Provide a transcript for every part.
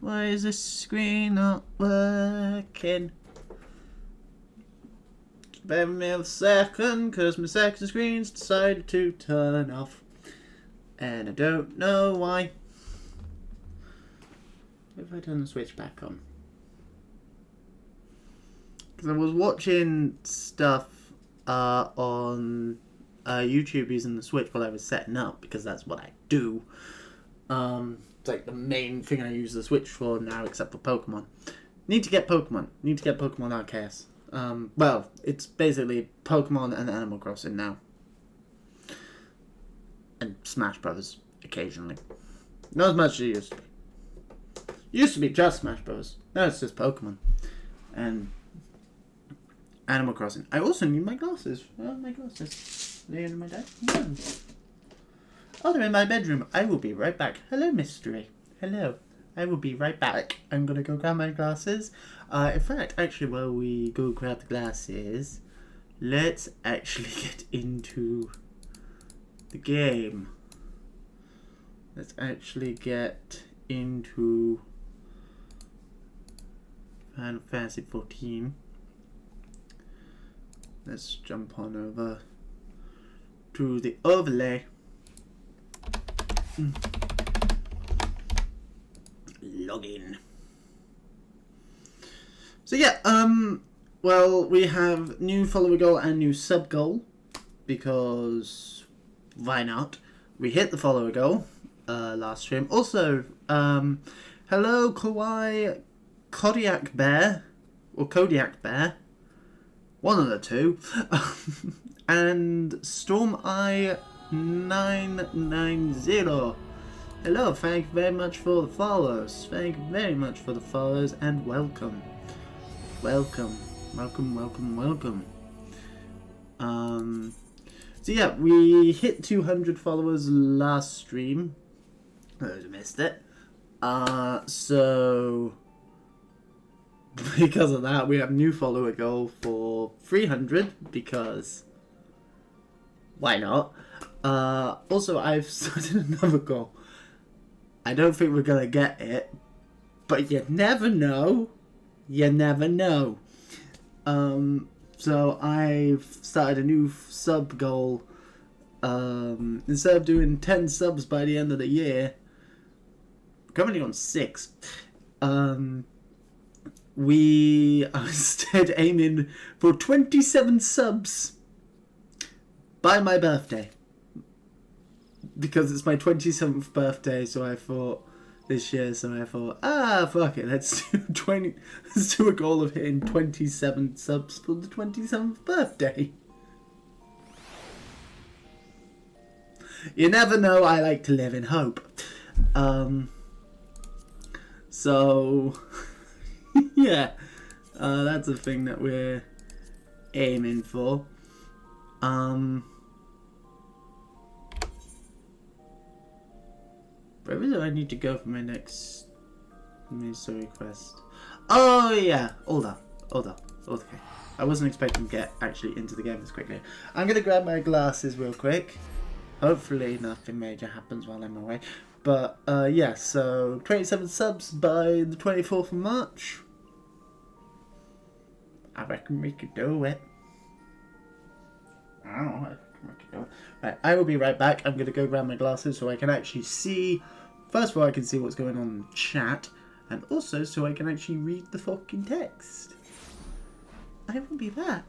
Why is this screen not working? Spare me a second, cause my second screen's decided to turn off. And I don't know why. If I turn the switch back on. Because I was watching stuff on YouTube using the Switch while I was setting up, because that's what I do. It's like the main thing I use the Switch for now, except for Pokemon. Need to get Pokemon. Need to get Pokemon Arceus. Well, it's basically Pokemon and Animal Crossing now. And Smash Brothers occasionally. Not as much as it used to be. Used to be just Smash Bros. Now it's just Pokemon. And Animal Crossing. I also need my glasses. Where are my glasses? Are they in my desk? No. Oh, they're in my bedroom. I will be right back. Hello, mystery. Hello. I will be right back. I'm gonna go grab my glasses. In fact, actually, while we go grab the glasses, let's actually get into the game. Let's actually get into Final Fantasy 14. Let's jump on over to the overlay. Login. So yeah, well, we have new follower goal and new sub goal, because why not? We hit the follower goal last stream. Also, hello Kawaii Kodiak Bear, or Kodiak Bear, one of the two, and Storm Eye 990. Hello, thank you very much for the follows. Thank you very much for the follows, and welcome. Welcome. Welcome, welcome, welcome. So yeah, we hit 200 followers last stream. Those who missed it. So because of that, we have new follower goal for 300, because why not? Also, I've started another goal. I don't think we're gonna get it, but you never know. You never know. So I've started a new sub goal. Instead of doing 10 subs by the end of the year, we're currently on 6. We are instead aiming for 27 subs by my birthday, because it's my 27th birthday. So I thought this year, fuck it, let's do a goal of hitting 27 subs for the 27th birthday. You never know, I like to live in hope. So yeah, that's a thing that we're aiming for. Where do I need to go for my next mystery quest? Oh yeah, hold up. Okay. I wasn't expecting to get actually into the game as quickly. I'm gonna grab my glasses real quick. Hopefully nothing major happens while I'm away. But yeah, so 27 subs by the 24th of March. I reckon we could do it. I don't know, I reckon we could do it. Right, I will be right back. I'm gonna go grab my glasses so I can actually see. First of all, I can see what's going on in the chat, and also so I can actually read the fucking text. I will be back.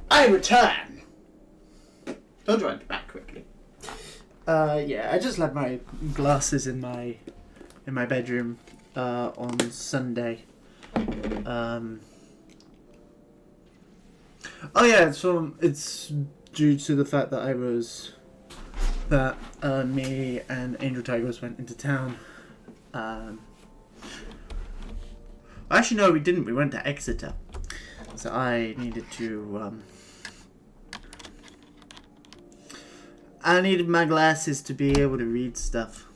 I return. Don't join back quickly. Yeah, I just left my glasses in my bedroom on Sunday. Oh yeah, so it's due to the fact that me and Angel Tigers went into town. Actually, no, we didn't. We went to Exeter, so I needed to. I needed my glasses to be able to read stuff.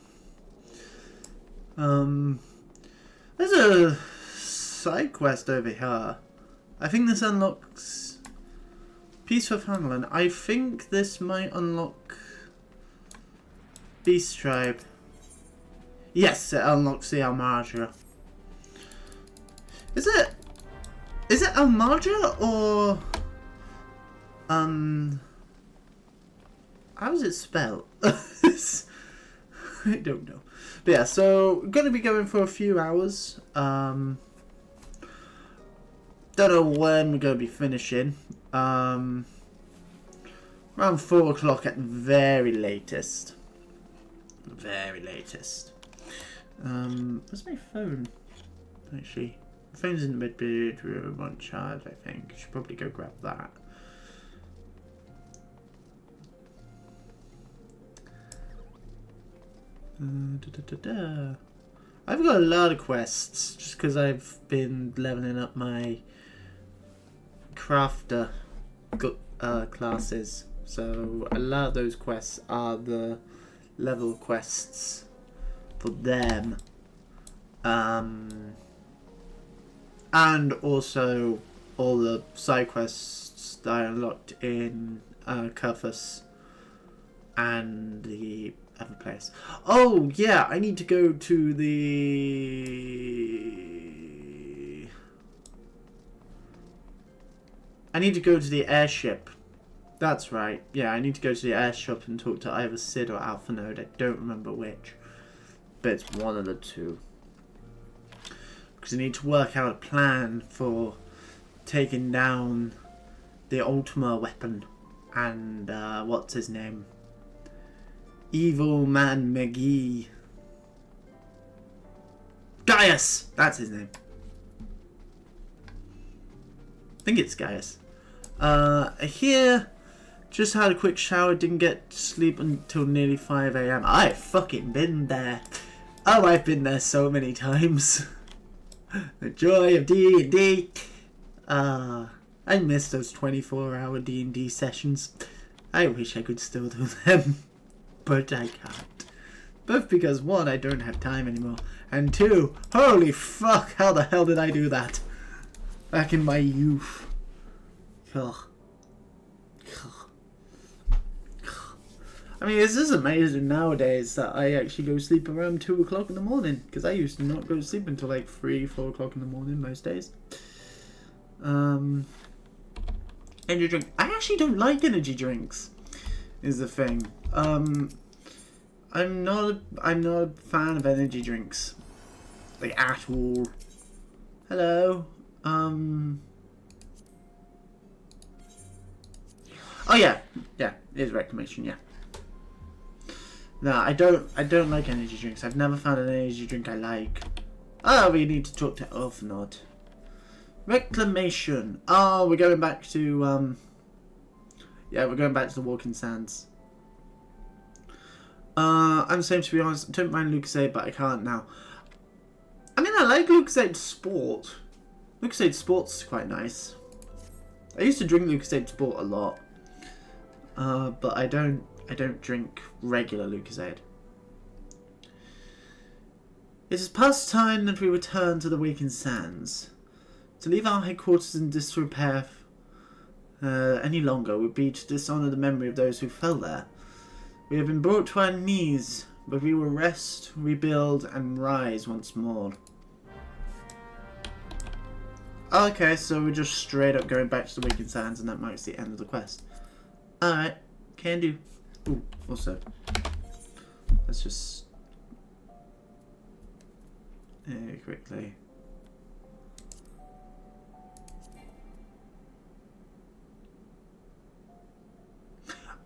There's a side quest over here. I think this unlocks Peace of Hangland. I think this might unlock Beast Tribe. Yes, it unlocks the Almarja. Is it Almarja or how is it spelled? I don't know. But yeah, so we're going to be going for a few hours. Don't know when we're going to be finishing. Around 4 o'clock at the very latest. Very latest. Where's my phone? Actually, my phone's in the bedroom on charge, I think. Should probably go grab that. I've got a lot of quests just because I've been leveling up my crafter classes. So a lot of those quests are the level quests for them. And also all the side quests that I unlocked in Cufus and the other place. Oh yeah, I need to go to the airship. That's right. Yeah, I need to go to the airship and talk to either Sid or Alpha Node. I don't remember which, but it's one of the two. Because I need to work out a plan for taking down the Ultima weapon and what's his name? Evil Man McGee. Gaius! That's his name. I think it's Gaius. Here, just had a quick shower, didn't get to sleep until nearly 5 AM. I've fucking been there. Oh, I've been there so many times. The joy of D&D. I miss those 24-hour D&D sessions. I wish I could still do them. But I can't. Both because, one, I don't have time anymore. And two, holy fuck, how the hell did I do that? Back in my youth. Ugh. I mean, it's just amazing nowadays that I actually go sleep around 2 o'clock in the morning. Because I used to not go to sleep until like 3, 4 o'clock in the morning most days. Energy drink. I actually don't like energy drinks, is the thing. I'm not a fan of energy drinks. Like, at all. Hello. Oh yeah. Yeah, it is reclamation, yeah. No, I don't like energy drinks. I've never found an energy drink I like. Oh, we need to talk to Elfnod. Reclamation. Oh, we're going back to yeah, we're going back to the Walking Sands. I'm the same, to be honest. I don't mind Lucozade, but I can't now. I mean, I like Lucozade Sport. Lucozade Sport's quite nice. I used to drink Lucozade Sport a lot. But I don't drink regular Lucozade. It is past time that we return to the Waking Sands. To leave our headquarters in disrepair any longer would be to dishonour the memory of those who fell there. We have been brought to our knees, but we will rest, rebuild, and rise once more. Okay, so we're just straight up going back to the Waking Sands, and that marks the end of the quest. Alright, can do. Ooh, also, let's just quickly.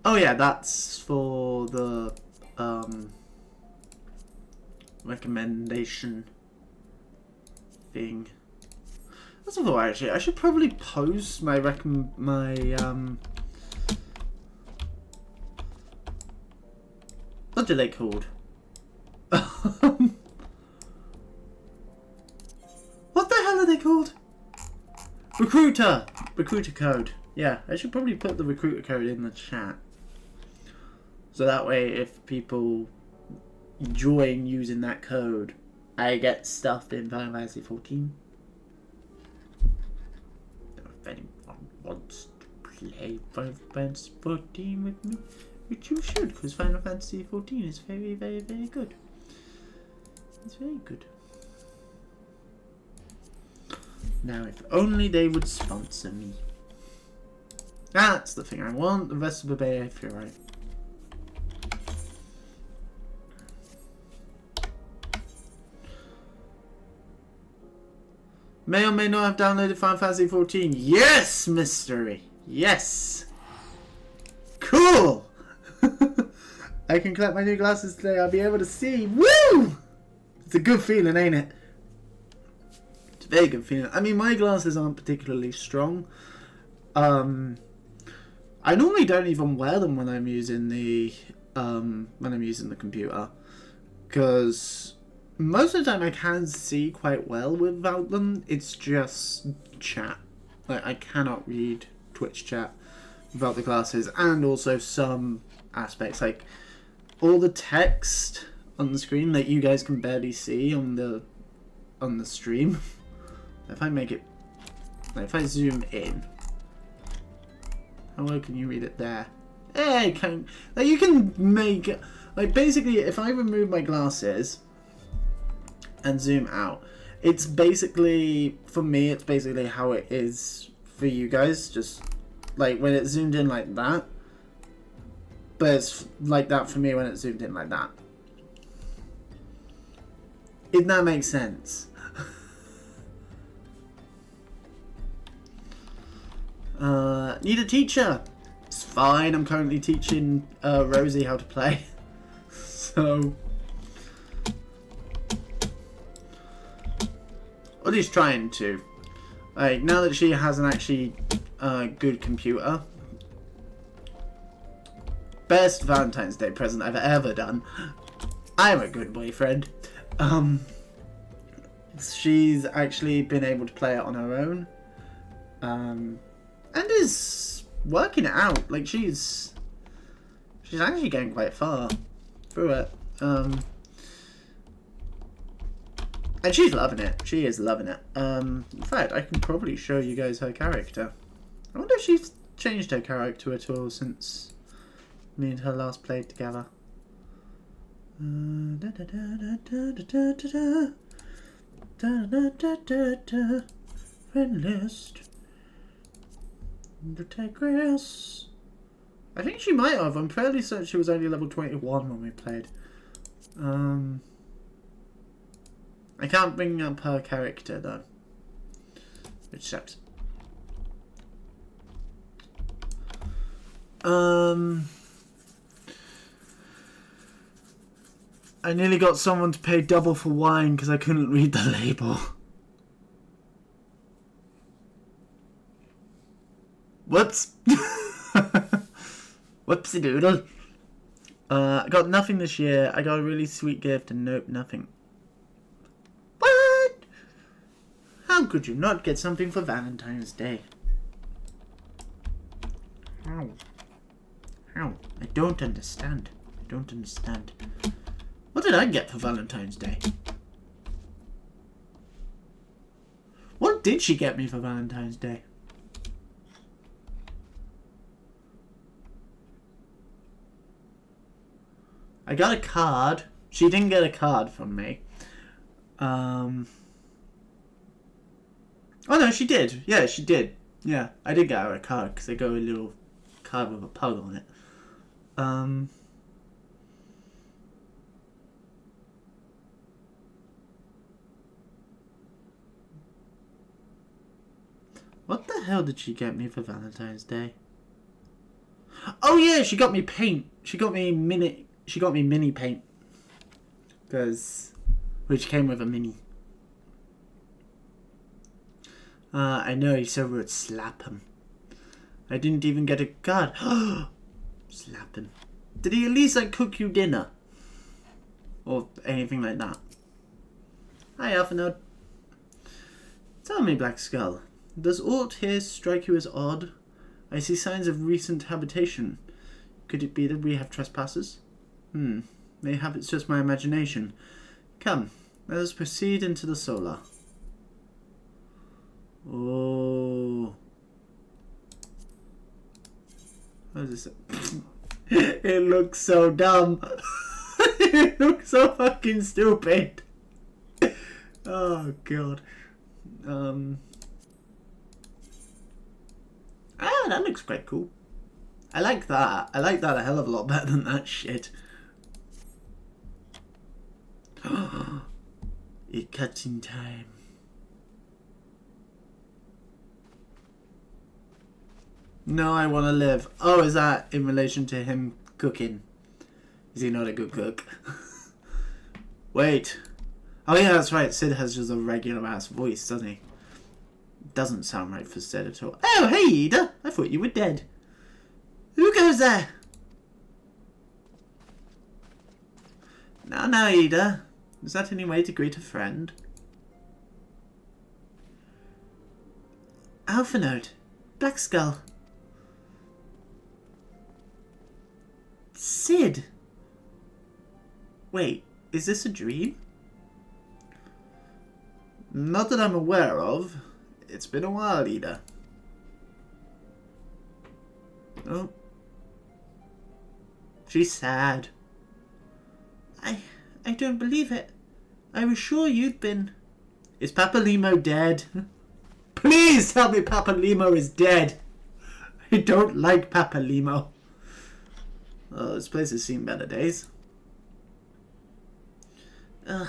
Oh yeah, that's for the recommendation thing. That's all right, actually. I should probably post my what are they called? What the hell are they called? Recruiter code. Yeah, I should probably put the recruiter code in the chat. So that way, if people join using that code, I get stuff in Final Fantasy 14. If anyone wants to play Final Fantasy 14 with me, which you should, because Final Fantasy 14 is very, very, very good. It's very good. Now, if only they would sponsor me. That's the thing I want. The rest of the day, I feel right. May or may not have downloaded Final Fantasy 14. Yes, mystery. Yes. Cool. I can collect my new glasses today. I'll be able to see. Woo! It's a good feeling, ain't it? It's a very good feeling. I mean, my glasses aren't particularly strong. I normally don't even wear them when I'm using the computer, because most of the time I can see quite well without them. It's just chat. Like, I cannot read Twitch chat without the glasses, and also some aspects, like all the text on the screen that you guys can barely see on the stream. If I make it, like, if I zoom in, how well can you read it there? Hey, like, you can make, like, basically, if I remove my glasses and zoom out, it's basically, for me, it's basically how it is for you guys, just like when it's zoomed in like that, but it's like that for me when it's zoomed in like that. If that makes sense. Need a teacher. It's fine. I'm currently teaching Rosie how to play. So, or at least trying to. Like, now that she has an actually good computer. Best Valentine's Day present I've ever done. I'm a good boyfriend. She's actually been able to play it on her own. And is working it out. Like, she's actually going quite far through it. And she's loving it. She is loving it. In fact, I can probably show you guys her character. I wonder if she's changed her character at all since me and her last played together. Friend list. Undertakeress. I think she might have. I'm fairly certain she was only level 21 when we played. I can't bring up her character though, which sucks. I nearly got someone to pay double for wine because I couldn't read the label. Whoops. Whoopsie doodle. I got nothing this year. I got a really sweet gift and nope, nothing. What? How could you not get something for Valentine's Day? How? How? I don't understand. I don't understand. What did I get for Valentine's Day? What did she get me for Valentine's Day? I got a card. She didn't get a card from me. Oh no, she did. Yeah, she did. Yeah, I did get her a card because I got a little card with a pug on it. What the hell did she get me for Valentine's Day? Oh yeah, she got me paint. She got me mini paint. Which came with a mini. I know, he's so rude. Slap him. I didn't even get a card. Slap him. Did he at least, like, cook you dinner? Or anything like that? Hi, Alphanode. Tell me, Black Skull. Does aught here strike you as odd? I see signs of recent habitation. Could it be that we have trespassers? Mayhap it's just my imagination. Come, let us proceed into the solar. Oh. What is this? It looks so dumb. It looks so fucking stupid. Oh, God. That looks quite cool. I like that. I like that a hell of a lot better than that shit. It cuts in time. No, I want to live. Oh, is that in relation to him cooking? Is he not a good cook? Wait. Oh yeah, that's right. Sid has just a regular ass voice, doesn't he? Doesn't sound right for Sid at all. Oh, hey, Ida. I thought you were dead. Who goes there? Now, Ida. Is that any way to greet a friend? Alpha Node. Black Skull. Sid. Wait, is this a dream? Not that I'm aware of. It's been a while, Ida. Oh. She's sad. I don't believe it. I was sure you'd been... Is Papa Limo dead? Please tell me Papa Limo is dead. I don't like Papa Limo. Oh, this place has seen better days. Ugh.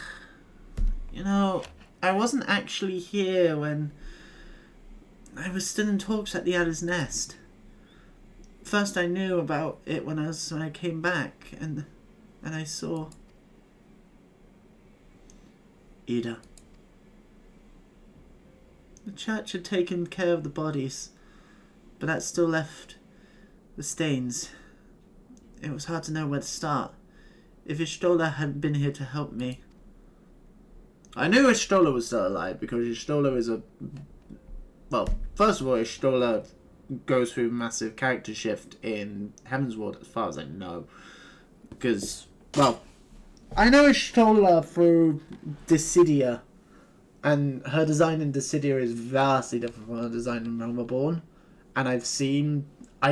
You know, I wasn't actually here when... I was still in talks at the Adder's Nest. First I knew about it when I came back, and I saw... Ida. The church had taken care of the bodies, but that still left the stains. It was hard to know where to start. If Ishtola hadn't been here to help me... I knew Ishtola was still alive, because Ishtola is a... Well, first of all, Ishtola goes through a massive character shift in Heaven's Ward, as far as I know. Because, well, I know Ishtola through Dissidia, and her design in Dissidia is vastly different from her design in Reborn. And I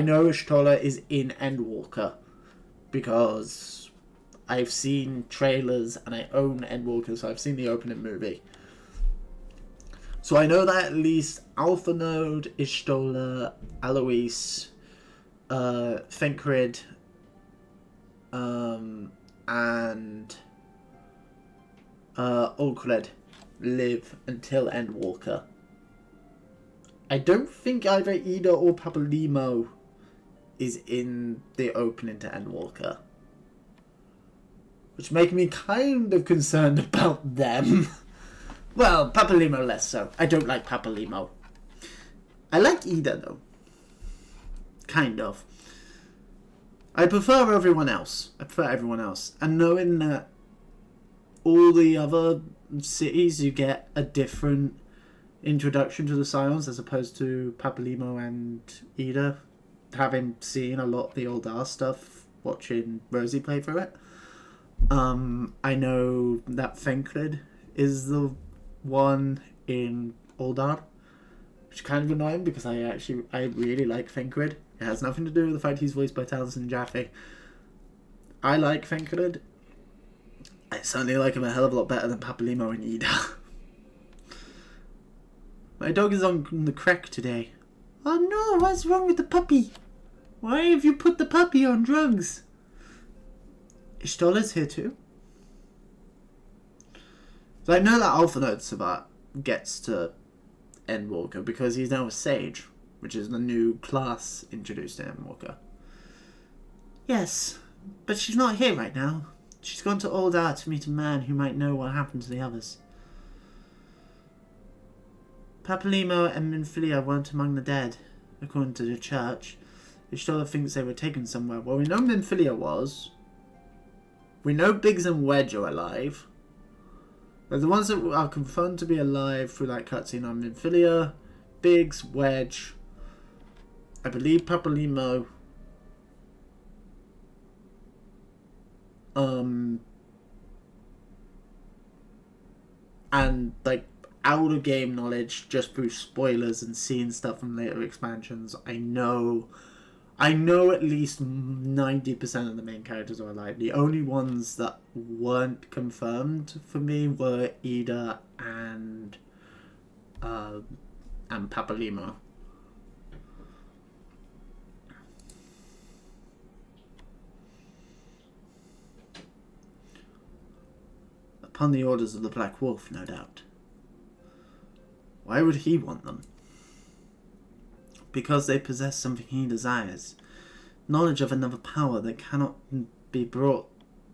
know Ishtola is in Endwalker, because I've seen trailers and I own Endwalker, so I've seen the opening movie. So I know that at least Alpha Node, Ishtola, Alois, Fenkrid, and Ulkred live until Endwalker. I don't think either Ida or Papa Limo is in the opening to Endwalker, which make me kind of concerned about them. Well, Papa Limo less so. I don't like Papa Limo. I like Ida though. Kind of. I prefer everyone else. And knowing that all the other cities you get a different introduction to the Scions as opposed to Papa Limo and Ida, having seen a lot of the old R stuff, watching Rosie play through it. I know that Fenkrid is the one in Oldar, which is kind of annoying because I really like Fenkrid. It has nothing to do with the fact he's voiced by Taliesin Jaffe. I like Fenkrid. I certainly like him a hell of a lot better than Papa Limo and Ida. My dog is on the crack today. Oh no, what's wrong with the puppy? Why have you put the puppy on drugs? Ishtola's here too. So I know that Alpha Node Sabat gets to Endwalker because he's now a Sage, which is the new class introduced in Endwalker. Yes, but she's not here right now. She's gone to Oldar to meet a man who might know what happened to the others. Papa Limo and Minfilia weren't among the dead, according to the church. Ishtola thinks they were taken somewhere. Well, we know Minfilia was. We know Biggs and Wedge are alive. They're the ones that are confirmed to be alive through that cutscene on Minfilia, Biggs, Wedge, I believe Papa Limo, and like out of game knowledge just through spoilers and seeing stuff from later expansions, I know at least 90% of the main characters are alive. The only ones that weren't confirmed for me were Ida and Papa Limo. Upon the orders of the Black Wolf, no doubt. Why would he want them? Because they possess something he desires. Knowledge of another power that cannot be brought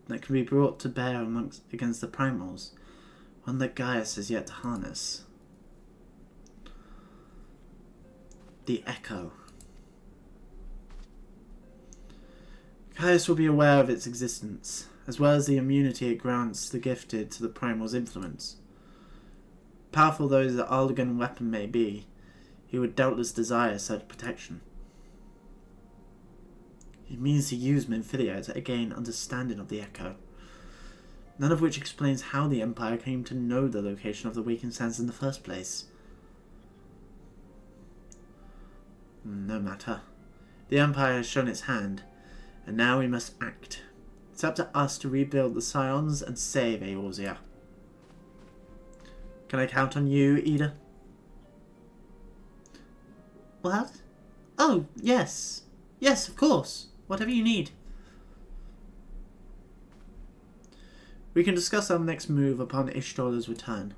that can be brought to bear against the primals, one that Gaius has yet to harness. The Echo. Gaius will be aware of its existence, as well as the immunity it grants the gifted to the primal's influence. Powerful though the Aldegan weapon may be, he would doubtless desire such protection. He means to use Minfilia to gain understanding of the Echo, none of which explains how the Empire came to know the location of the Waking Sands in the first place. No matter. The Empire has shown its hand, and now we must act. It's up to us to rebuild the Scions and save Eorzea. Can I count on you, Ida? What? Oh, yes. Yes, of course. Whatever you need. We can discuss our next move upon Ishtorla's return.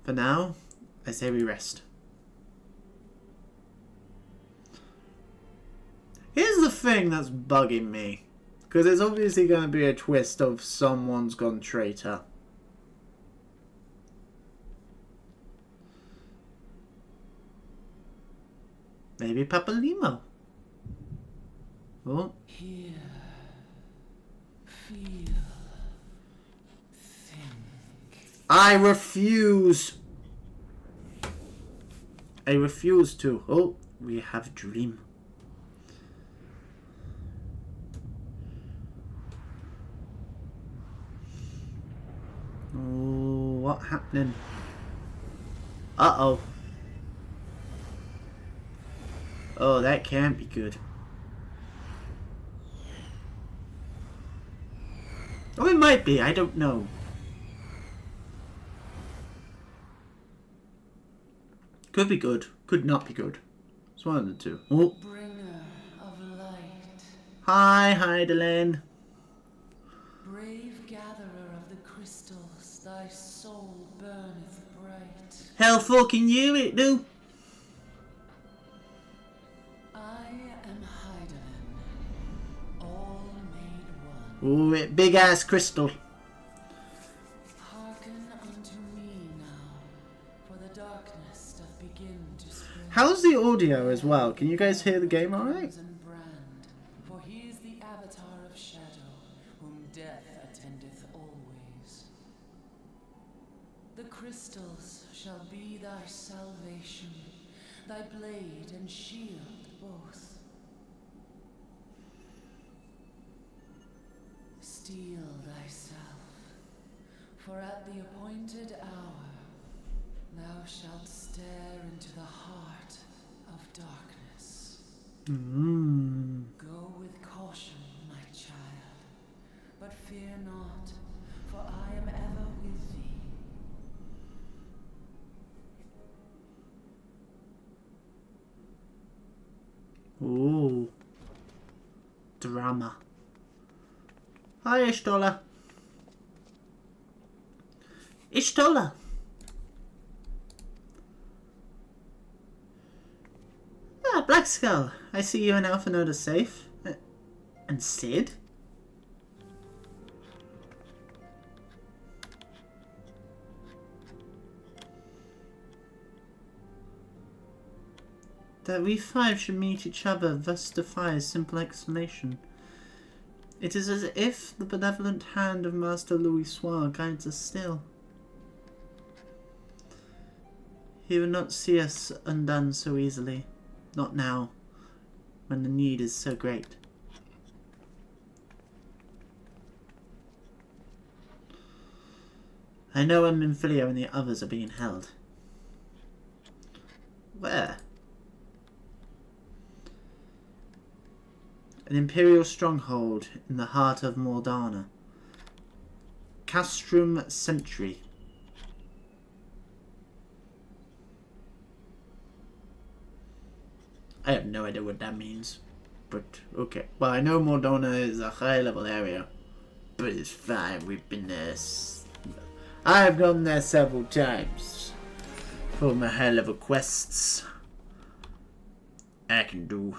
For now, I say we rest. Here's the thing that's bugging me. Because there's obviously going to be a twist of someone's gone traitor. Maybe Papalimo. Oh. Hear, feel, think. I refuse. I refuse to. Oh, we have a dream. Oh, what happening? Uh-oh. Oh, that can't be good. Oh, it might be. I don't know. Could be good. Could not be good. It's one of the two. Oh. Bringer of light. Hi, Heidelin. Brave gatherer of the crystals, thy soul burneth bright. Hell fucking you, it do. I am Heidelin, all made one. Ooh, it big ass crystal. Hearken unto me now, for the darkness doth begin to spread. How's the audio as well? Can you guys hear the game alright? Brand, for he is the avatar of shadow, whom death attendeth always. The crystals shall be thy salvation, thy blade and shield both. Steel thyself, for at the appointed hour thou shalt stare into the heart of darkness. Go with caution, my child, but fear not, for I am ever with thee. Ooh. Drama. Hi, Ishtola. Ishtola. Ah, Black Skull. I see you and Alpha Node are safe. And Sid? That we five should meet each other thus defies simple explanation. It is as if the benevolent hand of Master Louis Soir guides us still. He would not see us undone so easily. Not now, when the need is so great. I know when Minfilia and the others are being held. Where? An Imperial stronghold in the heart of Mordana. Castrum Sentry. I have no idea what that means. But, okay. Well, I know Mordana is a high level area. But it's fine, we've been there. I've gone there several times. For my high level quests. I can do.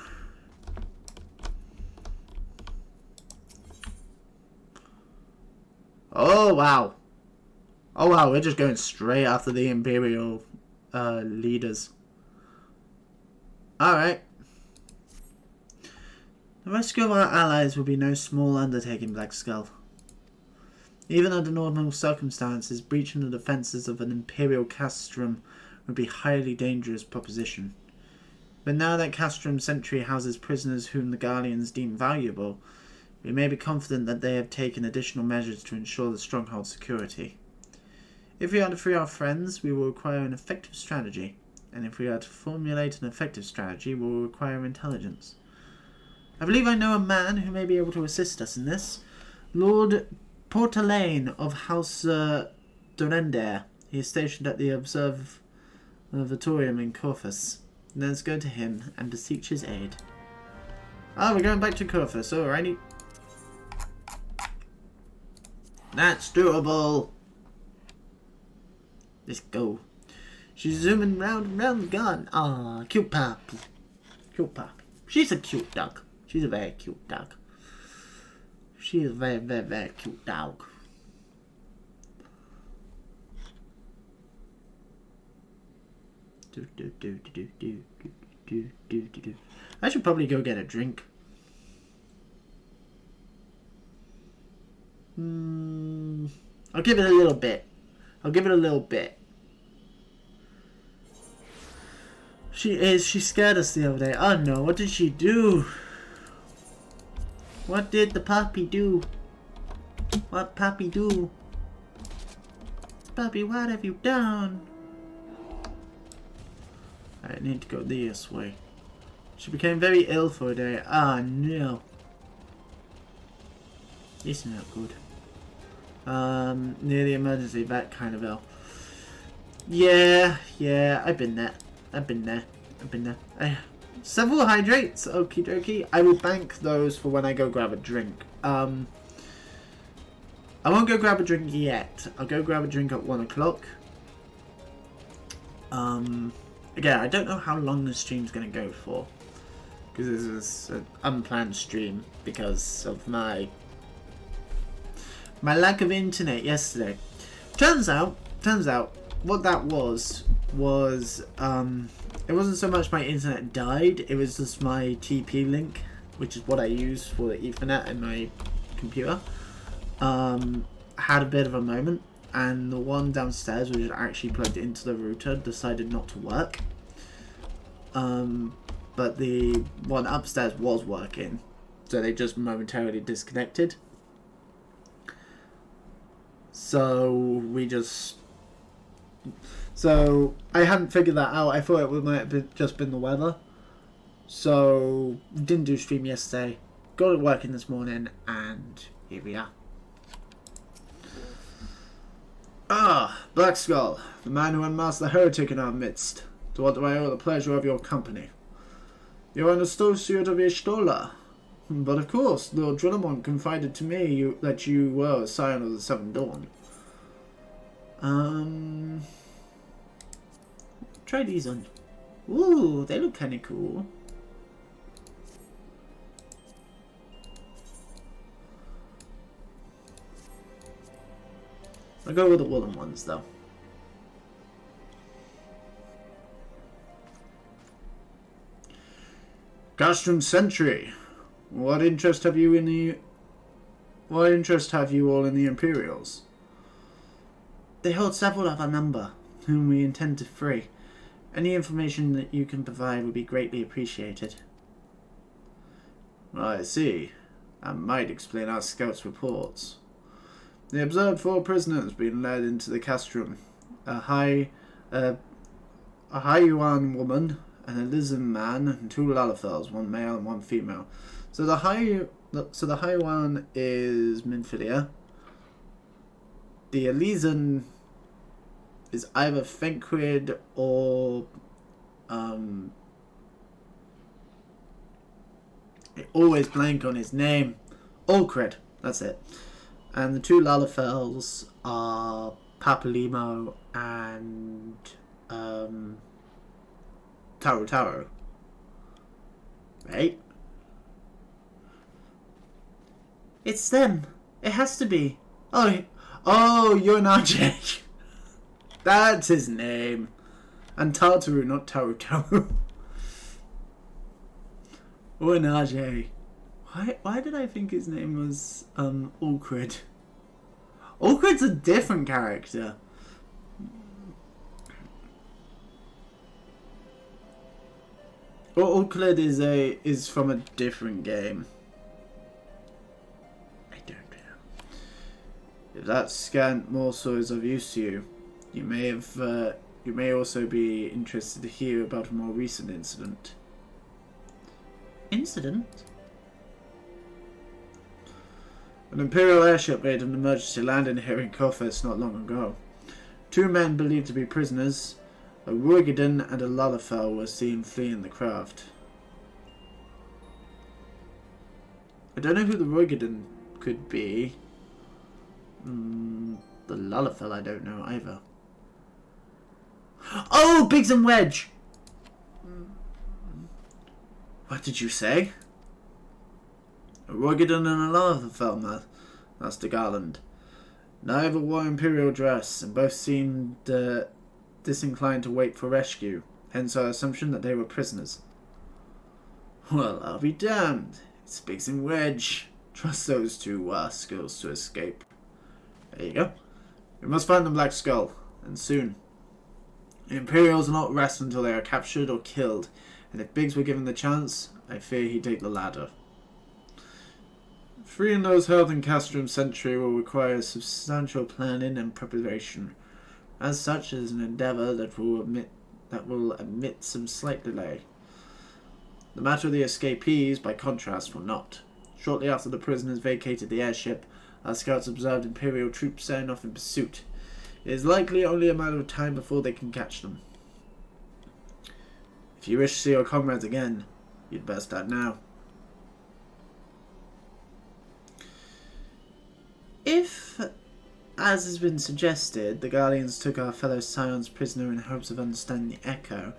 Oh, wow. Oh, wow, we're just going straight after the Imperial leaders. Alright. The rescue of our allies will be no small undertaking, Blackskull. Even under normal circumstances, breaching the defences of an Imperial castrum would be a highly dangerous proposition. But now that Castrum Sentry houses prisoners whom the Guardians deem valuable, we may be confident that they have taken additional measures to ensure the stronghold's security. If we are to free our friends, we will require an effective strategy, and if we are to formulate an effective strategy, we will require intelligence. I believe I know a man who may be able to assist us in this. Lord Portalaine of House Dorender. He is stationed at the Observatorium in Corfus. Let's go to him and beseech his aid. Ah, we're going back to Corfus, alrighty. That's doable. Let's go. She's zooming round and round the garden. Ah, cute puppy. Cute puppy. She's a cute dog. She's a very cute dog. She's a very, very, very cute dog. I should probably go get a drink. I'll give it a little bit. I'll give it a little bit. She scared us the other day. Oh no, what did she do? What did the puppy do? What puppy do? Puppy, what have you done? I need to go this way. She became very ill for a day. Ah, no. It's not good. Near the emergency vet, kind of ill. Yeah, I've been there. I've been there. Several hydrates, okie dokie. I will bank those for when I go grab a drink. I won't go grab a drink yet. I'll go grab a drink at 1 o'clock. Again, I don't know how long the stream's going to go for. Because this is an unplanned stream because of my lack of internet yesterday. Turns out, what that was it wasn't so much my internet died, it was just my TP link, which is what I use for the Ethernet in my computer, had a bit of a moment, and the one downstairs, which is actually plugged into the router, decided not to work. But the one upstairs was working, so they just momentarily disconnected. So I hadn't figured that out. I thought it might have just been the weather. So didn't do stream yesterday. Got it working this morning, and here we are. Ah, Blackskull, the man who unmasked the heretic in our midst. To what do I owe the pleasure of your company? You are an associate of Ishtola. But of course, Lord Drillamon confided to me that you were a scion of the Seven Dawn. Try these on. Ooh, they look kind of cool. I'll go with the woolen ones, though. Castrum Sentry. What interest have you all in the Imperials? They hold several of our number, whom we intend to free. Any information that you can provide would be greatly appreciated. I see. That might explain our scouts' reports. They observed 4 prisoners being led into the castrum. A Hyuan woman, an Elysian man, and 2 Lalafels, 1 male and 1 female. So the Hyuan is Minfilia. The Elysian is either Fenquid or I always blank on his name. Olcred, that's it. And the 2 Lalafels are Papalimo and Taro. Right? It's them. It has to be. Oh, Oh, Yonaje. That's his name. And Tartaru, not Taru. Yonaje. Why did I think his name was Awkward? Awkward's a different character. Awkward is from a different game. I don't know. If that scant morsel is of use to you, you may also be interested to hear about a more recent incident. Incident? An Imperial airship made an emergency landing here in Kofes not long ago. 2 men believed to be prisoners, a Ruigadan and a Lalafell, were seen fleeing the craft. I don't know who the Ruigadan could be. The Lalafell I don't know either. Oh, Biggs and Wedge! What did you say? A Ruigadan and a Lalafell, Master Garland. Neither wore Imperial dress, and both seemed disinclined to wait for rescue, hence our assumption that they were prisoners. Well, I'll be damned. It's Biggs and Wedge. Trust those 2 skills to escape. There you go. We must find the Black Skull, and soon. The Imperials will not rest until they are captured or killed, and if Biggs were given the chance, I fear he'd take the latter. Freeing those held in Castrum Sentry will require substantial planning and preparation. As such, it is an endeavour that will admit some slight delay. The matter of the escapees, by contrast, will not. Shortly after the prisoners vacated the airship, our scouts observed Imperial troops setting off in pursuit. It is likely only a matter of time before they can catch them. If you wish to see your comrades again, you'd best start now. If, as has been suggested, the Guardians took our fellow Scions prisoner in hopes of understanding the Echo,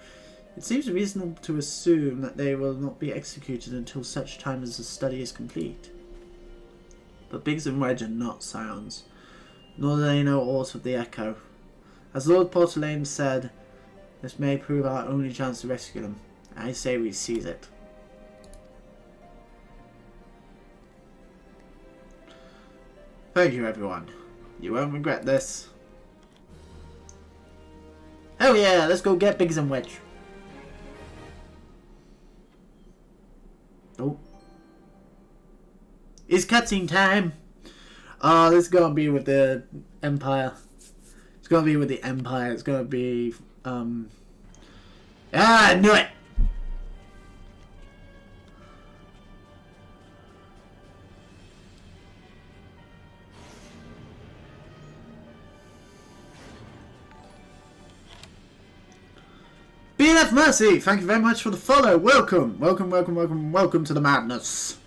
it seems reasonable to assume that they will not be executed until such time as the study is complete. But Biggs and Wedge are not Scions, nor do they know aught of the Echo. As Lord Portelaine said, this may prove our only chance to rescue them. I say we seize it. Thank you, everyone. You won't regret this. Oh yeah, let's go get Biggs and Wedge. Oh. It's cutscene time! This is gonna be with the Empire. It's gonna be with the Empire. It's gonna be, I knew it! BNF Mercy, thank you very much for the follow. Welcome to the madness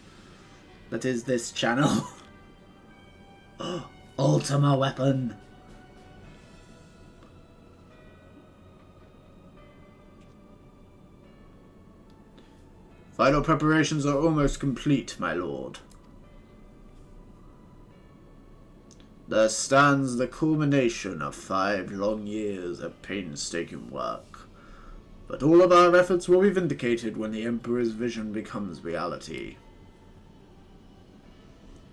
that is this channel. Ultima weapon. Final preparations are almost complete, my lord. There stands the culmination of 5 long years of painstaking work. But all of our efforts will be vindicated when the Emperor's vision becomes reality.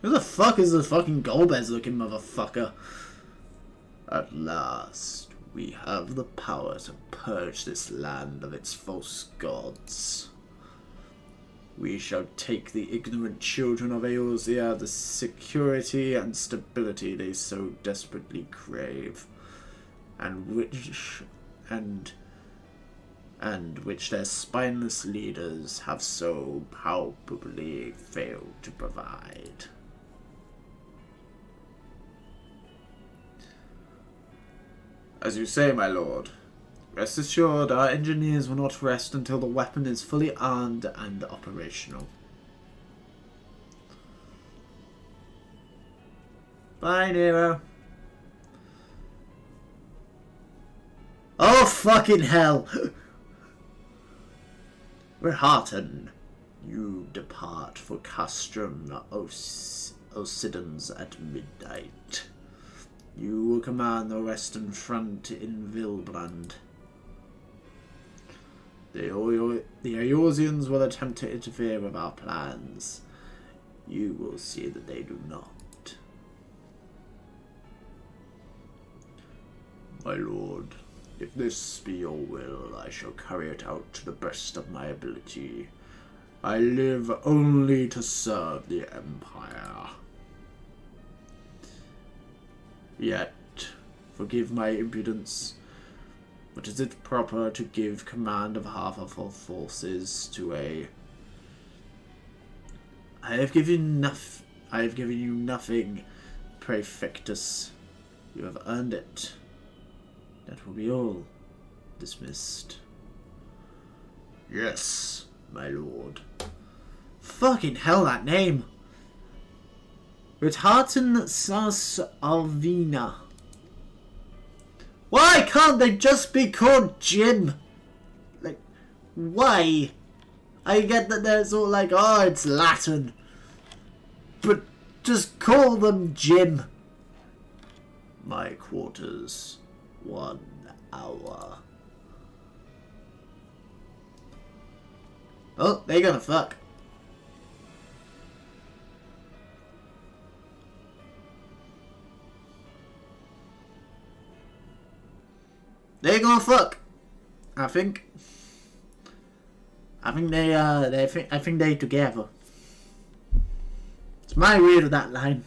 Who the fuck is this fucking Golbez looking motherfucker? At last, we have the power to purge this land of its false gods. We shall take the ignorant children of Eorzea the security and stability they so desperately crave, and which their spineless leaders have so palpably failed to provide. As you say, my lord, rest assured our engineers will not rest until the weapon is fully armed and operational. Bye, Nero. Oh, fucking hell! Reharton, you depart for Castrum Ocidans at midnight. You will command the Western Front in Vilbrand. The Eorzeans will attempt to interfere with our plans. You will see that they do not. My lord, if this be your will, I shall carry it out to the best of my ability. I live only to serve the Empire. Yet, forgive my impudence, but is it proper to give command of half of our forces to a... I have given you nothing, Praefectus. You have earned it. That will be all. Dismissed. Yes, my lord. Fucking hell, that name! Retartan Sas Alvina. Why can't they just be called Jim? Like, why? I get that there's all like, oh, it's Latin. But just call them Jim. My quarters. 1 hour. Oh, they're gonna fuck. They're gonna fuck. I think they together. It's my read of that line.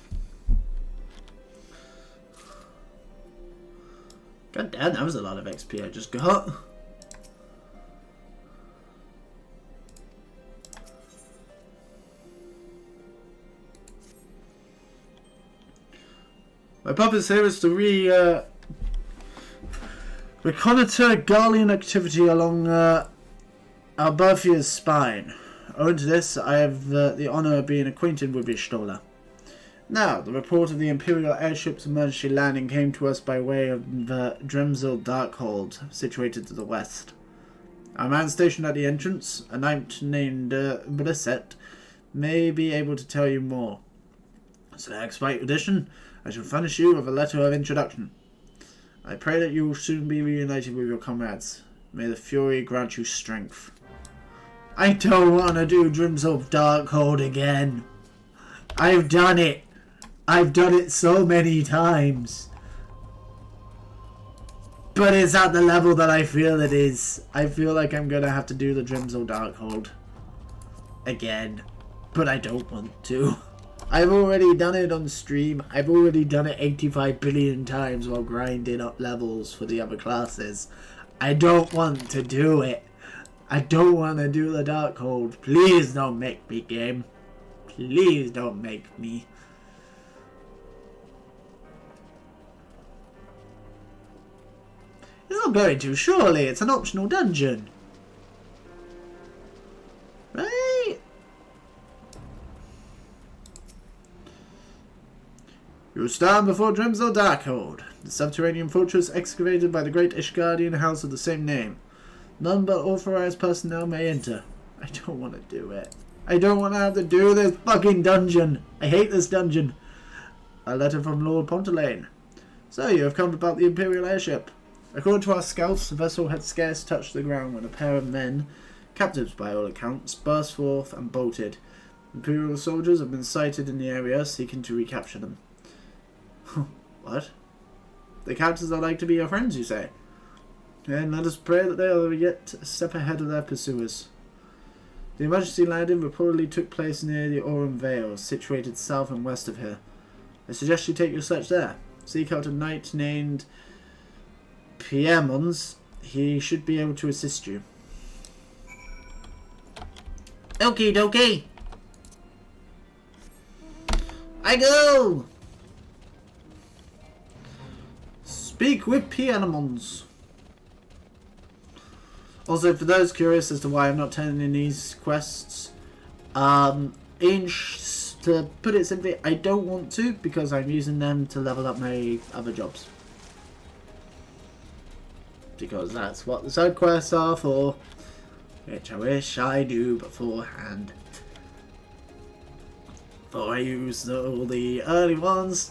God damn, that was a lot of XP I just got. My purpose here is to reconnoiter Garlean activity along Alberthia's spine. Owing to this, I have the honour of being acquainted with Ishtola. Now, the report of the Imperial airship's emergency landing came to us by way of the Dremzel Darkhold, situated to the west. Our man stationed at the entrance, a knight named Brisset, may be able to tell you more. So, despite audition, I shall furnish you with a letter of introduction. I pray that you will soon be reunited with your comrades. May the Fury grant you strength. I don't want to do Dremzel Darkhold again. I've done it. I've done it so many times. But it's at the level that I feel it is. I feel like I'm going to have to do the Dremzel Darkhold again. But I don't want to. I've already done it on stream. I've already done it 85 billion times while grinding up levels for the other classes. I don't want to do it. I don't want to do the Darkhold. Please don't make me, game. Please don't make me. It's not going to, surely. It's an optional dungeon. Right? You will stand before Dremzel Darkhold, the subterranean fortress excavated by the great Ishgardian house of the same name. None but authorized personnel may enter. I don't want to do it. I don't want to have to do this fucking dungeon. I hate this dungeon. A letter from Lord Pontelane. So, you have come about the Imperial airship. According to our scouts, the vessel had scarce touched the ground when a pair of men, captives by all accounts, burst forth and bolted. Imperial soldiers have been sighted in the area, seeking to recapture them. What? The captives are like to be your friends, you say? And let us pray that they are yet a step ahead of their pursuers. The emergency landing reportedly took place near the Aurum Vale, situated south and west of here. I suggest you take your search there. Seek out a knight named Piemons. He should be able to assist you. Okie dokie. I go. Speak with Piemons. Also, for those curious as to why I'm not turning in these quests, to put it simply, I don't want to because I'm using them to level up my other jobs. Because that's what the side quests are for, which I wish I knew beforehand. Before I use all the early ones,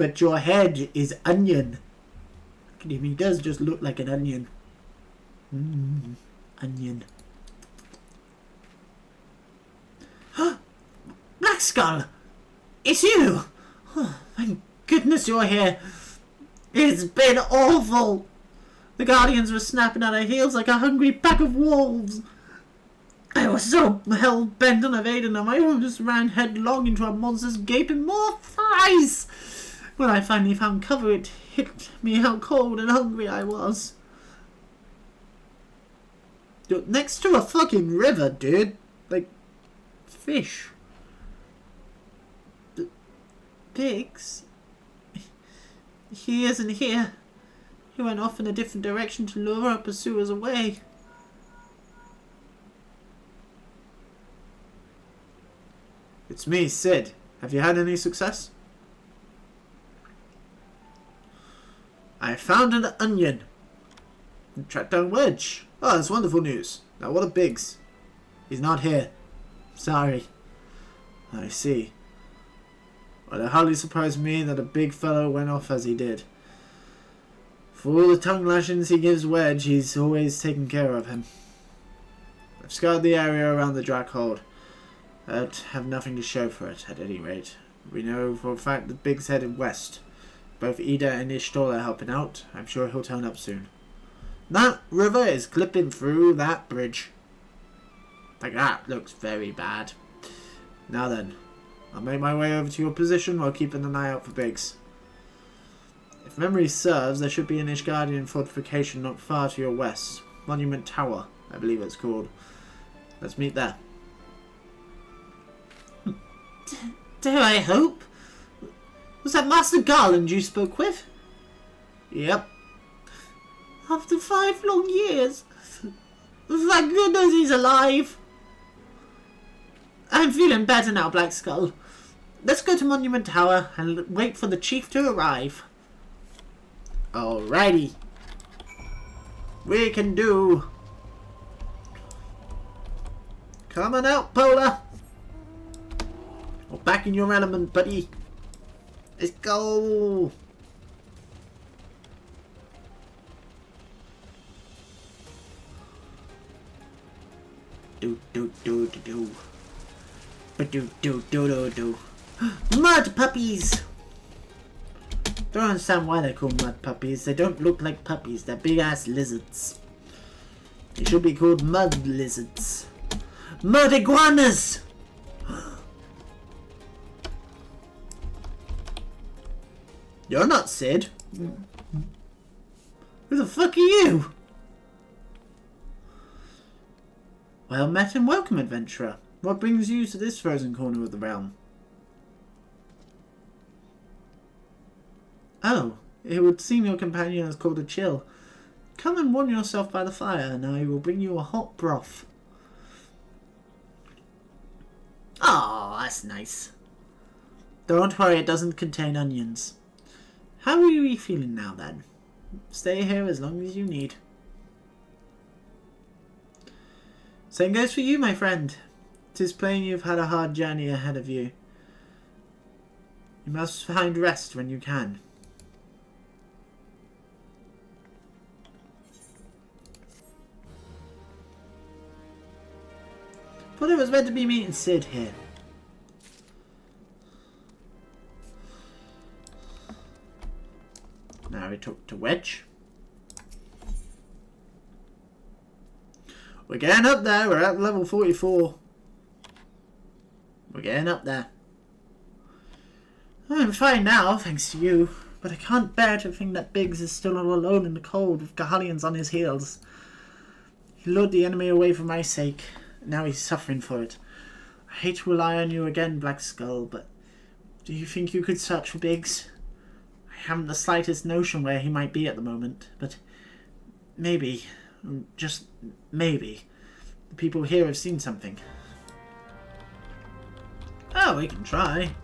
but your head is onion. Look at him, he does just look like an onion. Onion. Blackskull! It's you! Oh, thank goodness you're here. It's been awful. The Guardians were snapping at our heels like a hungry pack of wolves. I was so hell-bent on evading them, I almost ran headlong into a monster's gaping maw thighs. When I finally found cover, it hit me how cold and hungry I was. You're next to a fucking river, dude. Like, fish. Pigs? He isn't here. He went off in a different direction to lure our pursuers away. It's me, Sid. Have you had any success? I found an onion. And tracked down Wedge. Oh, that's wonderful news. Now what of Biggs? He's not here. Sorry. I see. Well, it hardly surprised me that a big fellow went off as he did. For all the tongue lashings he gives Wedge, he's always taken care of him. I've scoured the area around the Drackhold. I'd have nothing to show for it, at any rate. We know for a fact that Biggs headed west. Both Ida and Ishtor are helping out. I'm sure he'll turn up soon. That river is clipping through that bridge. Like, that looks very bad. Now then, I'll make my way over to your position while keeping an eye out for Biggs. If memory serves, there should be an Ishgardian fortification not far to your west. Monument Tower, I believe it's called. Let's meet there. Dare I hope? Was that Master Garland you spoke with? Yep. After 5 long years. Thank goodness he's alive. I'm feeling better now, Blackskull. Let's go to Monument Tower and wait for the chief to arrive. Alrighty. We can do. Come on out, Polar. Or back in your element, buddy. Let's go. Do do do do do. But do do do do do. Mud puppies. Don't understand why they're called mud puppies. They don't look like puppies. They're big ass lizards. They should be called mud lizards. Mud iguanas. You're not Sid. Who the fuck are you? Well met and welcome, adventurer. What brings you to this frozen corner of the realm? Oh, it would seem your companion has called a chill. Come and warm yourself by the fire, and I will bring you a hot broth. Oh, that's nice. Don't worry, it doesn't contain onions. How are you feeling now, then? Stay here as long as you need. Same goes for you, my friend. 'Tis plain you've had a hard journey ahead of you. You must find rest when you can. Thought it was meant to be meeting Sid here. Now we talk to Wedge. We're getting up there. We're at level 44. We're getting up there. I'm fine now, thanks to you. But I can't bear to think that Biggs is still all alone in the cold with Gahalians on his heels. He lured the enemy away for my sake. Now he's suffering for it. I hate to rely on you again, Blackskull, but do you think you could search for Biggs? I haven't the slightest notion where he might be at the moment, but maybe, just maybe, the people here have seen something. Oh, we can try.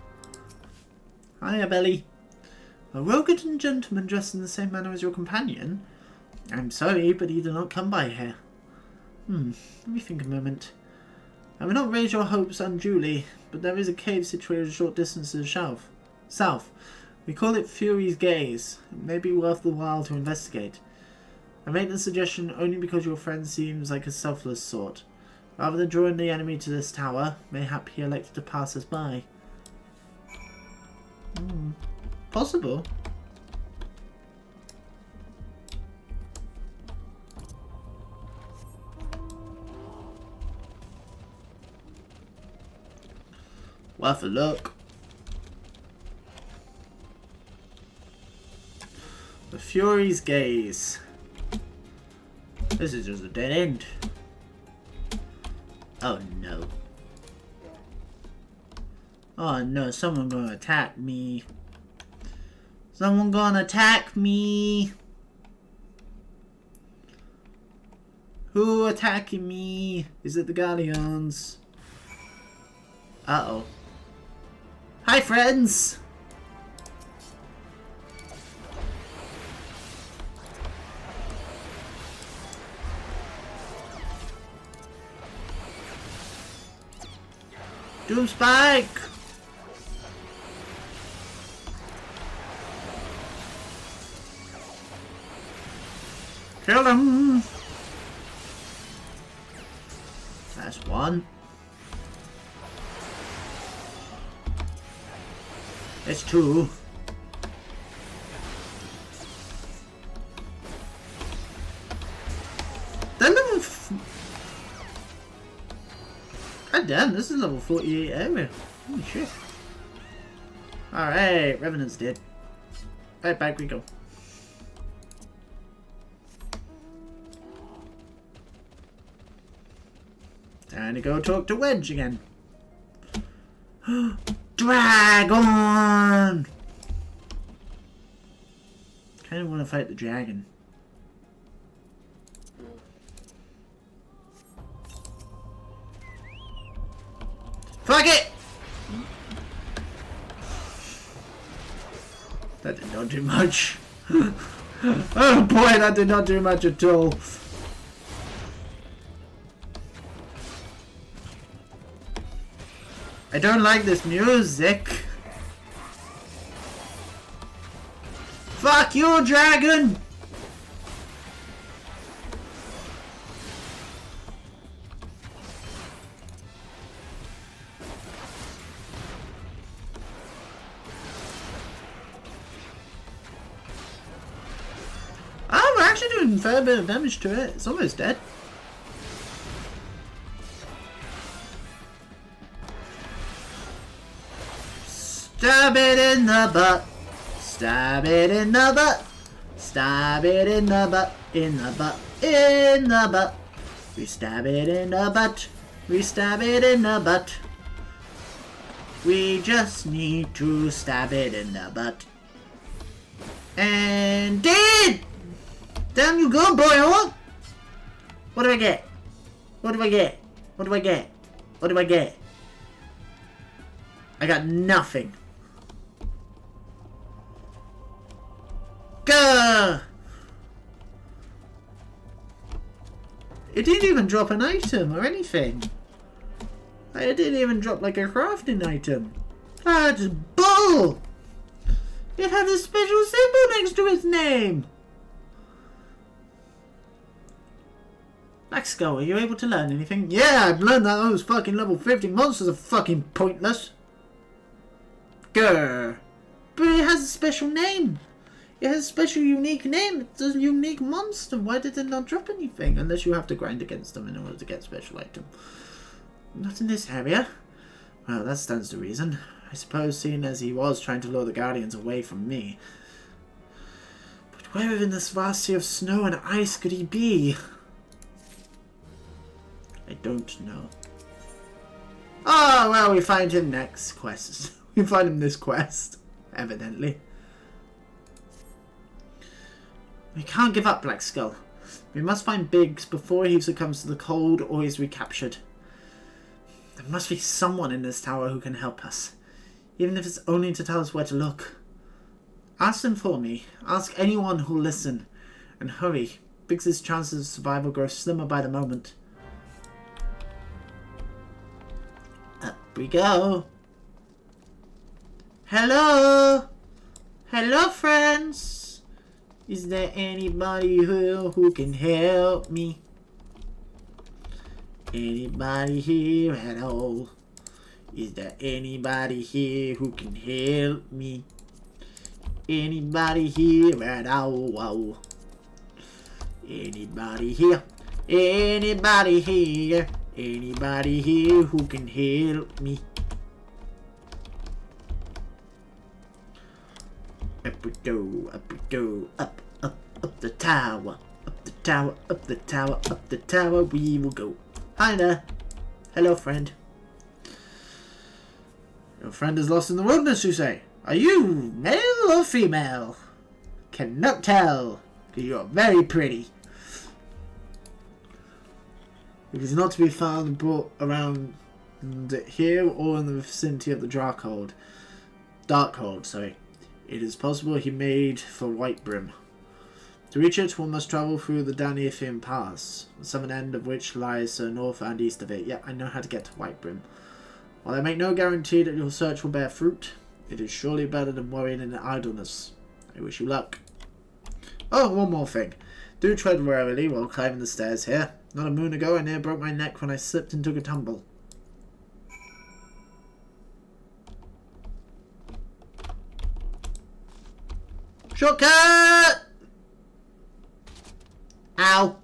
Hiya, Belly. A Rogerton gentleman dressed in the same manner as your companion? I'm sorry, but he did not come by here. Let me think a moment. I will not raise your hopes unduly, but there is a cave situated a short distance to the south. We call it Fury's Gaze. It may be worth the while to investigate. I make the suggestion only because your friend seems like a selfless sort. Rather than drawing the enemy to this tower, mayhap he elected to pass us by. Possible. Worth a look. The Fury's Gaze. This is just a dead end. Oh no. Oh no, someone gonna attack me. Someone gonna attack me. Who attacking me? Is it the Guardians? Uh-oh. Hi, friends! Doom Spike! Kill him! That's one. That's two. That level. God damn, this is level 48 area. Holy shit. Alright, Revenant's dead. Right, back we go. Time to go talk to Wedge again. Dragon! Kinda wanna fight the dragon. Fuck it! That did not do much. Oh boy, that did not do much at all. I don't like this music. Fuck you, dragon! We're actually doing a fair bit of damage to it. It's almost dead. Stab it in the butt. Stab it in the butt. Stab it in the butt. In the butt. In the butt. We stab it in the butt. We stab it in the butt. We just need to stab it in the butt. And dead! Down you go, boy! What do I get? What do I get? What do I get? What do I get? I got nothing. Gah! It didn't even drop an item or anything. It didn't even drop like a crafting item. That's bull! It had a special symbol next to its name. Blackskull, are you able to learn anything? Yeah, I've learned that those fucking level 50 monsters are fucking pointless. Grr. But it has a special name. It has a special unique name. It's a unique monster. Why did it not drop anything? Unless you have to grind against them in order to get special item. Not in this area. Well, that stands to reason. I suppose seeing as he was trying to lure the Guardians away from me. But where in this vast sea of snow and ice could he be? I don't know. Oh, well, we find him next quest. We find him this quest, evidently. We can't give up, Blackskull. We must find Biggs before he succumbs to the cold or is recaptured. There must be someone in this tower who can help us. Even if it's only to tell us where to look. Ask them for me. Ask anyone who'll listen. And hurry. Biggs' chances of survival grow slimmer by the moment. Up we go. Hello? Hello, friends. Is there anybody here who can help me? Anybody here at all? Is there anybody here who can help me? Anybody here at all? Anybody here? Anybody here? Anybody here who can help me? Up we go, up, up the tower, up the tower, up the tower, up the tower we will go. Hi there. Hello, friend. Your friend is lost in the wilderness, you say? Are you male or female? Cannot tell, because you are very pretty. It is not to be found and brought around here or in the vicinity of the Darkhold, sorry. It is possible he made for Whitebrim. To reach it, one must travel through the Danethian Pass, the southern end of which lies north and east of it. Yeah, I know how to get to Whitebrim. While I make no guarantee that your search will bear fruit, it is surely better than worrying in idleness. I wish you luck. Oh, one more thing. Do tread warily while climbing the stairs here. Not a moon ago, I near broke my neck when I slipped and took a tumble. Shortcut! Ow.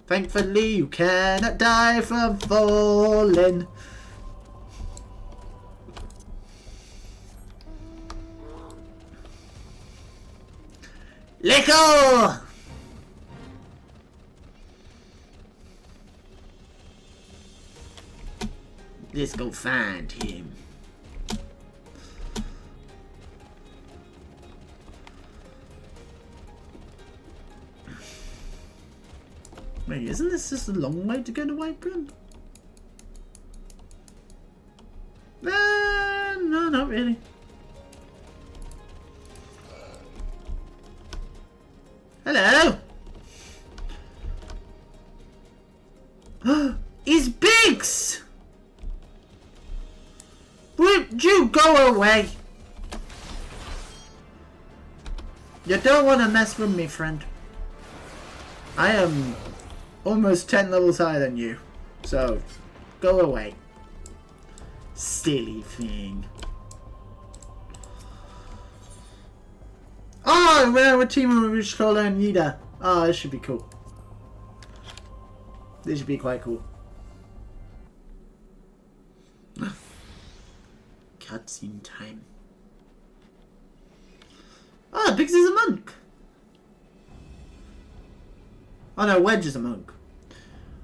Thankfully, you cannot die from falling. Let go! Let's go find him. Wait, isn't this just a long way to go to Whitebrim? No, not really. Hello! It's Biggs! Would you go away? You don't want to mess with me, friend. I am almost 10 levels higher than you. So, go away. Silly thing. Oh, we're a team of Rich Caller and Nida. Oh, this should be cool. This should be quite cool. Cutscene time. Ah, Biggs is a monk. Oh no, Wedge is a monk.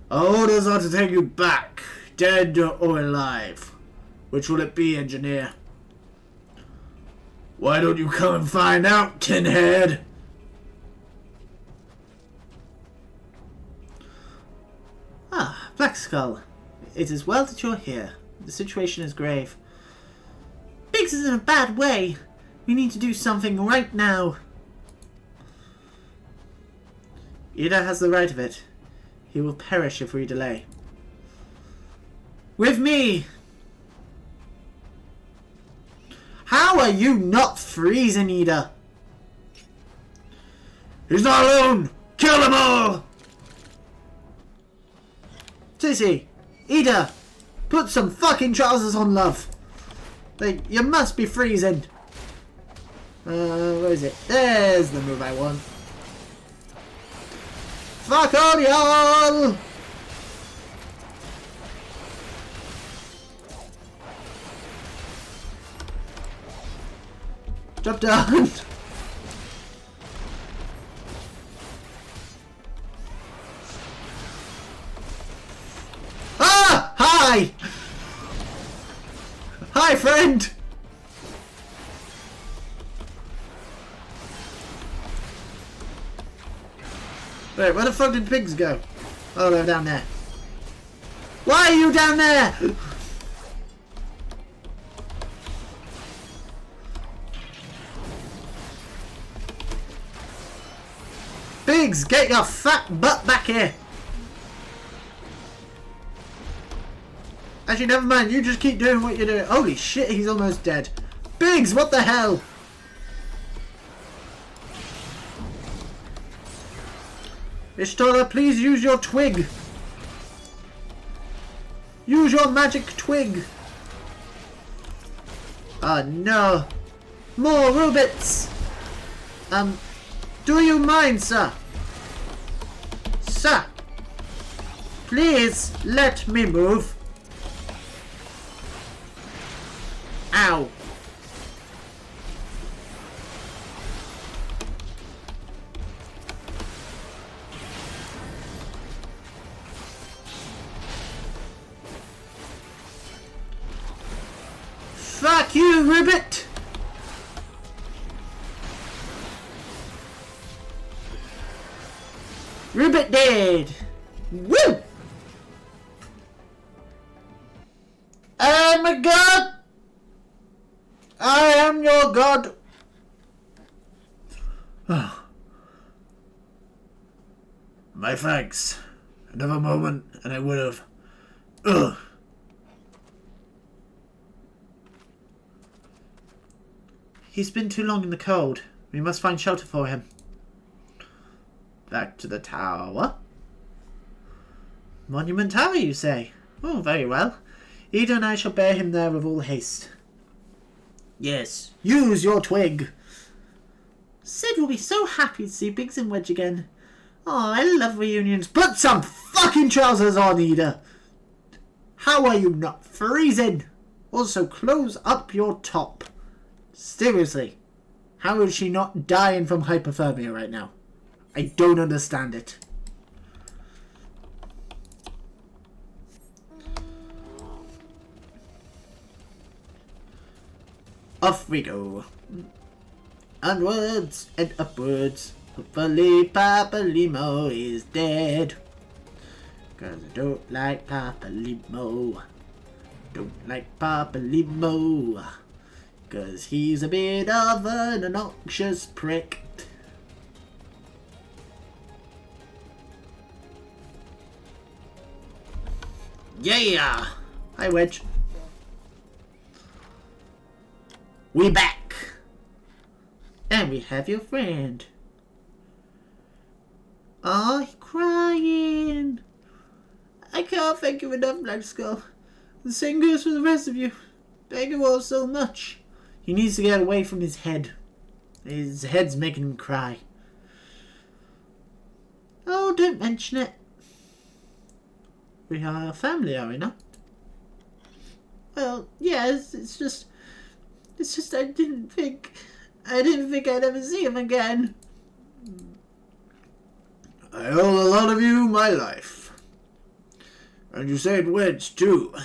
Orders are to take you back, dead or alive. Which will it be, engineer? Why don't you come and find out, tinhead? Ah, Blackskull. It is well that you're here. The situation is grave. Biggs is in a bad way. We need to do something right now. Ida has the right of it. He will perish if we delay. With me! How are you not freezing, Ida? He's not alone! Kill them all! Sissy, Ida, put some fucking trousers on, love. You must be freezing. Where is it? There's the move I want. Fuck all y'all! Drop down! Ah! Hi! Hi, friend! Wait, where the fuck did pigs go? Oh, they're down there. Why are you down there? Pigs, get your fat butt back here. Actually, never mind. You just keep doing what you're doing. Holy shit, he's almost dead. Pigs, what the hell? Ishtora, please use your twig. Use your magic twig. Oh no. More Rubits. Do you mind, sir? Sir. Please let me move. Ow. Fuck you, Ribbit! Ribbit dead! Woo! I am a god! I am your god! Oh. My thanks. Another moment and I would have... Ugh. He's been too long in the cold. We must find shelter for him. Back to the tower. Monument Tower, you say? Oh, very well. Ida and I shall bear him there with all haste. Yes, use your twig. Sid will be so happy to see Biggs and Wedge again. Oh, I love reunions. Put some fucking trousers on, Ida. How are you not freezing? Also, close up your top. Seriously, how is she not dying from hypothermia right now? I don't understand it. Off we go. Onwards and upwards. Hopefully Papa Limo is dead. Cause I don't like Papa Limo. Don't like Papa Limo. Cause he's a bit of an obnoxious prick. Yeah! Hi, Wedge. We back! And we have your friend. Oh, he's crying. I can't thank you enough, Blackskull. The same goes for the rest of you. Thank you all so much. He needs to get away from his head. His head's making him cry. Oh, don't mention it. We are a family, are we not? Well, yes, it's just I didn't think I'd ever see him again. I owe a lot of you my life. And you saved Wedge too.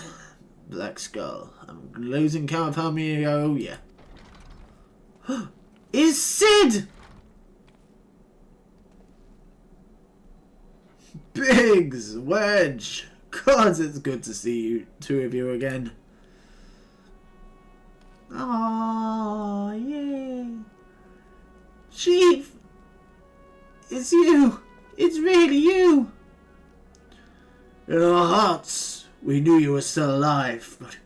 Blackskull, I'm losing count of how many I owe you. Is Sid? Biggs, Wedge. God, it's good to see you, two of you again. Aww, yay. Chief, it's you. It's really you. In our hearts, we knew you were still alive, but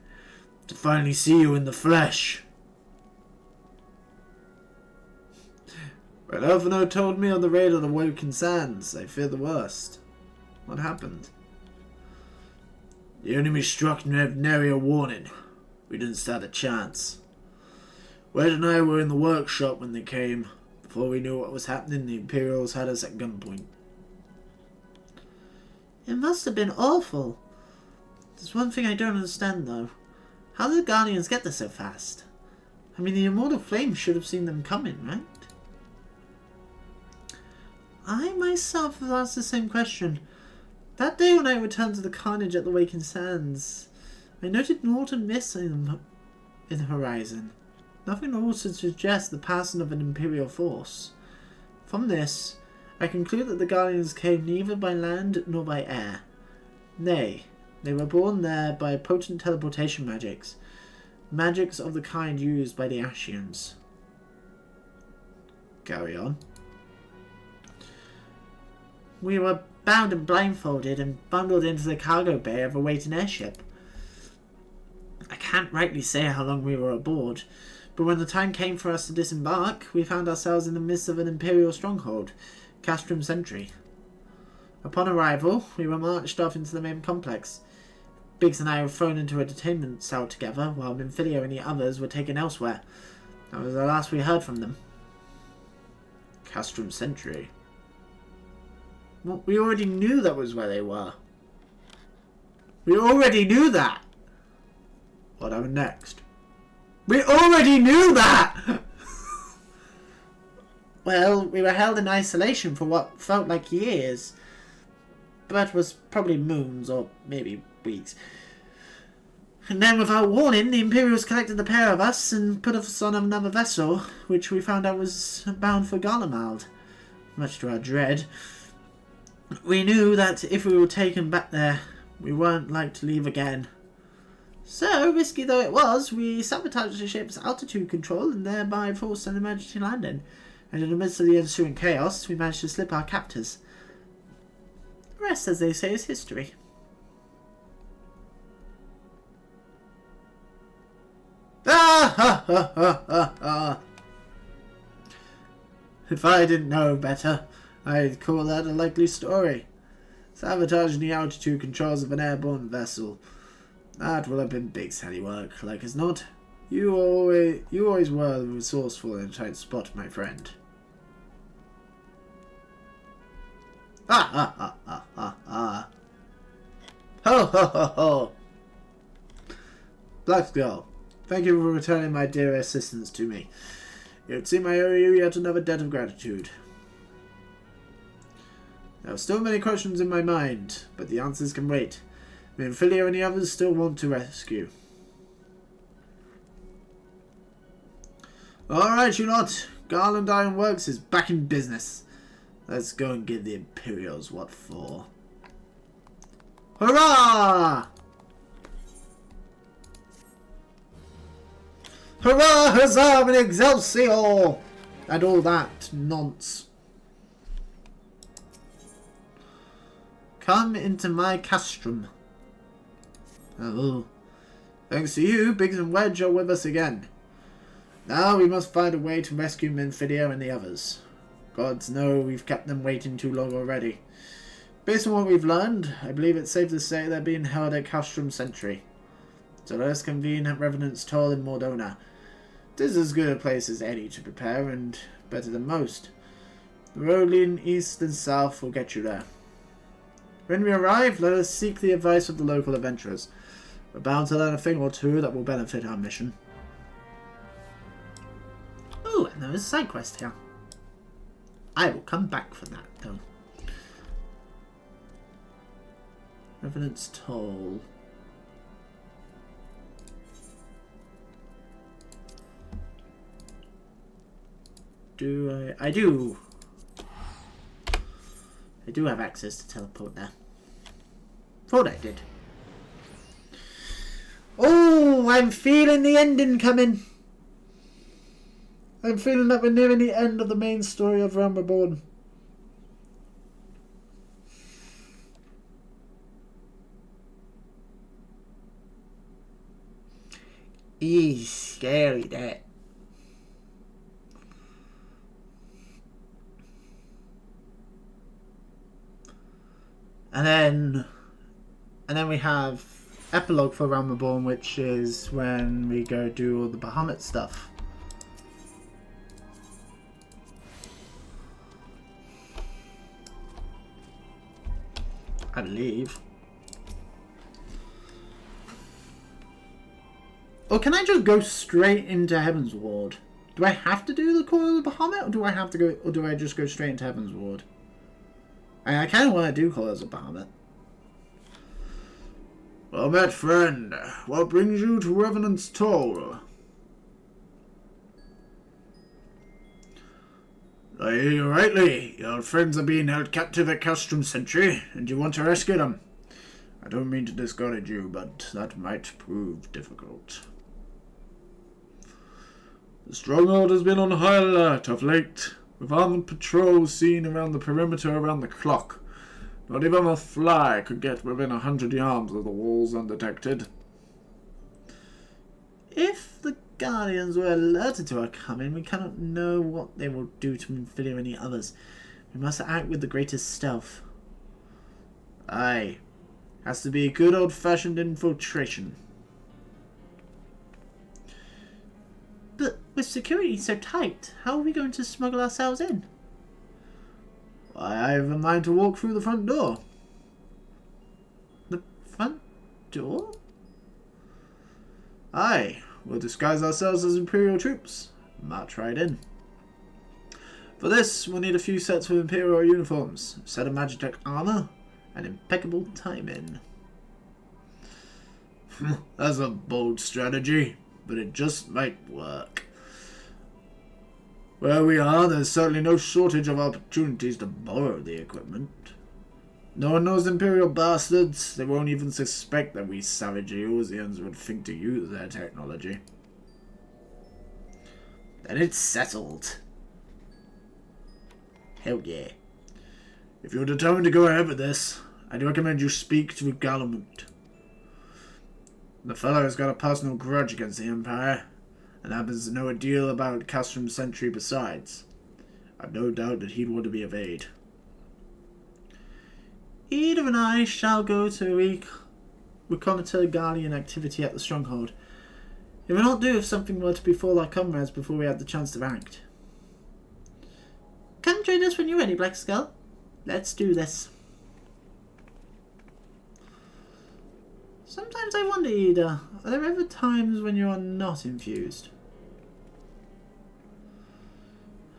to finally see you in the flesh. When Elfino told me on the raid on the Woken Sands, I feared the worst. What happened? The enemy struck nary a warning. We didn't stand a chance. Wade and I were in the workshop when they came. Before we knew what was happening, the Imperials had us at gunpoint. It must have been awful. There's one thing I don't understand, though. How did the Guardians get there so fast? I mean, the Immortal Flame should have seen them coming, right? I myself have asked the same question. That day when I returned to the carnage at the Waking Sands, I noted Norton mist in the horizon. Nothing at all to suggest the passing of an Imperial force. From this, I conclude that the Guardians came neither by land nor by air. Nay, they were born there by potent teleportation magics. Magics of the kind used by the Ashians. Carry on. We were bound and blindfolded and bundled into the cargo bay of a waiting airship. I can't rightly say how long we were aboard, but when the time came for us to disembark, we found ourselves in the midst of an Imperial stronghold, Castrum Sentry. Upon arrival, we were marched off into the main complex. Biggs and I were thrown into a detainment cell together, while Minfidio and the others were taken elsewhere. That was the last we heard from them. Castrum Sentry. Well, we already knew that was where they were. We already knew that! What happened next? We already knew that! Well, we were held in isolation for what felt like years. But was probably moons, or maybe weeks. And then, without warning, the Imperials collected the pair of us and put us on another vessel, which we found out was bound for Garlemald. Much to our dread. We knew that if we were taken back there, we weren't like to leave again. So, risky though it was, we sabotaged the ship's altitude control and thereby forced an emergency landing. And in the midst of the ensuing chaos, we managed to slip our captors. The rest, as they say, is history. Ah ha ha ha ha ha! If I didn't know better, I'd call that a likely story. Sabotaging the altitude controls of an airborne vessel. That will have been Big's handiwork, like as not. You always were resourceful in a tight spot, my friend. Ha ha ha ha ha ha! Ho ho ho ho! Blackskull, thank you for returning my dear assistance to me. It would seem I owe you yet another debt of gratitude. There are still many questions in my mind, but the answers can wait. Minfidio and the others still want to rescue. Alright, you lot. Garland Iron Works is back in business. Let's go and give the Imperials what for. Hurrah! Hurrah, huzzah, and excelsior! And all that nonce. Come into my castrum. Oh. Thanks to you, Biggs and Wedge are with us again. Now we must find a way to rescue Minfidio and the others. Gods know we've kept them waiting too long already. Based on what we've learned, I believe it's safe to say they're being held at Castrum Sentry. So let us convene at Revenant's Toll in Mordona. It is as good a place as any to prepare, and better than most. The road leading east and south will get you there. When we arrive, let us seek the advice of the local adventurers. We're bound to learn a thing or two that will benefit our mission. Ooh, and there is a side quest here. I will come back for that, though. Revenant's Toll. I do. I do have access to teleport there. Thought I did. Oh, I'm feeling the ending coming. I'm feeling that we're nearing the end of the main story of Realm Reborn. He's scary, that. And then we have epilogue for Realm Reborn, which is when we go do all the Bahamut stuff. I believe. Or can I just go straight into Heaven's Ward? Do I have to do the Coil of Bahamut, or do I have to go, or do I just go straight into Heaven's Ward? I kind of want to do Coils of Bahamut. Well met, friend. What brings you to Revenant's Toll? I hear you rightly. Your friends are being held captive at Castrum Sentry, and you want to rescue them. I don't mean to discourage you, but that might prove difficult. The stronghold has been on high alert of late, with armed patrols seen around the perimeter around the clock. Not even a fly could get within 100 yards of the walls undetected. If the Guardians were alerted to our coming, we cannot know what they will do to Minfidio and the others. We must act with the greatest stealth. Aye. Has to be good old-fashioned infiltration. But with security so tight, how are we going to smuggle ourselves in? Why, I have a mind to walk through the front door. The front door? Aye, we'll disguise ourselves as Imperial troops. March right in. For this, we'll need a few sets of Imperial uniforms, a set of Magitech armor, and impeccable timing. That's a bold strategy, but it just might work. Where we are, there's certainly no shortage of opportunities to borrow the equipment. No one knows Imperial bastards. They won't even suspect that we savage Eosians would think to use their technology. Then it's settled. Hell yeah. If you're determined to go ahead with this, I'd recommend you speak to Galamut. The fellow's got a personal grudge against the Empire, and happens to know a deal about Castrum Sentry besides. I've no doubt that he'd want to be of aid. Eda and I shall go to reconnoiter Guardian activity at the stronghold. It will not do if something were to befall our comrades before we have the chance to act. Come join us when you're ready, Black Skull. Let's do this. Sometimes I wonder, Eda, are there ever times when you are not infused?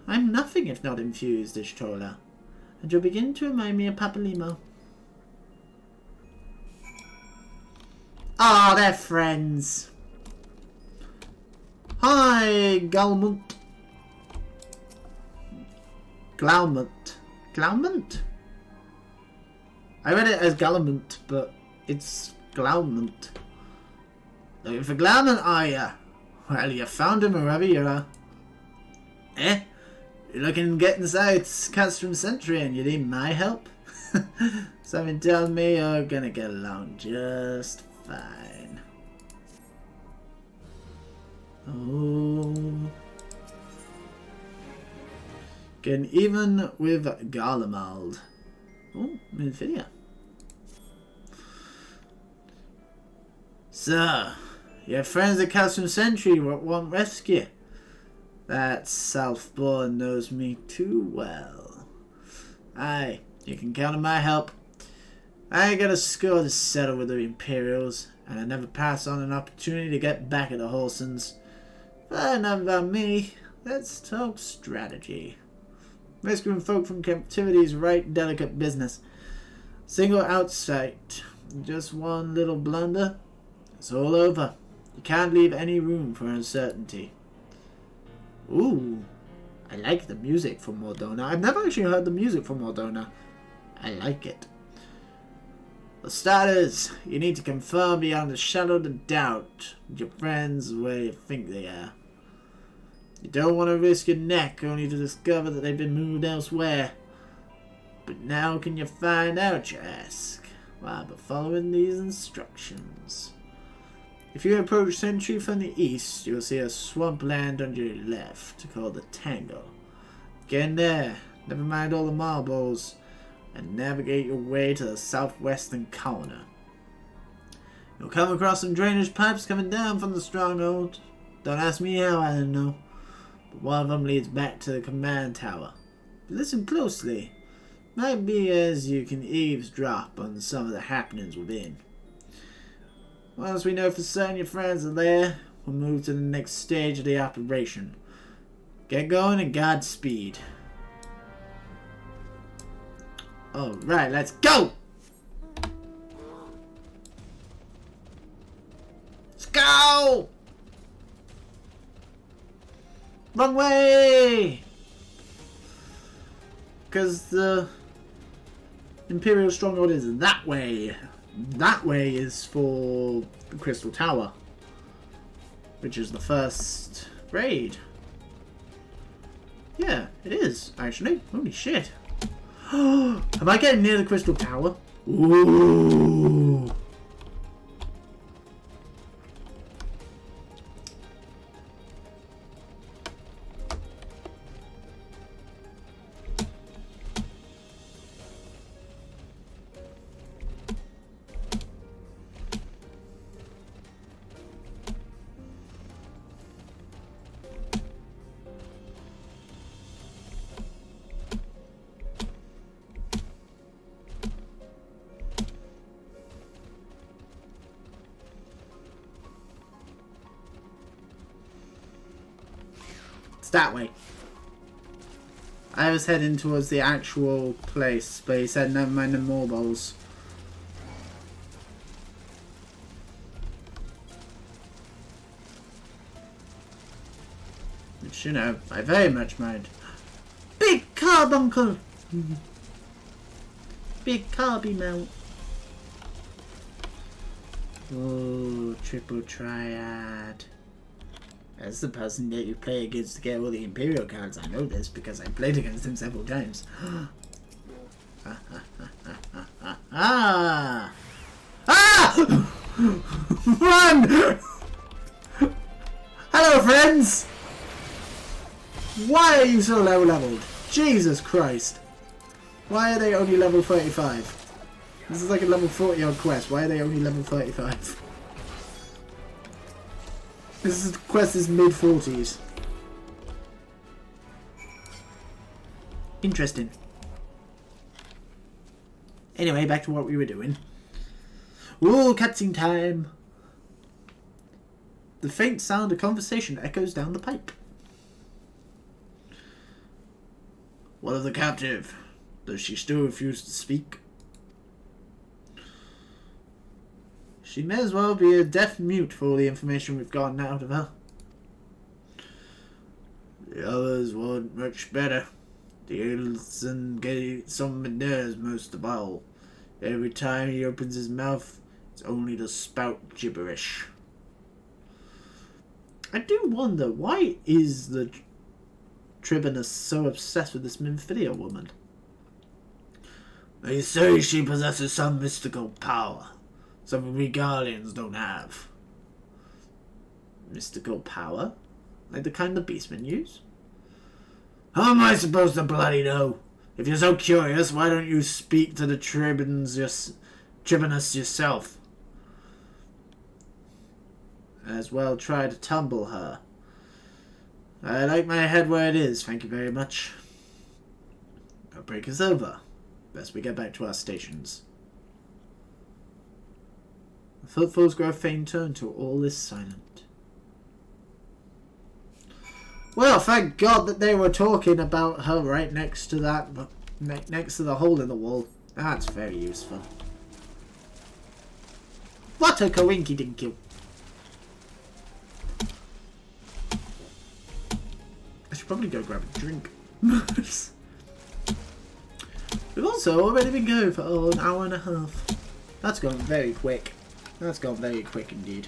I'm nothing if not infused, Ishtola, and you'll begin to remind me of Papalimo. Ah, they're friends. Hi, Galmunt. Glaumont? I read it as Galamont, but it's Glaumont. Looking for Glaumont, are ya? Well, you found him wherever you are. Eh? You're looking to get inside Castrum Sentry and you need my help? Something tells me you're gonna get along just fine. Oh. Getting even with Garlemald. Oh, Minfidia. So, your friends at Castrum Sentry want rescue. That Southborn knows me too well. Aye, you can count on my help. I got a score to settle with the Imperials, and I never pass on an opportunity to get back at the Wholesons. But enough about me. Let's talk strategy. Rescuing folk from captivity is right delicate business. Single outsight. Just one little blunder. It's all over. You can't leave any room for uncertainty. Ooh, I like the music from Mordona. I've never actually heard the music from Mordona. I like it. For starters, you need to confirm beyond a shadow of doubt that your friends are where you think they are. You don't want to risk your neck only to discover that they've been moved elsewhere. But now can you find out, you ask? Why, by following these instructions. If you approach Sentry from the east, you'll see a swampland on your left called the Tangle. Get in there, never mind all the marbles, and navigate your way to the southwestern corner. You'll come across some drainage pipes coming down from the stronghold. Don't ask me how, I don't know. But one of them leads back to the command tower. But listen closely. Might be as you can eavesdrop on some of the happenings within. Once we know for certain your friends are there, we'll move to the next stage of the operation. Get going and Godspeed. Alright, let's go! Let's go! Wrong way! Because the Imperial Stronghold is that way. That way is for the Crystal Tower, which is the first raid. Yeah, it is, actually. Holy shit. Am I getting near the Crystal Tower? Ooh. that way. I was heading towards the actual place, but he said never mind the more balls. Which, you know, I very much mind. Big carbuncle! Big carby mount. Oh, triple triad. As the person that you play against to get all the Imperial cards, I know this because I played against them several times. Ah! Ah! Run! Hello, friends! Why are you so low leveled? Jesus Christ. Why are they only level 35? This is like a level 40 odd quest. Why are they only level 35? This quest is mid 40s. Interesting. Anyway, back to what we were doing. Ooh, cutscene time. The faint sound of conversation echoes down the pipe. What of the captive? Does she still refuse to speak? She may as well be a deaf mute for all the information we've gotten out of her. The others weren't much better. The Ilson gave some nerves most of all. Every time he opens his mouth, it's only to spout gibberish. I do wonder, why is the Tribunus so obsessed with this Minfidia woman? They say she possesses some mystical power, something we Guardians don't have. Mystical power? Like the kind the Beastmen use? How am I supposed to bloody know? If you're so curious, why don't you speak to the Tribunus yourself? As well try to tumble her. I like my head where it is, thank you very much. Our break is over. Best we get back to our stations. The footfalls grow fainter until all is silent. Well, thank God that they were talking about her right next to that, next to the hole in the wall. That's very useful. What a coinky-dinky. I should probably go grab a drink. We've also already been going for an hour and a half. That's gone very quick. That's gone very quick indeed.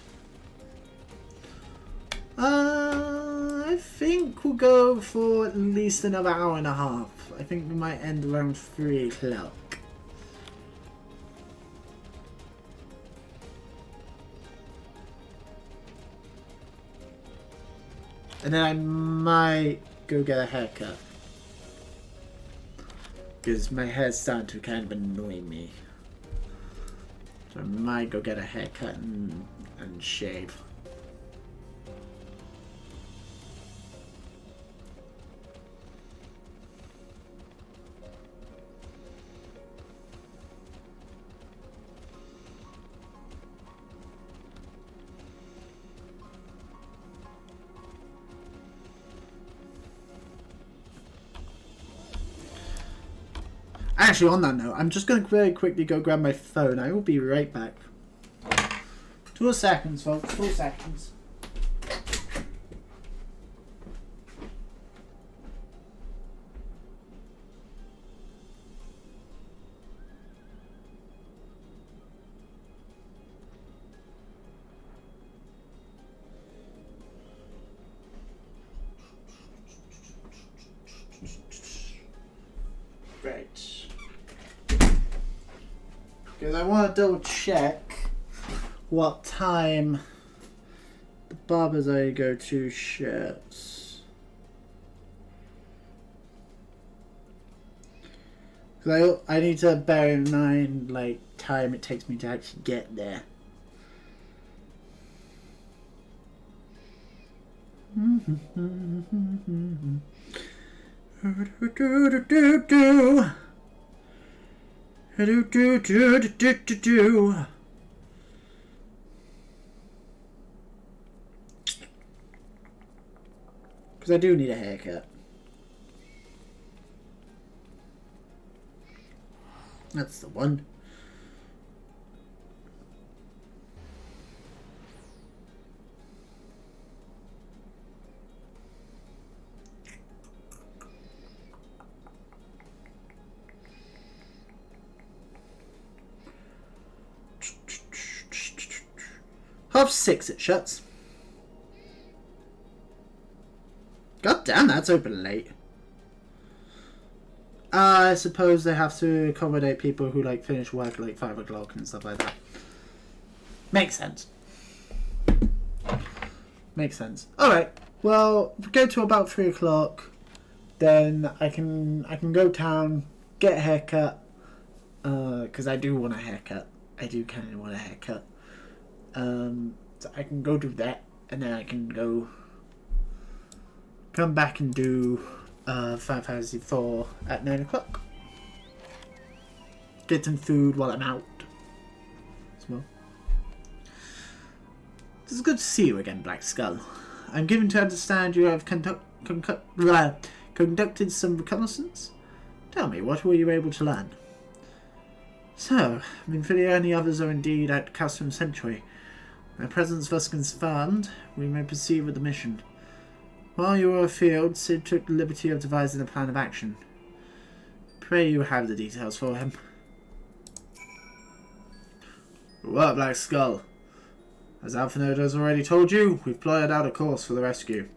I think we'll go for at least another hour and a half. I think we might end around 3 o'clock. And then I might go get a haircut. Because my hair's starting to kind of annoy me. So I might go get a haircut and shave. Actually, on that note, I'm just going to very quickly go grab my phone. I will be right back. 2 seconds, folks. 2 seconds. Right. Because I want to double check what time the barbers I go to shuts. Because I need to bear in mind like time it takes me to actually get there. Because I do need a haircut. That's the one. Half 6 it shuts. God damn, that's open late. I suppose they have to accommodate people who like finish work at like 5 o'clock and stuff like that. Makes sense. Makes sense. Alright, well, if we go to about 3 o'clock, then I can go town, get a haircut, because I do want a haircut. I do kind of want a haircut. So I can go do that, and then I can go come back and do Final Fantasy 4 at 9 o'clock. Get some food while I'm out as well. It's good to see you again, Black Skull. I'm given to understand you have conducted some reconnaissance. Tell me, what were you able to learn? So, Minfilia and the others are indeed at Custom Sanctuary. My presence thus confirmed, we may proceed with the mission. While you were afield, Sid took the liberty of devising a plan of action. Pray you have the details for him. Well, Black Skull. As Alphinaud has already told you, we've plotted out a course for the rescue.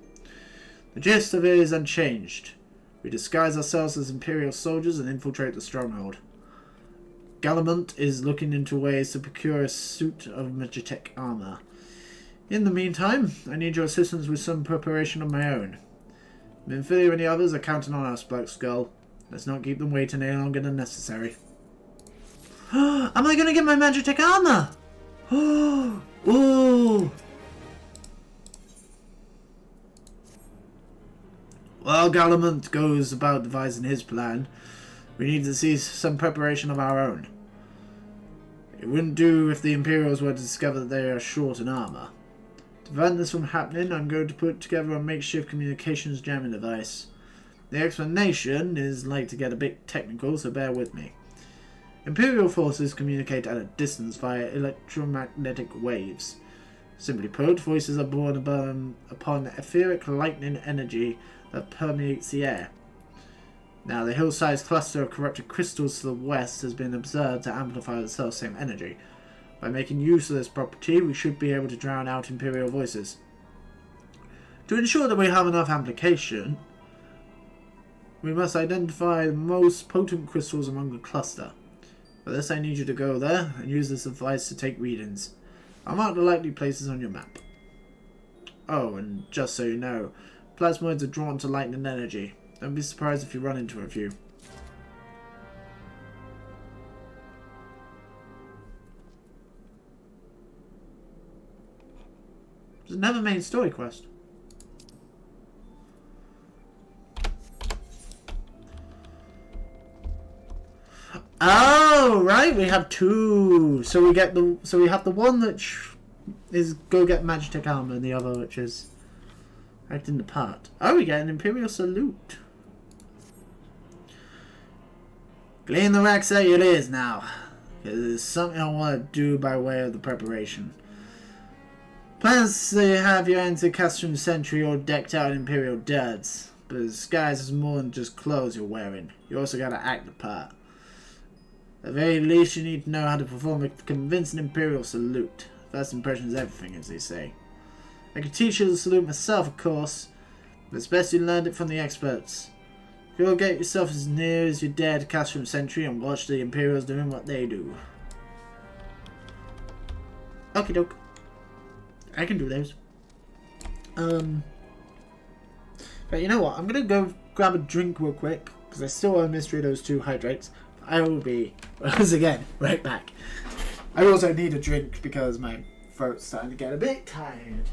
The gist of it is unchanged. We disguise ourselves as Imperial soldiers and infiltrate the stronghold. Galamont is looking into ways to procure a suit of Magitech armor. In the meantime, I need your assistance with some preparation of my own. Minfilia and the others are counting on us, Black Skull. Let's not keep them waiting any longer than necessary. Am I going to get my Magitech armor? Ooh! While Galamont goes about devising his plan, we need to see some preparation of our own. It wouldn't do if the Imperials were to discover that they are short in armor. To prevent this from happening, I'm going to put together a makeshift communications jamming device. The explanation is like to get a bit technical, so bear with me. Imperial forces communicate at a distance via electromagnetic waves. Simply put, voices are born upon etheric lightning energy that permeates the air. Now, the hill-sized cluster of corrupted crystals to the west has been observed to amplify the self-same energy. By making use of this property, we should be able to drown out Imperial voices. To ensure that we have enough amplification, we must identify the most potent crystals among the cluster. For this, I need you to go there and use this device to take readings. I'll mark the likely places on your map. Oh, and just so you know, plasmoids are drawn to lightning energy. Don't be surprised if you run into a few. It's another main story quest. Oh, right, we have two. So we have the one that is go get Magitech armor, and the other which is acting the part. Oh, we get an Imperial salute. Clean the racks out your ears now. There's something I want to do by way of the preparation. Plans to have you enter Custom Sentry all decked out in Imperial duds. But the disguise is more than just clothes you're wearing. You also gotta act the part. At the very least, you need to know how to perform a convincing Imperial salute. First impression is everything, as they say. I could teach you the salute myself, of course, but it's best you learned it from the experts. Go get yourself as near as you dare to Custom Sentry and watch the Imperials doing what they do. Okie doke. I can do those. But you know what? I'm gonna go grab a drink real quick because I still want to mystery those 2 hydrates. I will be, once again, right back. I also need a drink because my throat's starting to get a bit tired.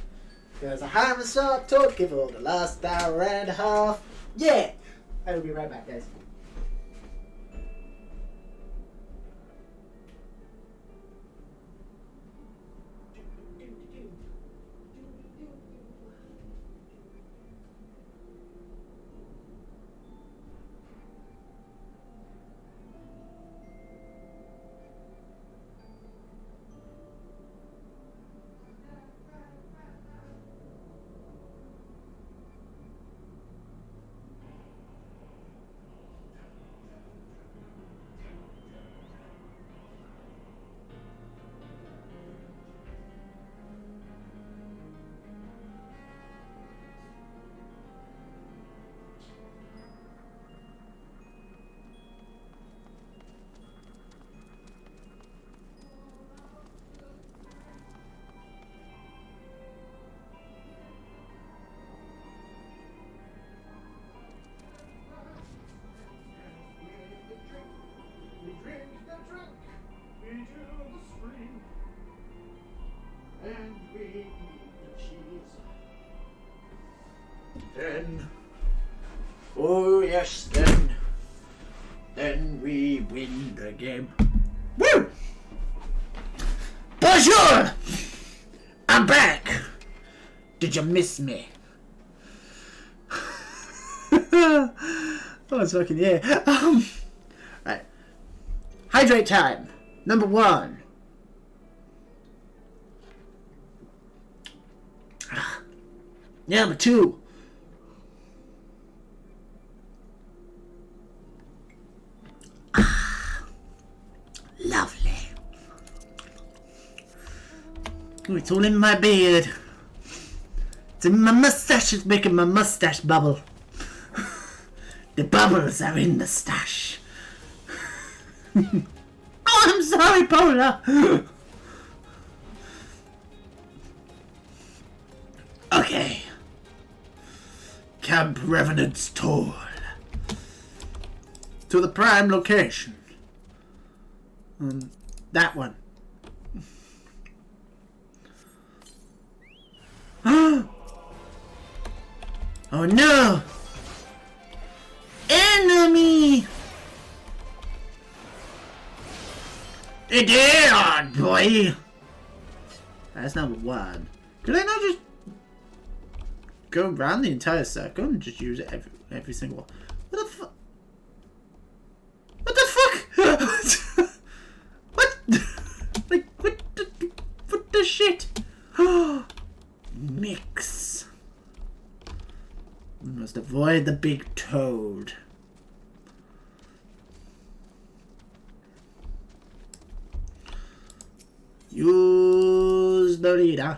Because I haven't stopped talking for the last hour and a half. Yeah! I will be right back, guys. drink, we do the scream, and we eat the cheese. Then, oh yes, then we win the game. Woo! Bonjour! I'm back! Did you miss me? Oh, it's fucking yeah. Right. Hydrate time. Number 1. Number 2. Lovely. Oh, it's all in my beard. It's in my mustache. It's making my mustache bubble. The bubbles are in the stash. Oh, I'm sorry, Paula. Okay. Camp Revenant's Toll. To the prime location. That one. Oh no! Enemy! It on, boy! That's number 1. Could I not just go around the entire circle and just use it every single one? What the fuck? What the fuck? What? Like, what the shit? Mix. We must avoid the big toad. Use the leader.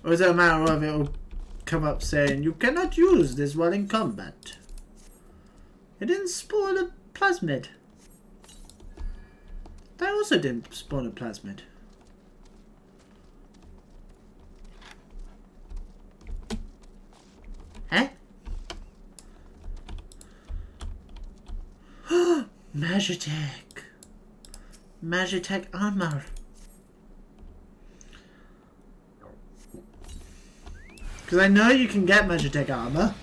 Or is it a matter of it will come up saying you cannot use this while in combat? It didn't spawn a plasmid. That also didn't spawn a plasmid. Huh? Magitech. Magitech armor. Because I know you can get Magitech armor.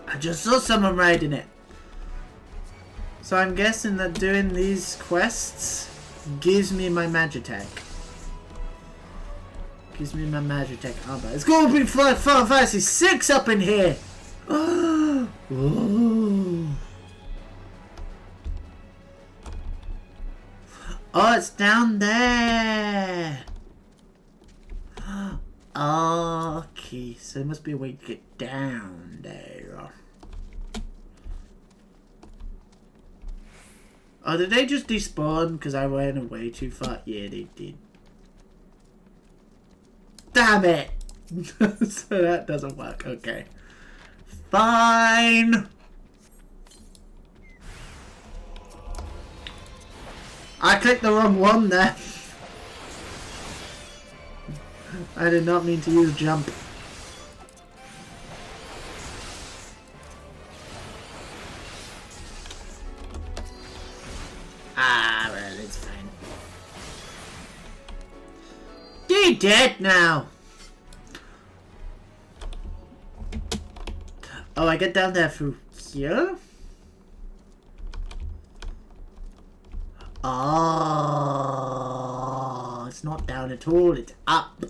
I just saw someone riding it. So I'm guessing that doing these quests gives me my Magitech. Gives me my Magitech armor. It's gonna be Final Fantasy 6 up in here! Oh. Oh, it's down there! Okay, so there must be a way to get down there. Oh, did they just despawn because I went away too far? Yeah, they did. Damn it! So that doesn't work. Okay. Fine! I clicked the wrong one there. I did not mean to use jump. Ah, well, it's fine. You're dead now! Oh, I get down there through here? Oh, it's not down at all, it's up.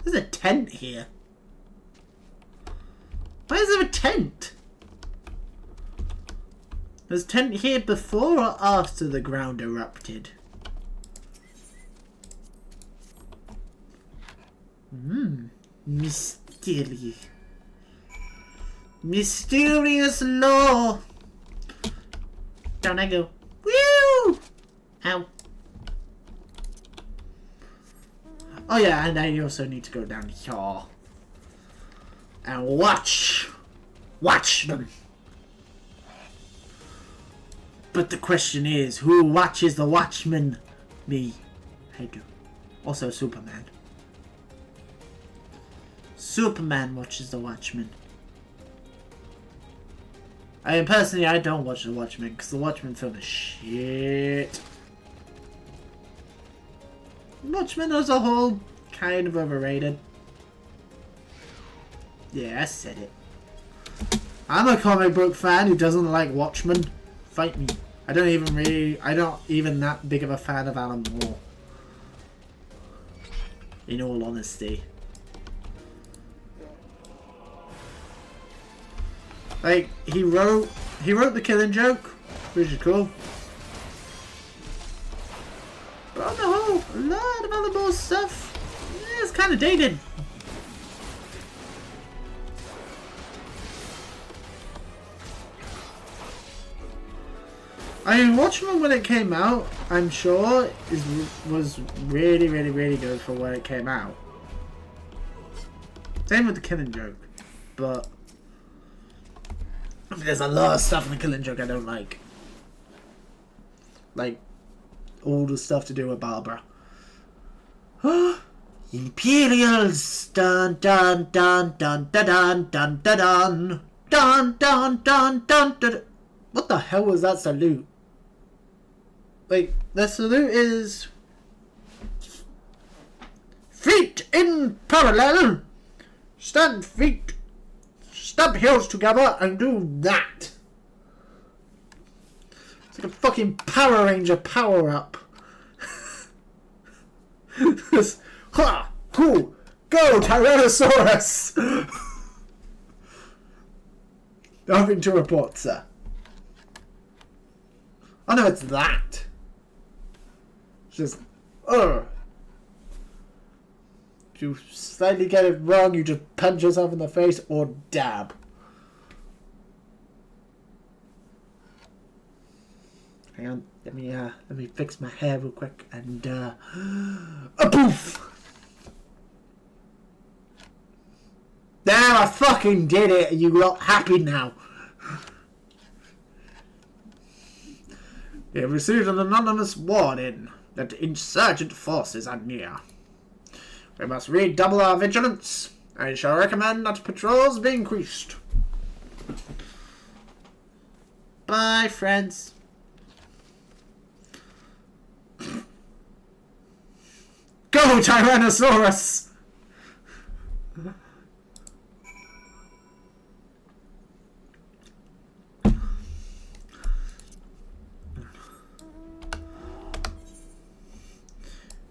There's a tent here. Why is there a tent? Was a tent here before or after the ground erupted? Mystery. Mysterious law. Down I go. Woo! Ow. Oh yeah, and I also need to go down here. And watch. Watch them. But the question is, who watches the watchman? Me. I do. Also Superman. Superman watches the watchman. I mean, personally, I don't watch The Watchmen because The Watchmen film is shit. Watchmen as a whole, kind of overrated. Yeah, I said it. I'm a comic book fan who doesn't like Watchmen. Fight me. I'm not even that big of a fan of Alan Moore. In all honesty. Like, he wrote The Killing Joke, which is cool. But on the whole, a lot of Alan Moore's stuff, it's kind of dated. I mean, Watchmen when it came out, I'm sure was really, really, really good for when it came out. Same with The Killing Joke, but there's a lot of stuff in The Killing Joke I don't like. Like, all the stuff to do with Barbara. Imperials! Dun dun dun dun dun dun dun dun dun dun dun dun dun. What the hell was that salute? Like, the salute is feet in parallel. Stand feet. Stump heels together and do that. It's like a fucking Power Ranger power up. Ha! Cool! Go, Tyrannosaurus! Nothing to report, sir. Oh no, it's that. It's just, If you slightly get it wrong, you just punch yourself in the face or dab. Hang on, let me fix my hair real quick and a poof! There, I fucking did it. You lot happy now? We have received an anonymous warning that insurgent forces are near. We must redouble our vigilance. I shall recommend that patrols be increased. Bye, friends. Go, Tyrannosaurus!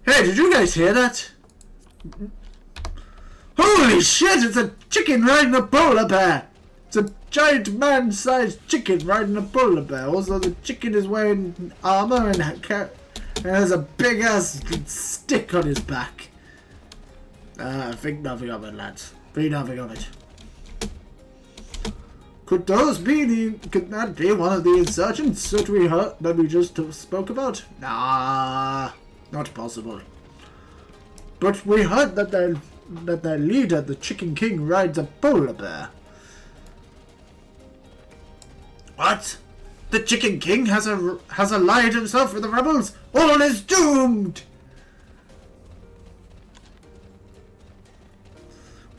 Hey, did you guys hear that? Holy shit, it's a chicken riding a polar bear! It's a giant man-sized chicken riding a polar bear. Also, the chicken is wearing armor and has a big-ass stick on his back. Think nothing of it, lads. Think nothing of it. Could that be one of the insurgents that we just spoke about? Nah, not possible. But we heard that their leader, the Chicken King, rides a polar bear. What? The Chicken King has allied himself with the rebels? All is doomed!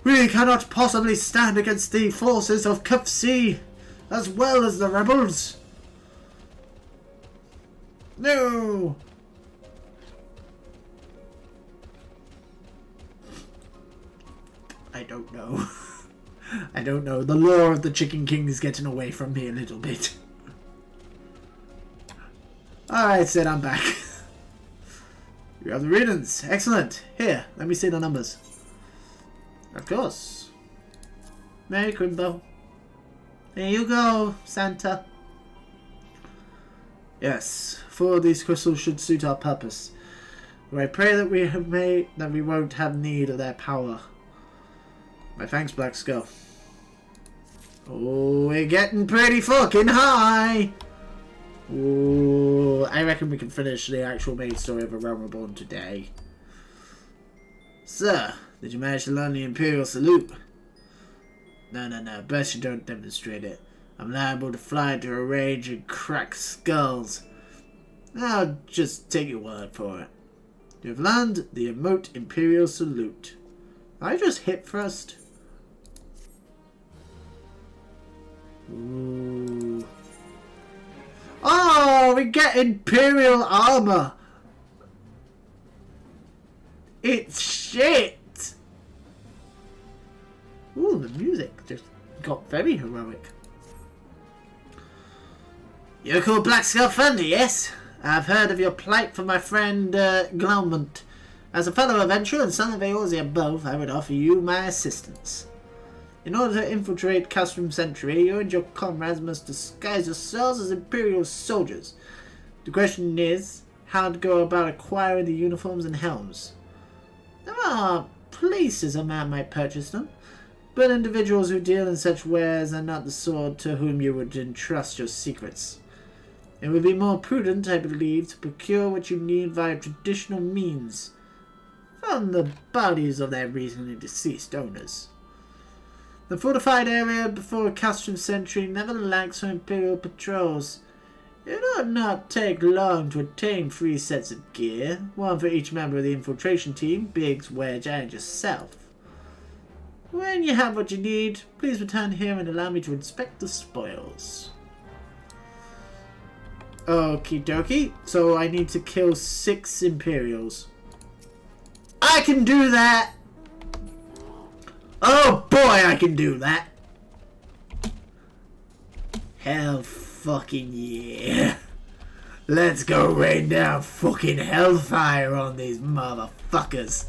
We cannot possibly stand against the forces of Cup C, as well as the rebels. No! I don't know. I don't know. The lore of the Chicken King is getting away from me a little bit. Alright, Sid, I'm back. You have the readings. Excellent. Here, let me see the numbers. Of course. Merry Crimbo. There you go, Santa. Yes, 4 of these crystals should suit our purpose. I pray that we won't have need of their power. My thanks, Black Skull. Oh, we're getting pretty fucking high! Ooh, I reckon we can finish the actual main story of A Realm Reborn today. Sir, did you manage to learn the Imperial Salute? No, best you don't demonstrate it. I'm liable to fly to a range and crack skulls. I'll just take your word for it. You have learned the Emote Imperial Salute. I just hit first. Ooh. Oh, we get Imperial armor. It's shit. Ooh, the music just got very heroic. You're called Blackskullthunder, yes? I've heard of your plight from my friend Glomont. As a fellow adventurer and son of Eorzea both, I would offer you my assistance. In order to infiltrate Castrum Century, you and your comrades must disguise yourselves as Imperial soldiers. The question is, how to go about acquiring the uniforms and helms. There are places a man might purchase them, but individuals who deal in such wares are not the sort to whom you would entrust your secrets. It would be more prudent, I believe, to procure what you need via traditional means, from the bodies of their recently deceased owners. The fortified area before Castrum Century never lacks for Imperial patrols. It ought not take long to attain 3 sets of gear, one for each member of the infiltration team, Biggs, Wedge, and yourself. When you have what you need, please return here and allow me to inspect the spoils. Okie dokie, so I need to kill 6 Imperials. I can do that! Oh boy, I can do that! Hell fucking yeah! Let's go rain down fucking hellfire on these motherfuckers!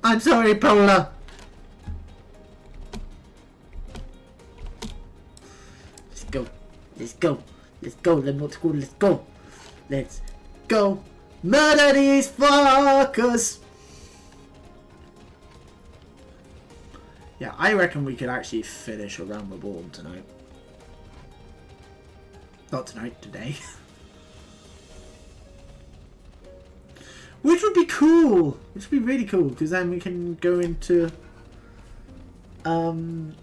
I'm sorry, Polar! Let's go. Let's go. Let's go. Let's go. Let's go. Let's go. Murder these fuckers! Yeah, I reckon we could actually finish around Reborn tonight. Not tonight, today. Which would be cool. Which would be really cool, because then we can go into well,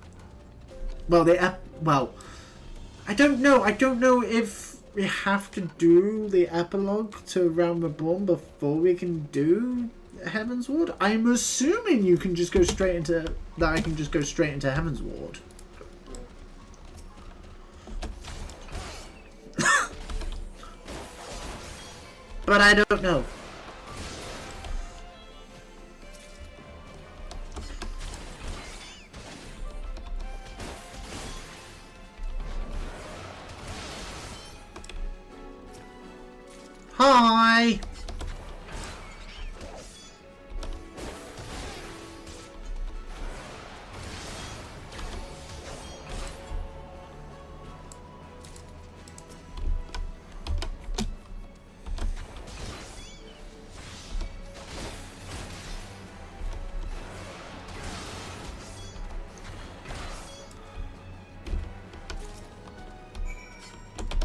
I don't know. I don't know if we have to do the epilogue to Realm Reborn before we can do Heaven's Ward. I'm assuming you can just go straight into that. I can just go straight into Heaven's Ward. But I don't know. Hi!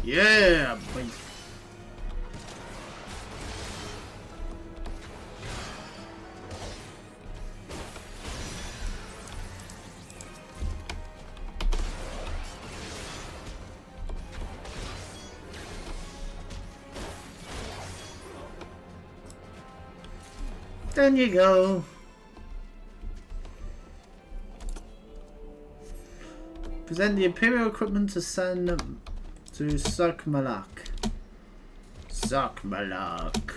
Yeah, boy. There you go. Present the Imperial equipment to send to Sakmalak. Sakmalak.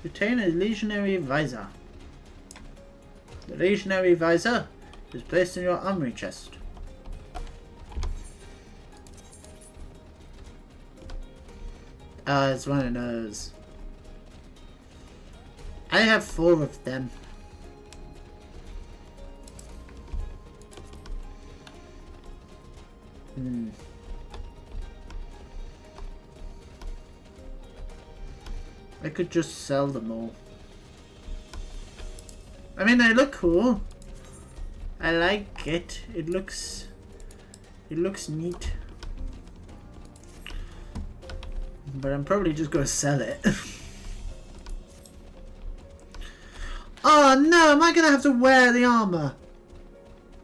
Retain a legionary visor. The legionary visor is placed in your armory chest. It's one of those. I have 4 of them. I could just sell them all. I mean, they look cool. I like it. It looks neat. But I'm probably just gonna sell it. Oh no, am I gonna have to wear the armor?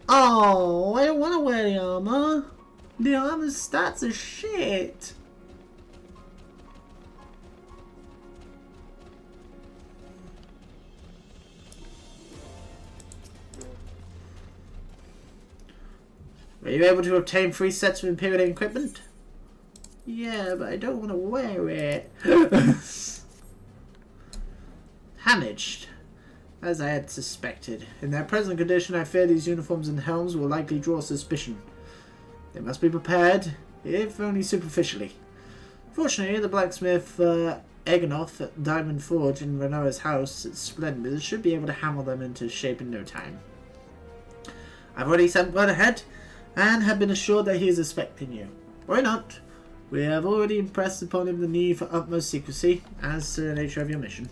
Oh, I don't wanna wear the armor. The armor's stats are shit. you able to obtain 3 sets of Imperial equipment? Yeah, but I don't want to wear it. Damaged. As I had suspected. In their present condition, I fear these uniforms and helms will likely draw suspicion. They must be prepared, if only superficially. Fortunately, the blacksmith Eganoff at Diamond Forge in Renoa's house at Splendid should be able to hammer them into shape in no time. I've already sent word ahead, and have been assured that he is expecting you. Why not? We have already impressed upon him the need for utmost secrecy, as to the nature of your mission.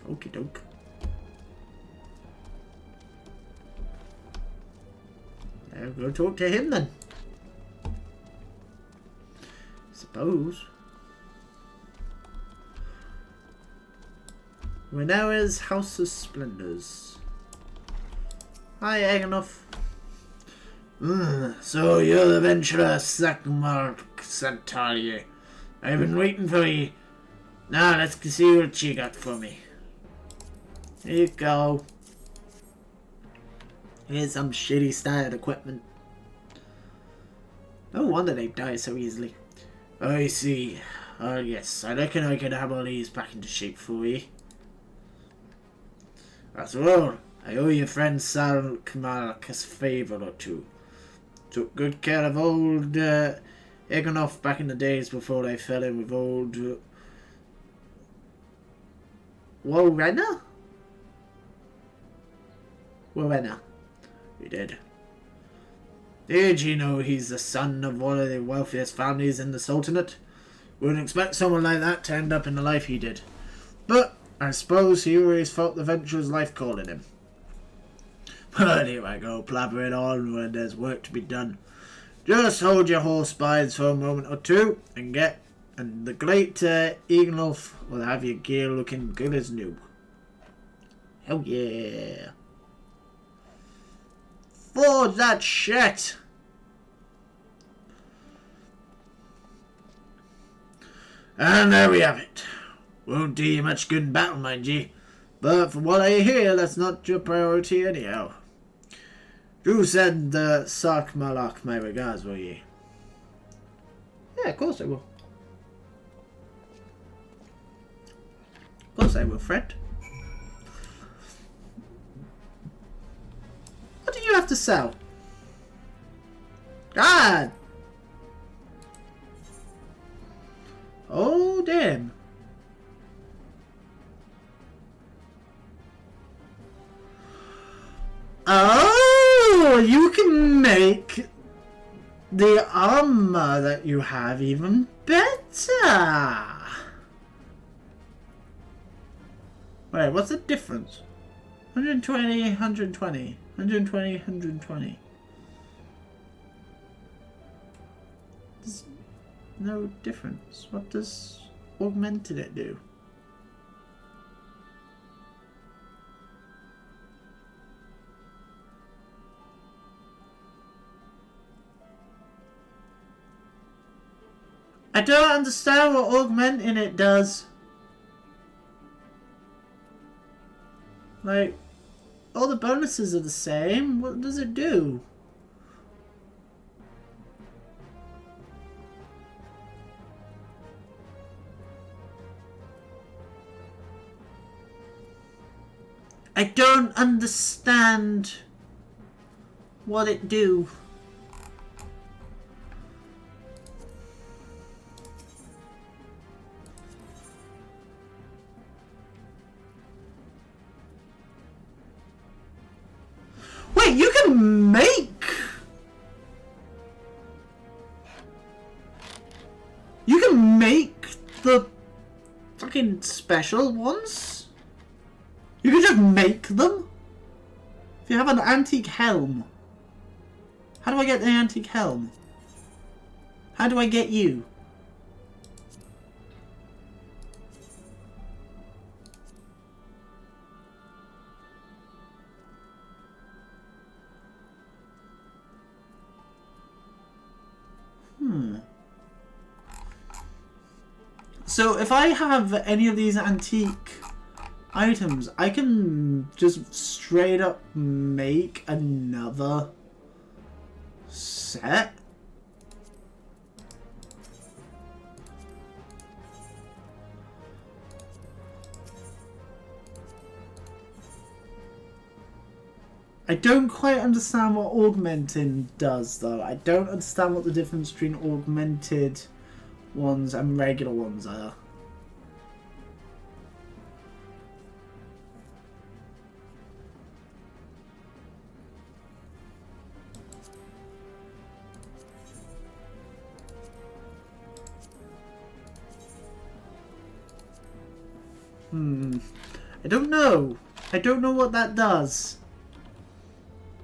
Okie doke. I'll go talk to him then. Suppose. Renoa's House of Splendors. Hi, Eganoff. So you're the adventurer Sakmark Santalier. I've been waiting for you. Now let's see what you got for me. Here you go. Here's some shitty styled equipment. No wonder they die so easily. I see. Oh yes, I reckon I can have all these back into shape for you. After all, I owe your friend Sal Kamalak a favour or two. Took good care of old Eganoff back in the days before I fell in with old Warrenna? Warrenna. We did. Did you know he's the son of one of the wealthiest families in the Sultanate? Wouldn't expect someone like that to end up in the life he did. But I suppose he always felt the venture's life calling him. But here I go, blabbering on when there's work to be done. Just hold your horse bides for a moment or two, and the great Eaglelf will have your gear looking good as new. Hell yeah. Forge that shit! And there we have it. Won't do you much good in battle, mind ye. But from what I hear, that's not your priority anyhow. Drew send Sark Malak my regards, will ye? Yeah, of course I will. Of course I will, Fred. What do you have to sell? God! Oh, damn. Oh, you can make the armor that you have even better. Wait, what's the difference? 120, 120, 120, 120. There's no difference. What does augmented it do? I don't understand what augmenting it does. Like, all the bonuses are the same. What does it do? I don't understand what it do. Wait, you can make... You can make the fucking special ones? You can just make them? If you have an antique helm. How do I get the antique helm? How do I get you? So if I have any of these antique items. I can just straight up make another set. I don't quite understand what augmenting does, though. I don't understand what the difference between augmented ones and regular ones are. I don't know. I don't know what that does.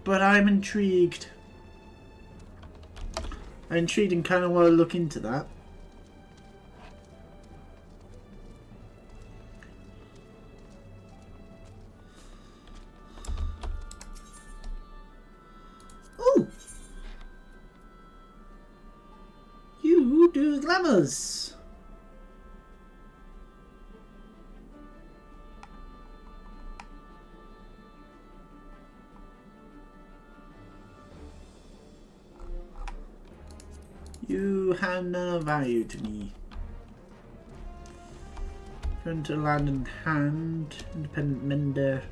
But I'm intrigued. I'm intrigued and kind of want to look into that. Ooh! You do glamours! You have no value to me. Frontal land in hand. Independent mender.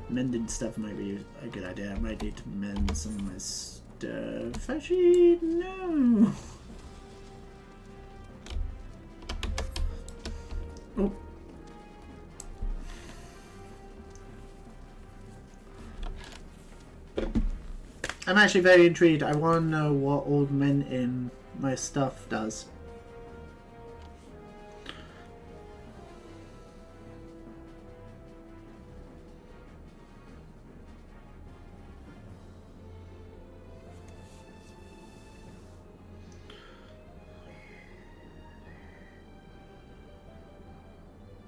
Mending stuff might be a good idea. I might need to mend some of my stuff. Actually, no. Oh. I'm actually very intrigued. I want to know what augmenting my stuff does.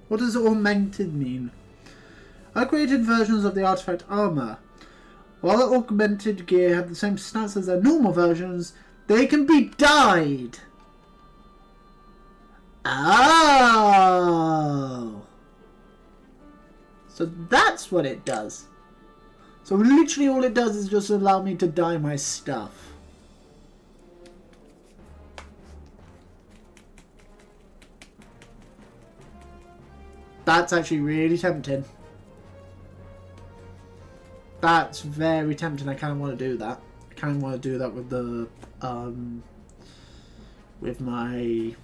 What does augmented mean? Upgraded versions of the artifact armor. While the augmented gear have the same stats as their normal versions, they can be dyed. Oh. So that's what it does. So literally all it does is just allow me to dye my stuff. That's actually really tempting. That's very tempting. I kind of want to do that. I kind of want to do that with the with my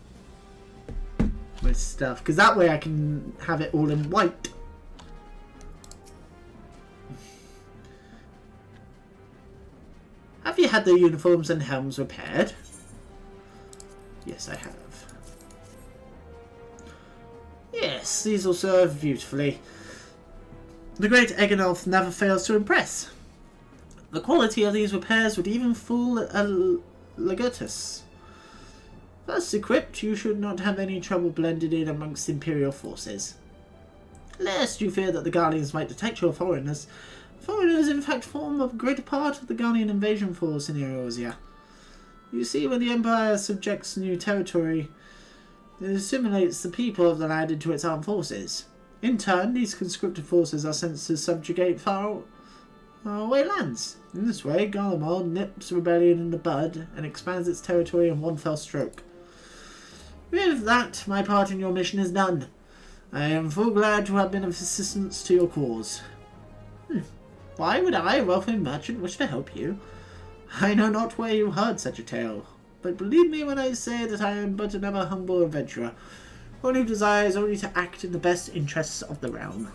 stuff, because that way I can have it all in white. Have you had the uniforms and helms repaired? Yes, I have. Yes, these will serve beautifully. The great Eggenolf never fails to impress. The quality of these repairs would even fool a Legatus. Thus equipped, you should not have any trouble blended in amongst Imperial forces. Lest you fear that the Guardians might detect your foreigners, foreigners in fact form a great part of the Guardian invasion force in Eorzea. You see, when the Empire subjects new territory, it assimilates the people of the land into its armed forces. In turn, these conscripted forces are sent to subjugate far away lands. In this way, Garlemald nips rebellion in the bud and expands its territory in one fell stroke. With that, my part in your mission is done. I am full glad to have been of assistance to your cause. Why would I, a wealthy merchant, wish to help you? I know not where you heard such a tale, but believe me when I say that I am but another humble adventurer, one who desires only to act in the best interests of the realm.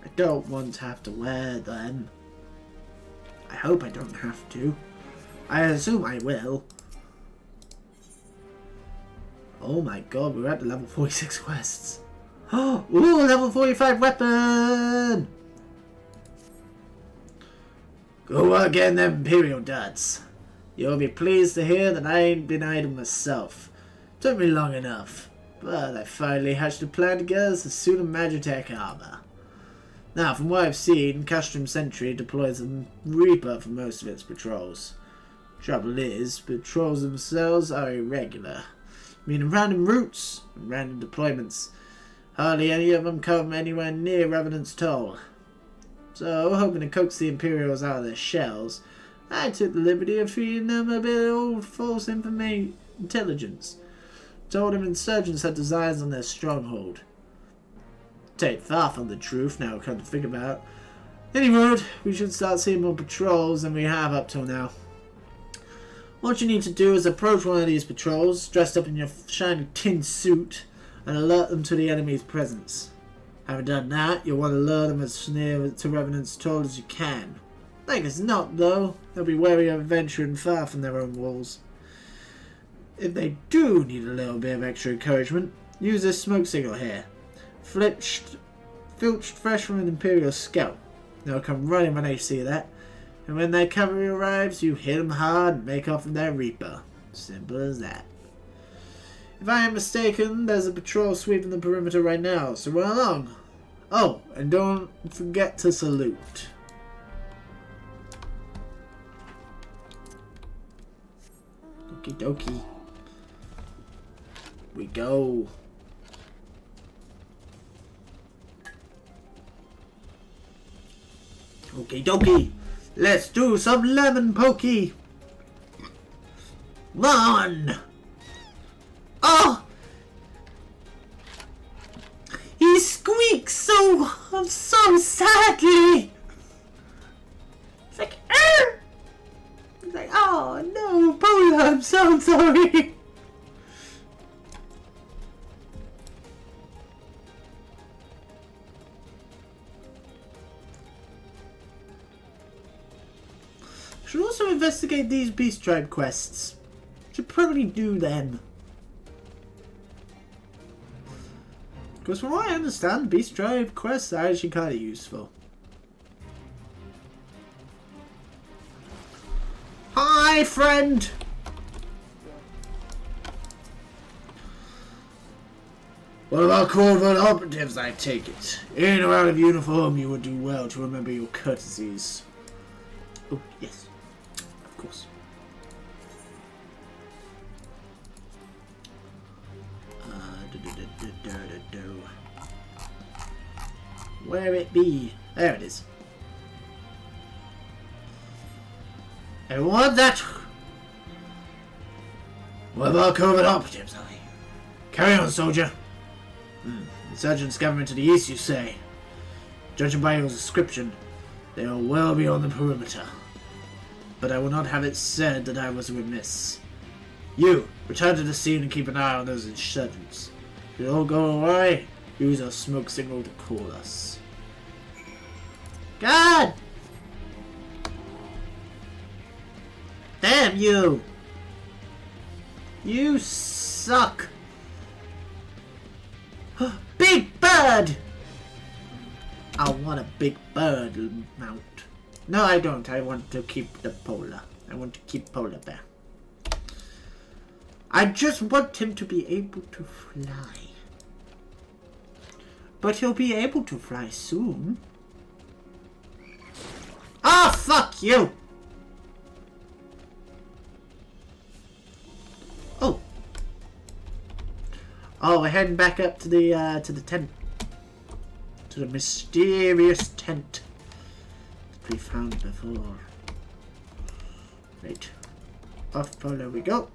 I don't want to have to wear them. I hope I don't have to. I assume I will. Oh my god, we're at the level 46 quests. Oh, ooh, level 45 weapon! Go work getting them Imperial duds. You'll be pleased to hear that I ain't been idle myself. Took me long enough, but I finally hatched a plan to get us a suit of Magitech armor. Now, from what I've seen, Castrum Sentry deploys a Reaper for most of its patrols. Trouble is, patrols themselves are irregular. meaning random routes and random deployments. Hardly any of them come anywhere near Revenant's toll. So, hoping to coax the Imperials out of their shells, I took the liberty of feeding them a bit of old false intelligence. Told them insurgents had designs on their stronghold. Take far from the truth, now come to think about it. Anyway, we should start seeing more patrols than we have up till now. What you need to do is approach one of these patrols, dressed up in your shiny tin suit, and alert them to the enemy's presence. Having done that, you'll want to lure them as near to Revenant's toll as you can. Like as not, though, they'll be wary of venturing far from their own walls. If they do need a little bit of extra encouragement, use this smoke signal here. Filched fresh from an Imperial scout. They'll come running when they see that. And when their cavalry arrives, you hit them hard and make off with their Reaper. Simple as that. If I am mistaken, there's a patrol sweeping the perimeter right now, so run along. Oh, and don't forget to salute. Okie dokie. We go. Okie dokie. Let's do some lemon pokey. Run! Oh! He squeaks so sadly. It's like, Arr! It's like, oh no, Pola, I'm so sorry. Should also investigate these Beast Tribe quests. Should probably do them. Because from what I understand, Beast Tribe quests are actually kind of useful. Hi, friend! What about covert operatives, I take it? In or out of uniform, you would do well to remember your courtesies. Oh, yes. Of course. Where it be? There it is. I want that. What about covert operatives? Carry on, soldier. Insurgents government to the east, you say? Judging by your description, they are well beyond the perimeter. But I will not have it said that I was remiss. You, return to the scene and keep an eye on those insurgents. If they all go away, use our smoke signal to call us. God! Damn you! You suck! Big bird! I want a big bird mount. No, I don't. I want to keep the polar. I want to keep polar bear. I just want him to be able to fly. But he'll be able to fly soon. Ah, fuck you! Oh. Oh, we're heading back up to the tent. To the mysterious tent that we found before. Right. Off Polo we go.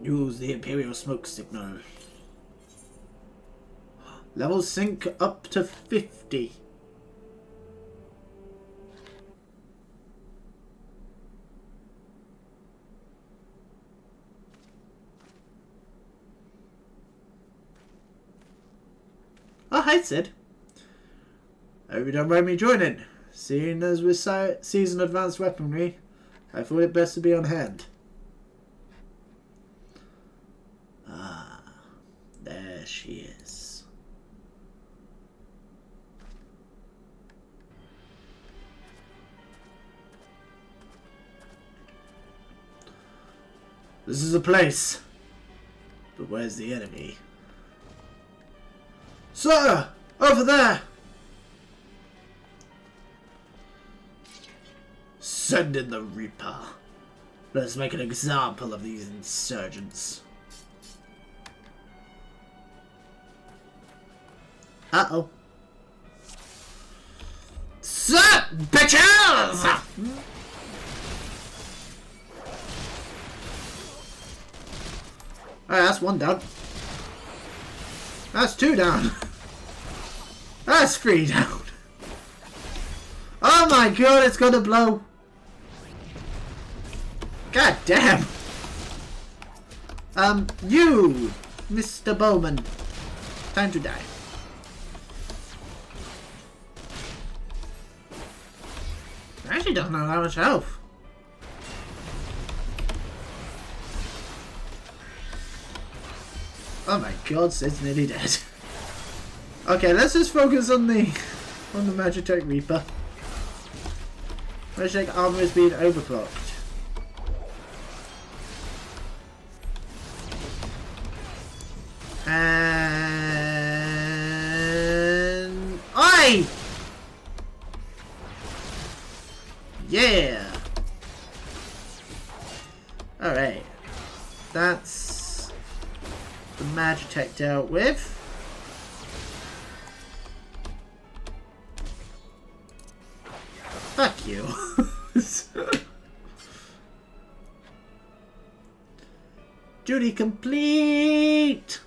Use the Imperial smoke signal. Levels sync up to 50. Oh, hi, Sid. Hope you don't mind me joining. Seeing as we're season advanced weaponry, I thought it best to be on hand. Ah, there she is. This is a place. But where's the enemy? Sir! Over there! Send in the Reaper. Let's make an example of these insurgents. Uh-oh. Sup, bitches! Alright, that's one down. That's two down. That's three down. Oh my god, it's gonna blow. God damn. You, Mr. Bowman. Time to die. I actually don't know how much health. Oh my god, Sid's nearly dead. Okay, let's just focus on the Magitech Reaper. Magitech armor is being overclocked. And oi! Yeah. All right. That's the Magitech dealt with. Fuck you. Duty complete.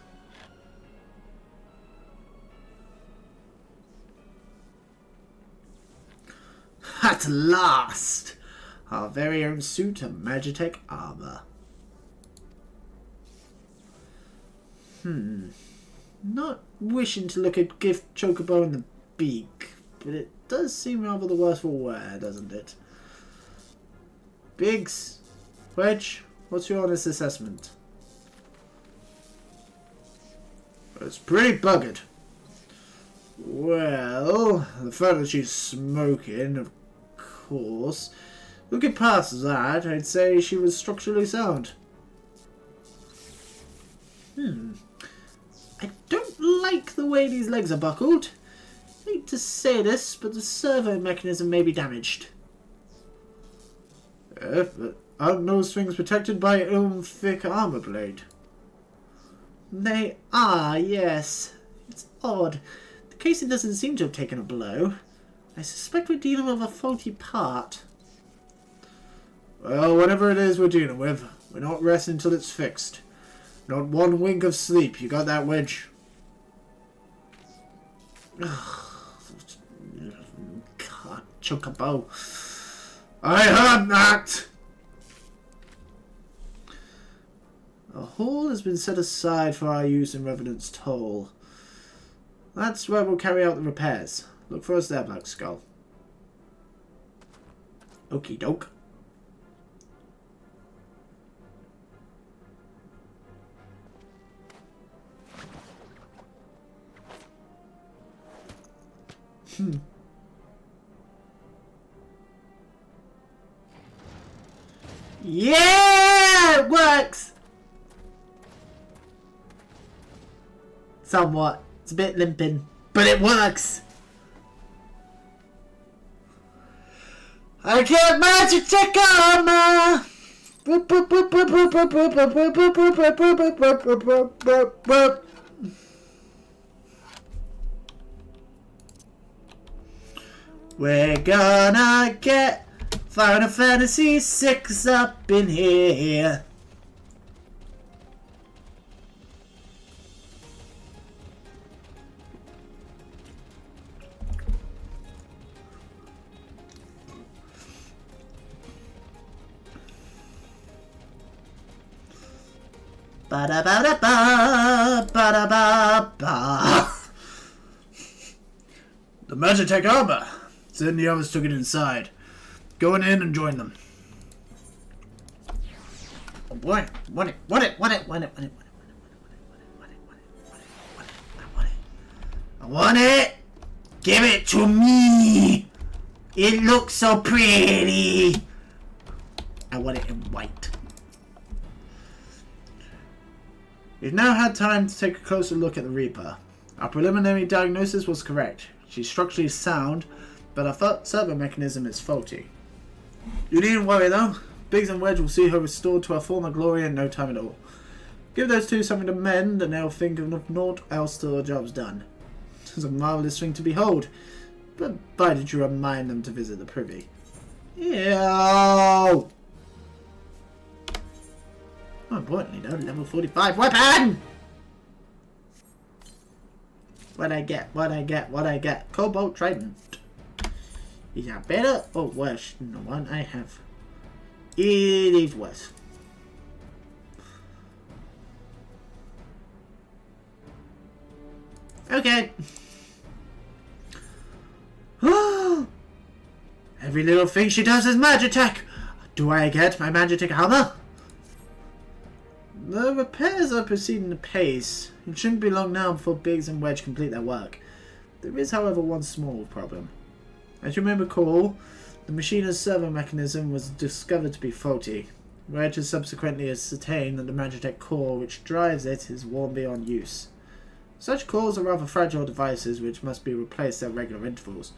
At last, our very own suit of Magitech armor. Not wishing to look at Gift Chocobo in the beak, but it does seem rather the worse for wear, doesn't it? Biggs, Wedge, what's your honest assessment? It's pretty buggered. Well, the fact that she's smoking, of course. Looking past that, I'd say she was structurally sound. I don't like the way these legs are buckled. I hate to say this, but the servo mechanism may be damaged. But aren't those things protected by your own thick armor blade? They are, yes. It's odd. The casing doesn't seem to have taken a blow. I suspect we're dealing with a faulty part. Well, whatever it is we're dealing with, we're not resting until it's fixed. Not one wink of sleep. You got that, Wedge? God, Chocobo. I heard that! A hall has been set aside for our use in Revenant's Toll. That's where we'll carry out the repairs. Look for us there, Black Skull. Okie doke. Yeah, it works. Somewhat. It's a bit limping, but it works. I can't Magitech armor. We're gonna get Final Fantasy VI up in here. Ba-da-ba-da-ba, ba-da-ba-ba. The Magitech armor. Then the others took it inside. Go in and join them. Oh boy, want it. I want it. Give it to me. It looks so pretty. I want it in white. We've now had time to take a closer look at the Reaper. Our preliminary diagnosis was correct. She's structurally sound, but our servo mechanism is faulty. You needn't worry though. Biggs and Wedge will see her restored to her former glory in no time at all. Give those two something to mend, and they'll think of naught else till the job's done. It's a marvellous thing to behold, but why did you remind them to visit the privy? Ew! More importantly though, level 45 weapon! What'd I get? Cobalt Trident. Is that better or worse than the one I have? It is worse. Okay. Every little thing she does is Magitech. Do I get my Magitech armor? The repairs are proceeding apace. It shouldn't be long now before Biggs and Wedge complete their work. There is, however, one small problem. As you may recall, the machine's servo mechanism was discovered to be faulty. Wedge has subsequently ascertained that the Magitech core which drives it is worn beyond use. Such cores are rather fragile devices which must be replaced at regular intervals.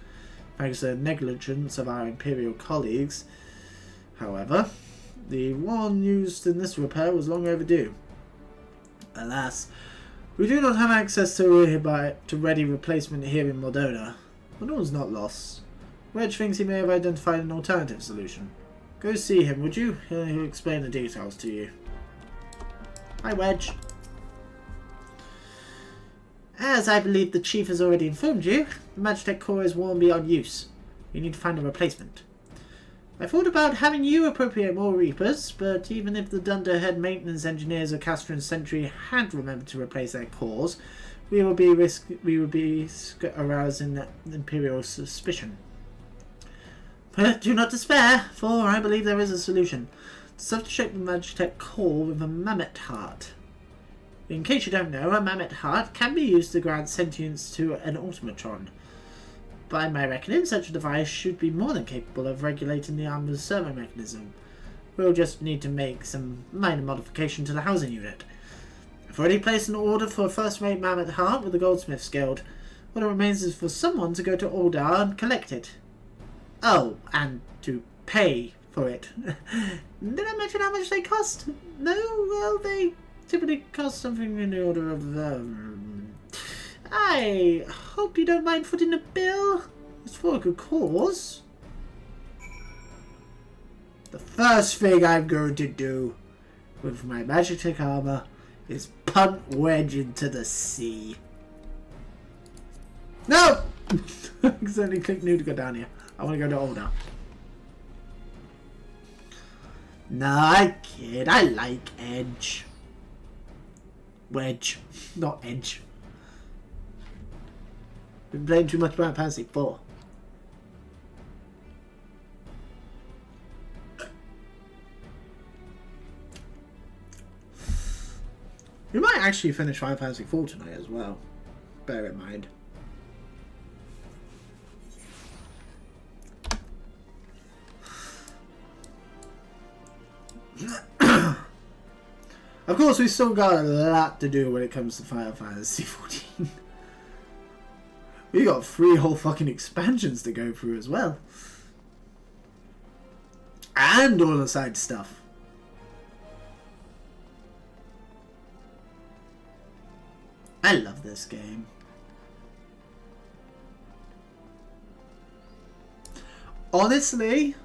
Thanks to the negligence of our Imperial colleagues, however, the one used in this repair was long overdue. Alas, we do not have access to ready replacement here in Modona, but all's not lost. Wedge thinks he may have identified an alternative solution. Go see him, would you? He'll explain the details to you. Hi, Wedge. As I believe the Chief has already informed you, the Magitech core is worn beyond use. We need to find a replacement. I thought about having you appropriate more Reapers, but even if the Dunderhead maintenance engineers of Castron Sentry had remembered to replace their cores, we would be arousing Imperial suspicion. But do not despair, for I believe there is a solution. Substitute the Magitech core with a mammoth heart. In case you don't know, a mammoth heart can be used to grant sentience to an automatron. By my reckoning, such a device should be more than capable of regulating the armor's servo mechanism. We'll just need to make some minor modification to the housing unit. I've already placed an order for a first-rate mammoth heart with the Goldsmiths Guild. What remains is for someone to go to Oldar and collect it. Oh, and to pay for it. Did I mention how much they cost? No? Well, they typically cost something in the order of, I hope you don't mind footing a bill. It's for a good cause. The first thing I'm going to do with my Magitech armor is punt Wedge into the sea. No! I accidentally clicked new to go down here. I want to go to Older. Nah, I kid. I like Edge. Wedge, not Edge. Been playing too much Final Fantasy 4. We might actually finish Final Fantasy 4 tonight as well. Bear in mind. Of course, we've still got a lot to do when it comes to Final Fantasy 14. We got 3 whole fucking expansions to go through as well. And all the side stuff. I love this game. Honestly,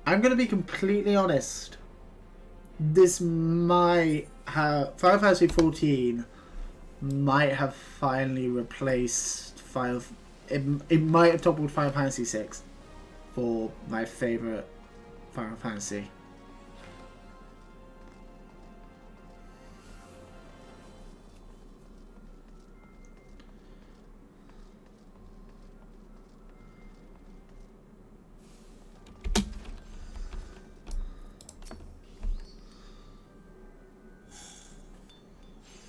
I'm going to be completely honest. This might have... Final Fantasy 14 might have finally replaced Final... It might have toppled Final Fantasy 6 for my favourite Final Fantasy.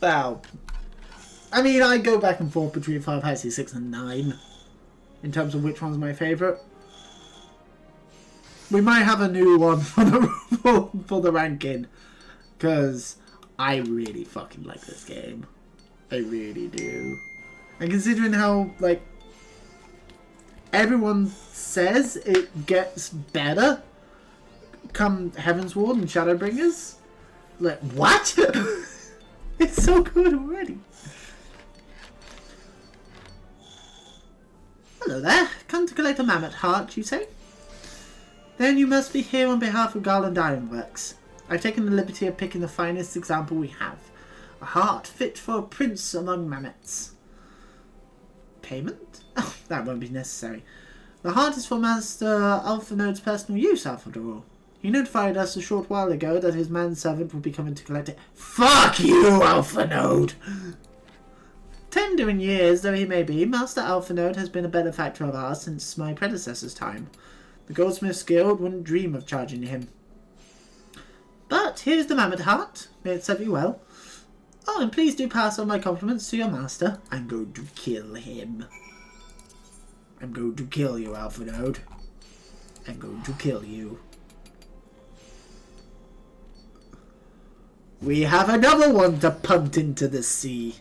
Well, I mean, I go back and forth between Final Fantasy 6 and 9 in terms of which one's my favourite. We might have a new one for the ranking, because I really fucking like this game. I really do. And considering how, like, everyone says it gets better come Heavensward and Shadowbringers, like, what? It's so good already. Hello there. Come to collect a mammoth heart, you say? Then you must be here on behalf of Garland Ironworks. I've taken the liberty of picking the finest example we have. A heart fit for a prince among mammoths. Payment? Oh, that won't be necessary. The heart is for Master Alphinode's personal use, Alphador. He notified us a short while ago that his manservant would be coming to collect it. Fuck you, Alphanode! Tender in years though he may be, Master Alphanode has been a benefactor of ours since my predecessor's time. The Goldsmiths Guild wouldn't dream of charging him. But here's the mammoth heart. May it serve you well. Oh, and please do pass on my compliments to your master. I'm going to kill him. I'm going to kill you, Alphanode. I'm going to kill you. We have another one to punt into the sea.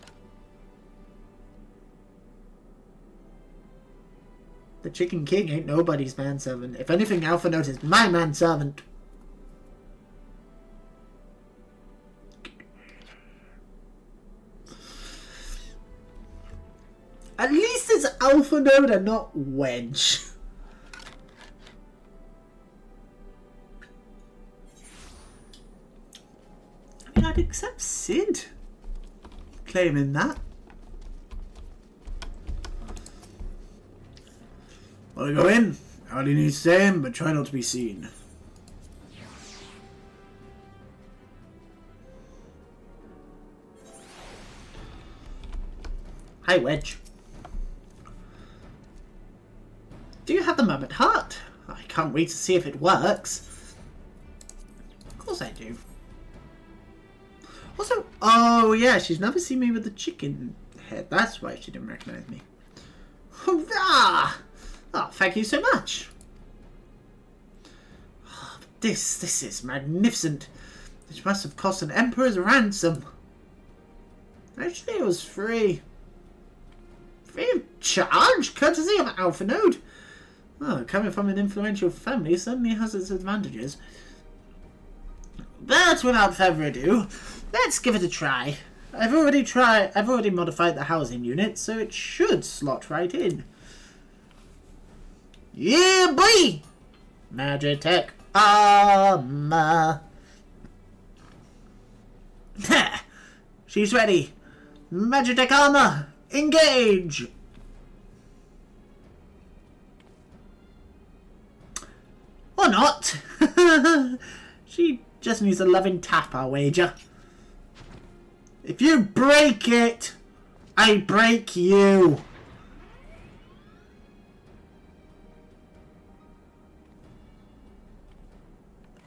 The Chicken King ain't nobody's manservant. If anything, Alphanode is my manservant. At least it's Alphanode and not Wedge. I mean, I'd accept Sid claiming that. Want to go in? All you need to say, but try not to be seen. Hi, Wedge. Do you have the mammoth heart? I can't wait to see if it works. Of course I do. Also, oh yeah, she's never seen me with the chicken head. That's why she didn't recognize me. Hurrah! Oh, thank you so much. Oh, this is magnificent. This must have cost an emperor's ransom. Actually, it was free. Free of charge? Courtesy of Alphanode? Oh, coming from an influential family certainly has its advantages. But without further ado, let's give it a try. I've already modified the housing unit, so it should slot right in. Yeah, boy! Magitech armor. She's ready. Magitech armor, engage. Or not. She just needs a loving tap, I'll wager. If you break it, I break you.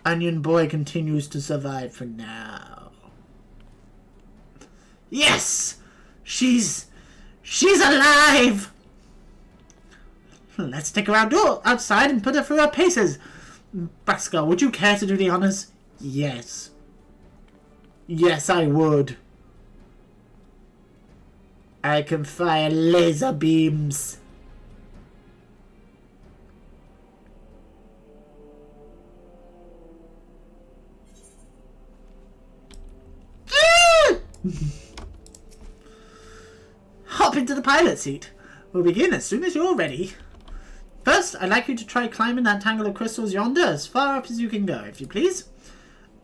Onion Boy continues to survive for now. Yes! She's alive! Let's take her outside and put her through her paces. Blackskull, would you care to do the honors? Yes. Yes, I would. I can fire laser beams. Hop into the pilot seat. We'll begin as soon as you're ready. First, I'd like you to try climbing that tangle of crystals yonder as far up as you can go, if you please.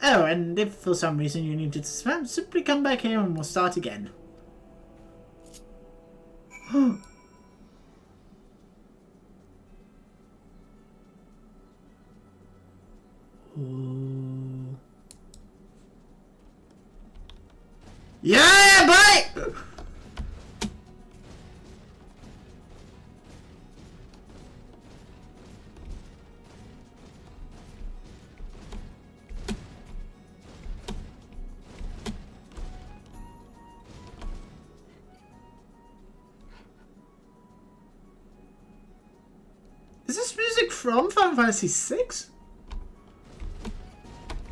Oh, and if for some reason you need to dismount, simply come back here and we'll start again. Ooh. Yeah, boy! Is this music from Final Fantasy VI?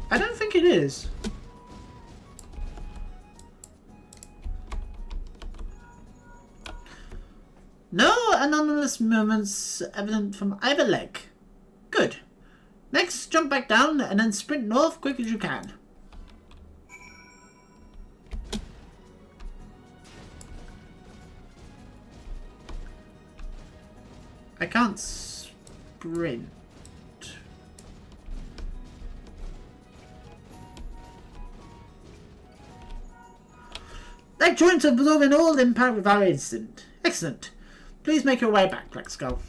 I don't think it is. No anomalous movements evident from either leg. Good. Next, jump back down and then sprint north quick as you can. I can't sprint. Leg joints absorbing all impact without incident. Excellent. Please make your way back, Blackskull.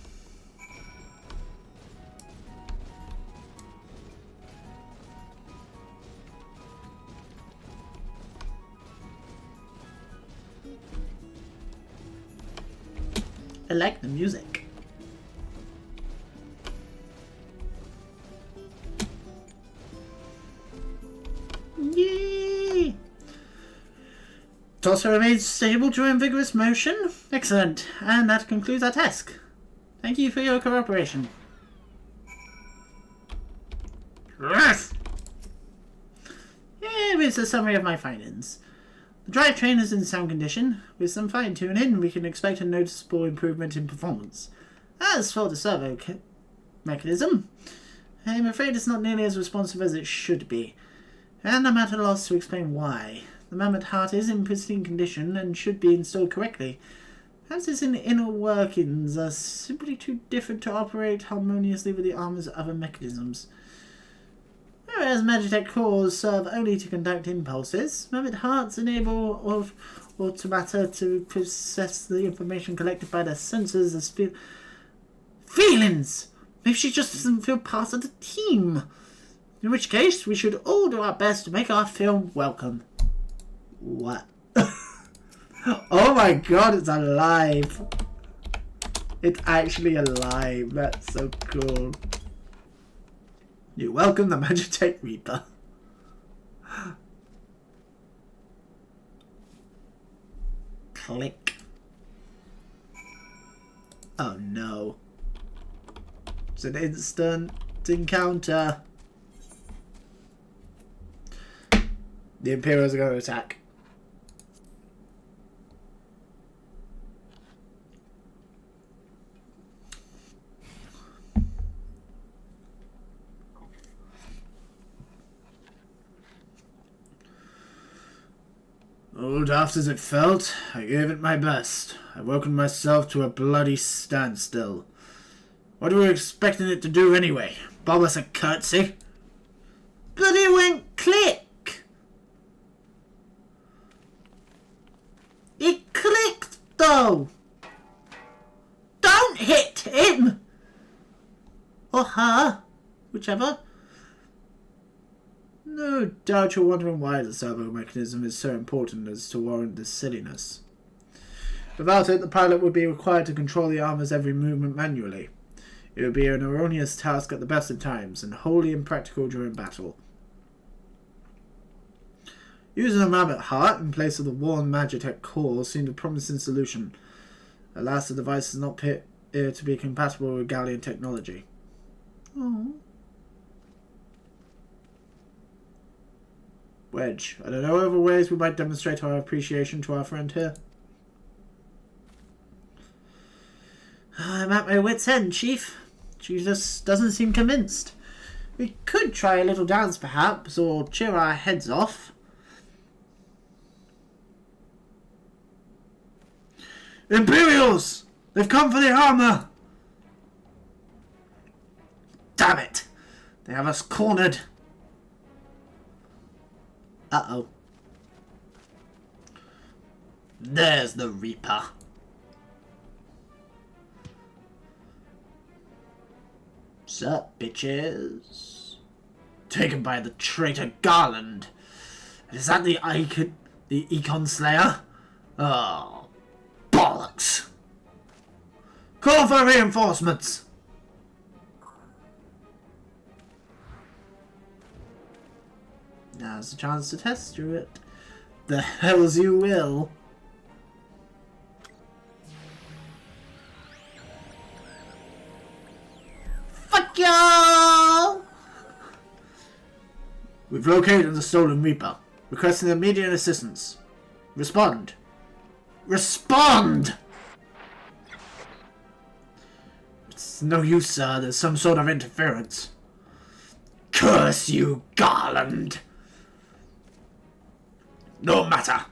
I like the music. Yay! Torso remains stable during vigorous motion. Excellent. And that concludes our task. Thank you for your cooperation. Yes! Here is a summary of my findings. The drivetrain is in sound condition. With some fine-tuning, we can expect a noticeable improvement in performance. As for the servo mechanism, I'm afraid it's not nearly as responsive as it should be, and I'm at a loss to explain why. The mammoth heart is in pristine condition and should be installed correctly. Perhaps its inner workings are simply too different to operate harmoniously with the armor's other mechanisms. Whereas Magitech cores serve only to conduct impulses, mammoth hearts enable automata to process the information collected by their sensors as feelings. Maybe she just doesn't feel part of the team. In which case, we should all do our best to make our film welcome. What? Oh my god, it's alive. It's actually alive. That's so cool. You welcome the Magitech Reaper. Click. Oh no. It's an instant encounter. The Imperials are going to attack. Old daft as it felt, I gave it my best. I woken myself to a bloody standstill. What were we expecting it to do anyway? Bob us a curtsy? But it went click! It clicked, though! Don't hit him! Or her, whichever. No doubt you're wondering why the servo mechanism is so important as to warrant this silliness. Without it, the pilot would be required to control the armor's every movement manually. It would be an erroneous task at the best of times, and wholly impractical during battle. Using a mammoth heart in place of the worn Magitech core seemed a promising solution. Alas, the device does not appear to be compatible with Gallian technology. Oh. Wedge, are there no other ways we might demonstrate our appreciation to our friend here? I'm at my wit's end, Chief. She just doesn't seem convinced. We could try a little dance, perhaps, or cheer our heads off. Imperials! They've come for the armor! Damn it! They have us cornered. Uh-oh. There's the Reaper. Sup, bitches? Taken by the traitor Garland. Is that the Econ Slayer? Oh, bollocks. Call for reinforcements. Now's the chance to test you it. The hells you will. Fuck y'all! We've located the stolen Reaper. Requesting immediate assistance. Respond. Respond! It's no use, sir. There's some sort of interference. Curse you, Garland! No matter.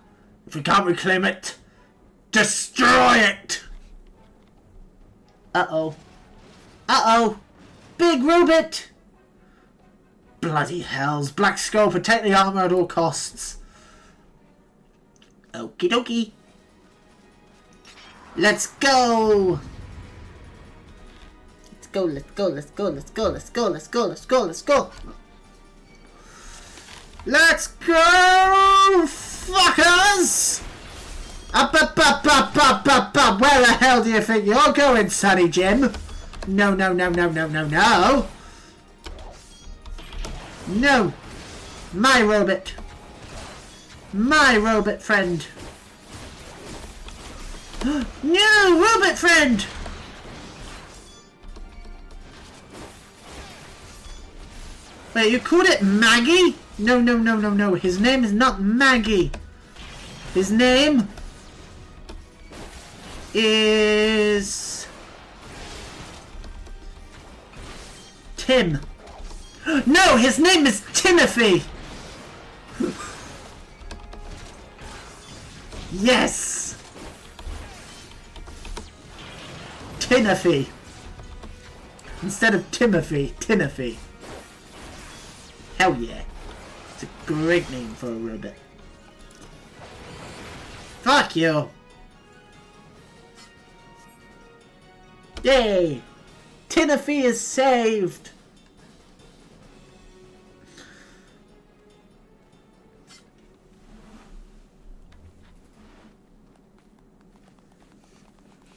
If we can't reclaim it, destroy it! Uh-oh. Uh-oh! Big robot! Bloody hells. Black Skull, protect the armor at all costs. Okie dokie. Let's go! Let's go, let's go, let's go, let's go, let's go, let's go, let's go, let's go! Let's go, fuckers! Up, up, up, up, up, up, up! Where the hell do you think you're going, Sonny Jim? No, no, no, no, no, no, no! No! My robot! My robot friend! No! Robot friend! Wait, you called it Maggie? No, no, no, no, no. His name is not Maggie. His name is Tim. No, his name is Timothy. Yes. Timothy. Instead of Timothy, Timothy. Hell yeah. It's a great name for a robot. Fuck you. Yay. Timothy is saved.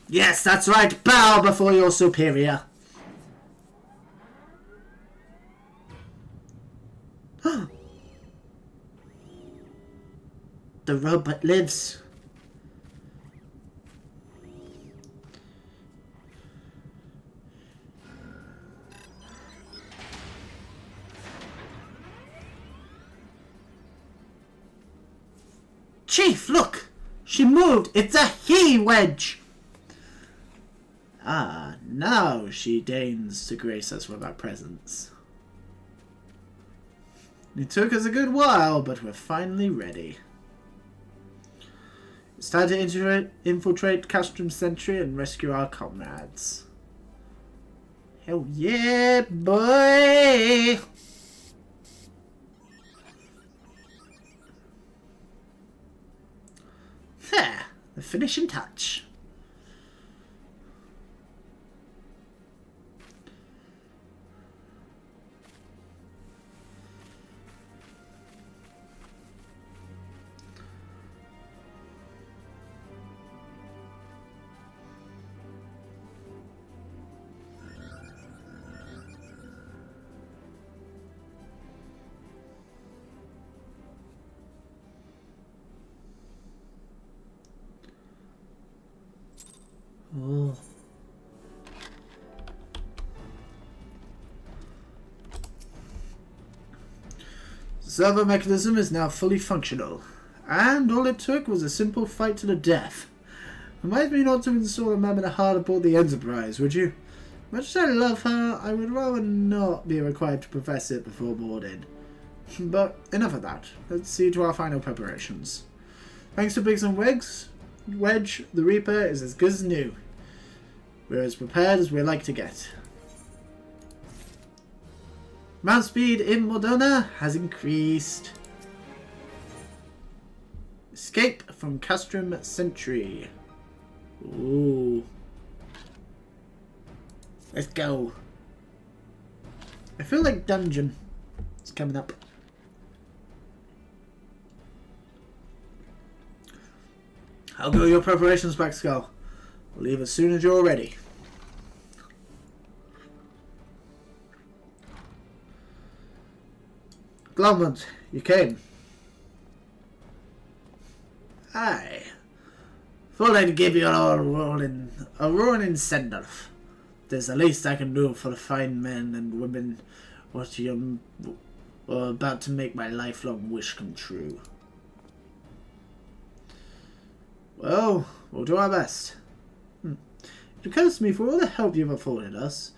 Yes, that's right. Bow before your superior. The robot lives. Chief, look! She moved! It's a he wedge! Ah, now she deigns to grace us with her presence. It took us a good while, but we're finally ready. It's time to infiltrate Castrum Sentry and rescue our comrades. Hell yeah, boy! There, the finishing touch. Oh. The servo mechanism is now fully functional, and all it took was a simple fight to the death. Reminds me not to install a Mammoth Heart aboard the Enterprise, would you? Much as I love her, I would rather not be required to profess it before boarding. But enough of that. Let's see to our final preparations. Thanks to Biggs and Wedge, the Reaper is as good as new. We're as prepared as we like to get. Mount speed in Moderna has increased. Escape from Castrum Sentry. Ooh. Let's go. I feel like dungeon is coming up. How go your preparations, Blackskull? We'll leave as soon as you're ready. Glomland, you came. Aye. Thought I'd give you a roaring send-off. There's the least I can do for the fine men and women what you're about to make my lifelong wish come true. Well, we'll do our best. To curse me for all the help you've afforded us,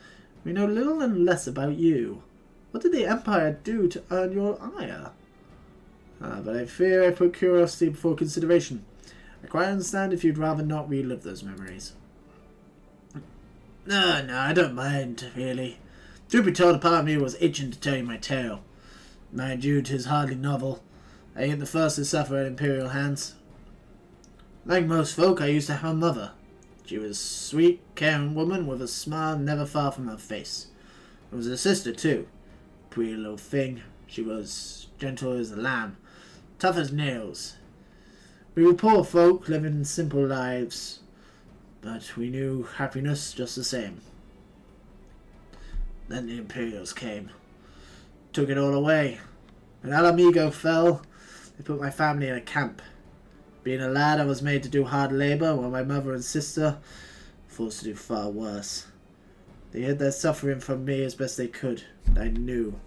we know little and less about you. What did the Empire do to earn your ire? But I fear I put curiosity before consideration. I quite understand if you'd rather not relive those memories. No, I don't mind, really. Truth be told, a part of me was itching to tell you my tale. Mind you, 'tis hardly novel. I ain't the first to suffer at Imperial hands. Like most folk, I used to have a mother. She was a sweet, caring woman with a smile never far from her face. There was a sister, too. Pretty little thing. She was gentle as a lamb, tough as nails. We were poor folk, living simple lives, but we knew happiness just the same. Then the Imperials came. Took it all away. When Alamigo fell, they put my family in a camp. Being a lad, I was made to do hard labour, while my mother and sister were forced to do far worse. They hid their suffering from me as best they could, and I knew,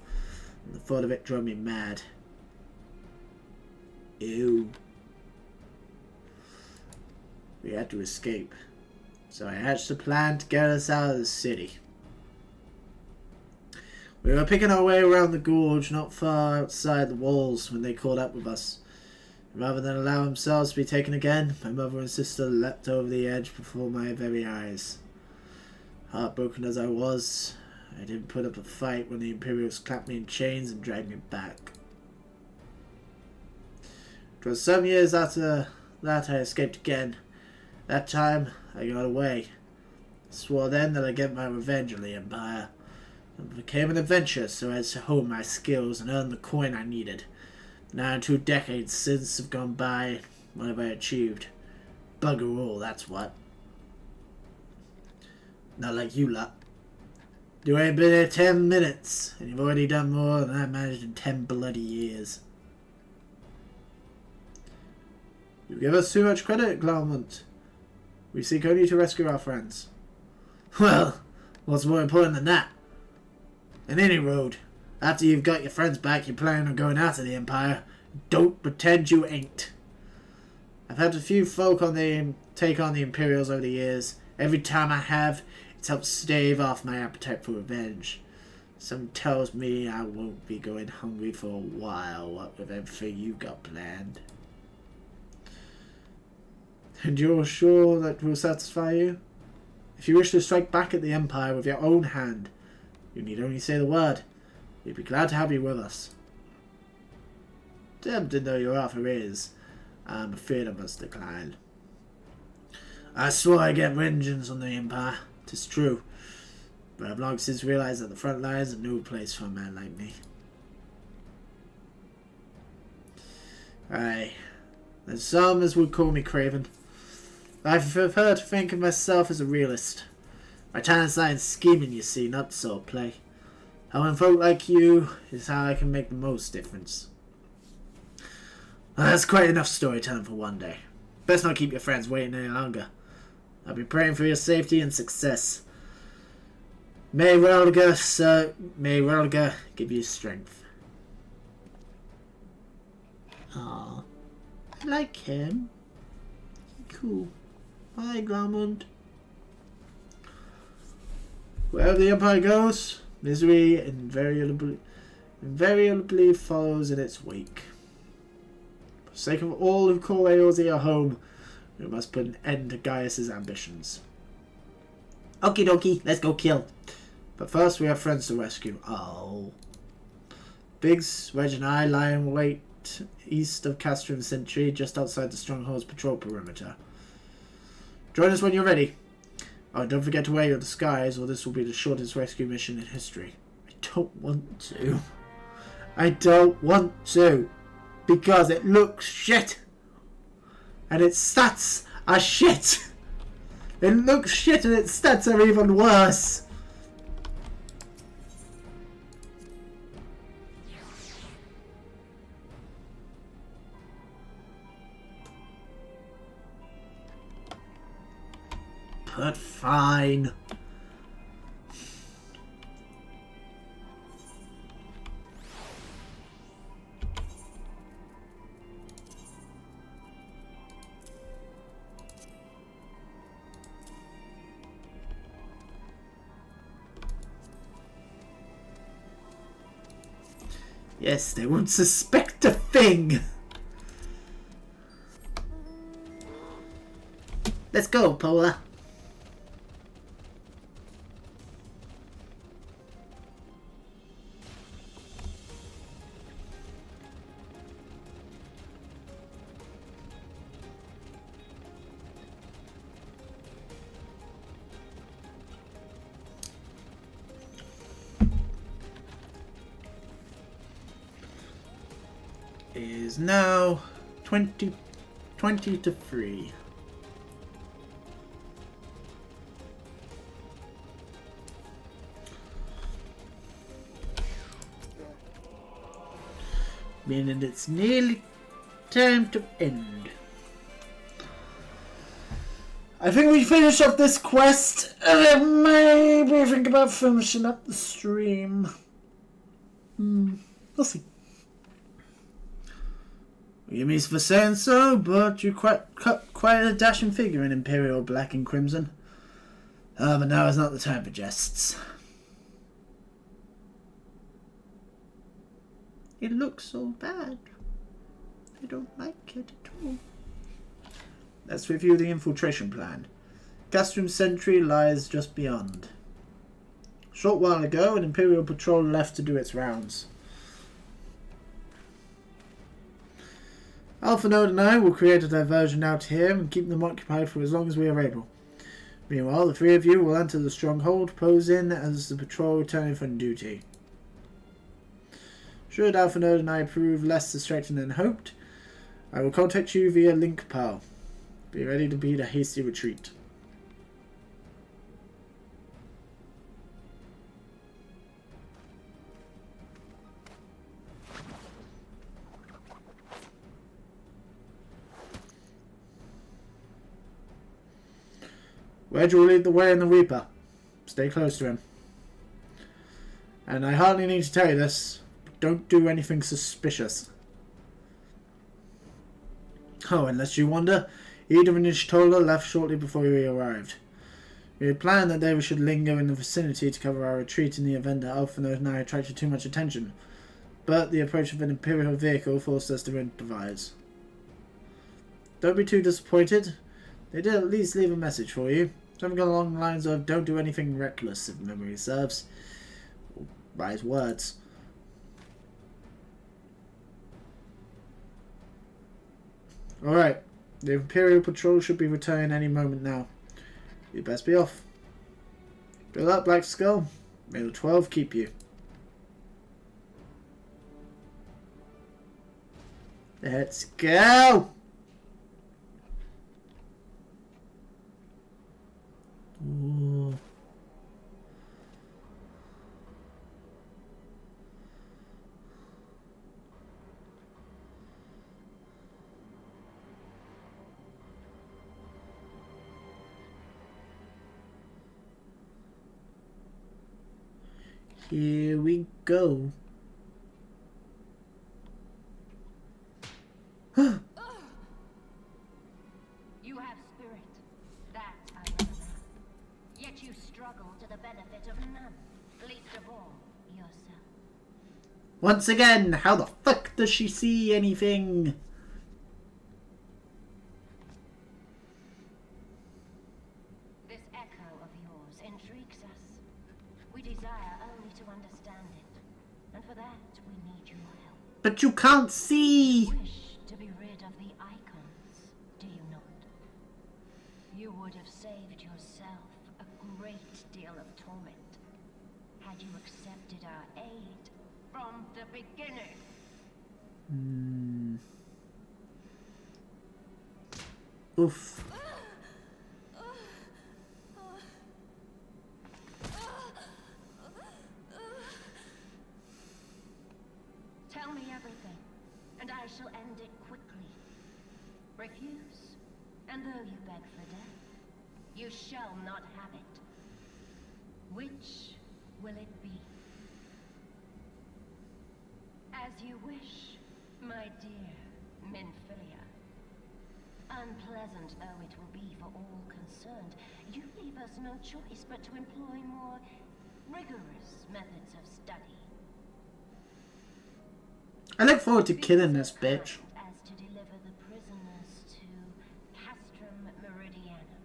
and the thought of it drove me mad. Ew. We had to escape, so I hatched a plan to get us out of the city. We were picking our way around the gorge not far outside the walls when they caught up with us. Rather than allow themselves to be taken again, my mother and sister leapt over the edge before my very eyes. Heartbroken as I was, I didn't put up a fight when the Imperials clapped me in chains and dragged me back. It was some years after that I escaped again. That time, I got away. I swore then that I'd get my revenge on the Empire. It became an adventure so as to hone my skills and earn the coin I needed. Now 2 decades since have gone by. What have I achieved? Bugger all, that's what. Not like you lot. You ain't been here 10 minutes, and you've already done more than I managed in 10 bloody years. You give us too much credit, Glaucont. We seek only to rescue our friends. Well, what's more important than that? In any road, after you've got your friends back, you're planning on going after the Empire. Don't pretend you ain't. I've had a few folk take on the Imperials over the years. Every time I have, it's helped stave off my appetite for revenge. Something tells me I won't be going hungry for a while, what with everything you got planned. And you're sure that will satisfy you? If you wish to strike back at the Empire with your own hand, you need only say the word. We'd be glad to have you with us. Tempted though your offer is, I'm afraid I must decline. I swore I'd get vengeance on the Empire. 'Tis true. But I've long since realized that the front lines are no place for a man like me. Aye. There's some as would call me craven. I prefer to think of myself as a realist. My talents lie in scheming, you see, not sword play. Helping folk like you is how I can make the most difference. Well, that's quite enough storytelling for one day. Best not keep your friends waiting any longer. I'll be praying for your safety and success. May Relga give you strength. Aw, I like him. Cool. Bye, Glaucont. Wherever the Empire goes, misery invariably follows in its wake. For the sake of all who call Eorzea home, we must put an end to Gaius' ambitions. Okie dokie, let's go kill. But first we have friends to rescue. Oh. Biggs, Wedge and I lie in wait east of Castrum Sentry, just outside the Stronghold's patrol perimeter. Join us when you're ready. Oh, don't forget to wear your disguise, or this will be the shortest rescue mission in history. I don't want to. I don't want to. Because it looks shit. And its stats are shit. It looks shit and its stats are even worse. But fine. Yes, they won't suspect a thing. Let's go, Pola. Is now 20 to 3. Meaning it's nearly time to end. I think we finish up this quest and then maybe think about finishing up the stream. We'll see. Forgive me for saying so, but you cut quite a dashing figure in Imperial Black and Crimson. But now is not the time for jests. It looks so bad. I don't like it at all. Let's review the infiltration plan. Castrum Sentry lies just beyond. A short while ago, an Imperial patrol left to do its rounds. Alpha Node and I will create a diversion out here and keep them occupied for as long as we are able. Meanwhile, the three of you will enter the stronghold, pose in as the patrol returning from duty. Should Alpha Node and I prove less distracting than hoped, I will contact you via Link Pearl. Be ready to beat a hasty retreat. Wedge will lead the way in the Reaper. Stay close to him. And I hardly need to tell you this, but don't do anything suspicious. Oh, unless you wonder, Eda and Ishtola left shortly before we arrived. We had planned that they should linger in the vicinity to cover our retreat in the event that Alpha Node and I attracted too much attention, but the approach of an Imperial vehicle forced us to improvise. Don't be too disappointed. They did at least leave a message for you. Something along the lines of, don't do anything reckless, if memory serves. Wise words. Alright, the Imperial Patrol should be returning any moment now. You'd best be off. Good luck, Black Skull. May the 12 keep you. Let's go! Ooh. Here we go. You have spirit. That I recognize. Yet you struggle to the benefit of none, least of all yourself. Once again, how the fuck does she see anything? This echo of yours intrigues us. We desire only to understand it, and for that we need your help. But you can't see! Wish to be rid of the icons, do you not? You would have saved yourself a great deal of torment had you accepted our aid from the beginning. Oof. Tell me everything, and I shall end it quickly. Refuse, and though you beg for death, you shall not have it. Which will it be? As you wish, my dear Minfilia. Unpleasant though it will be for all concerned, you leave us no choice but to employ more rigorous methods of study. I look forward to killing this bitch. As to deliver the prisoners to Castrum Meridianum.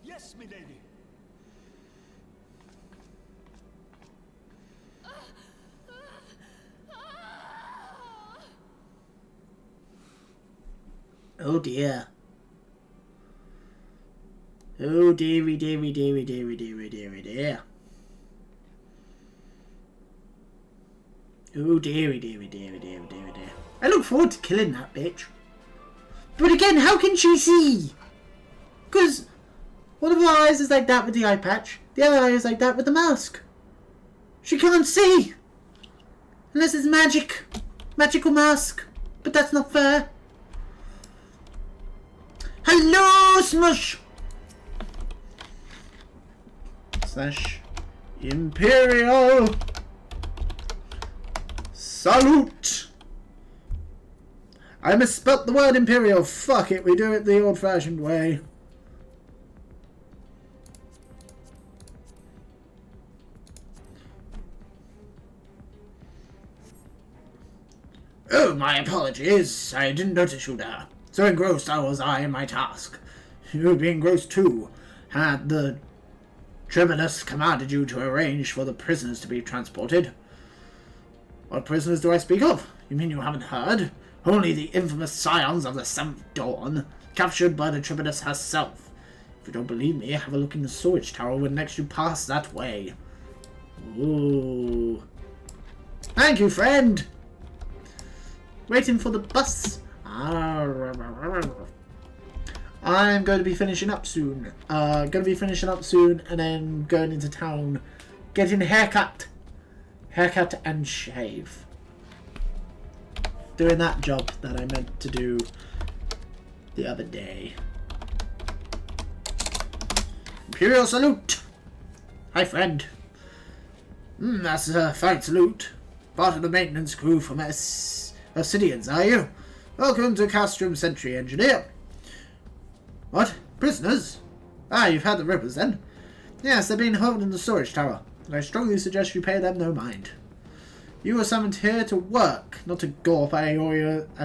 Yes, milady. Oh dear. Oh dearie, dearie, dearie, dearie, dearie, dearie, dear. Oh dearie, dearie, dearie, dearie, dearie, dear. I look forward to killing that bitch. But again, how can she see? Because one of her eyes is like that with the eye patch. The other eye is like that with the mask. She can't see. Unless it's magic. Magical mask. But that's not fair. Hello, Smush! Slash Imperial Salute! I misspelt the word Imperial. Fuck it, we do it the old-fashioned way. Oh, my apologies. I didn't notice you there. So engrossed was I in my task. You would be engrossed too, had the Tribunus commanded you to arrange for the prisoners to be transported. What prisoners do I speak of? You mean you haven't heard? Only the infamous scions of the 7th Dawn, captured by the Tribunus herself. If you don't believe me, have a look in the storage tower when next you pass that way. Ooh. Thank you, friend! Waiting for the bus. I'm going to be finishing up soon. And then going into town, getting a haircut and shave. Doing that job that I meant to do the other day. Imperial salute. Hi, friend. That's a fine salute. Part of the maintenance crew from Obsidians, are you? Welcome to Castrum Sentry, Engineer. What? Prisoners? Ah, you've had the Rippers then? Yes, they're being held in the storage tower. I strongly suggest you pay them no mind. You were summoned here to work, not to gawp at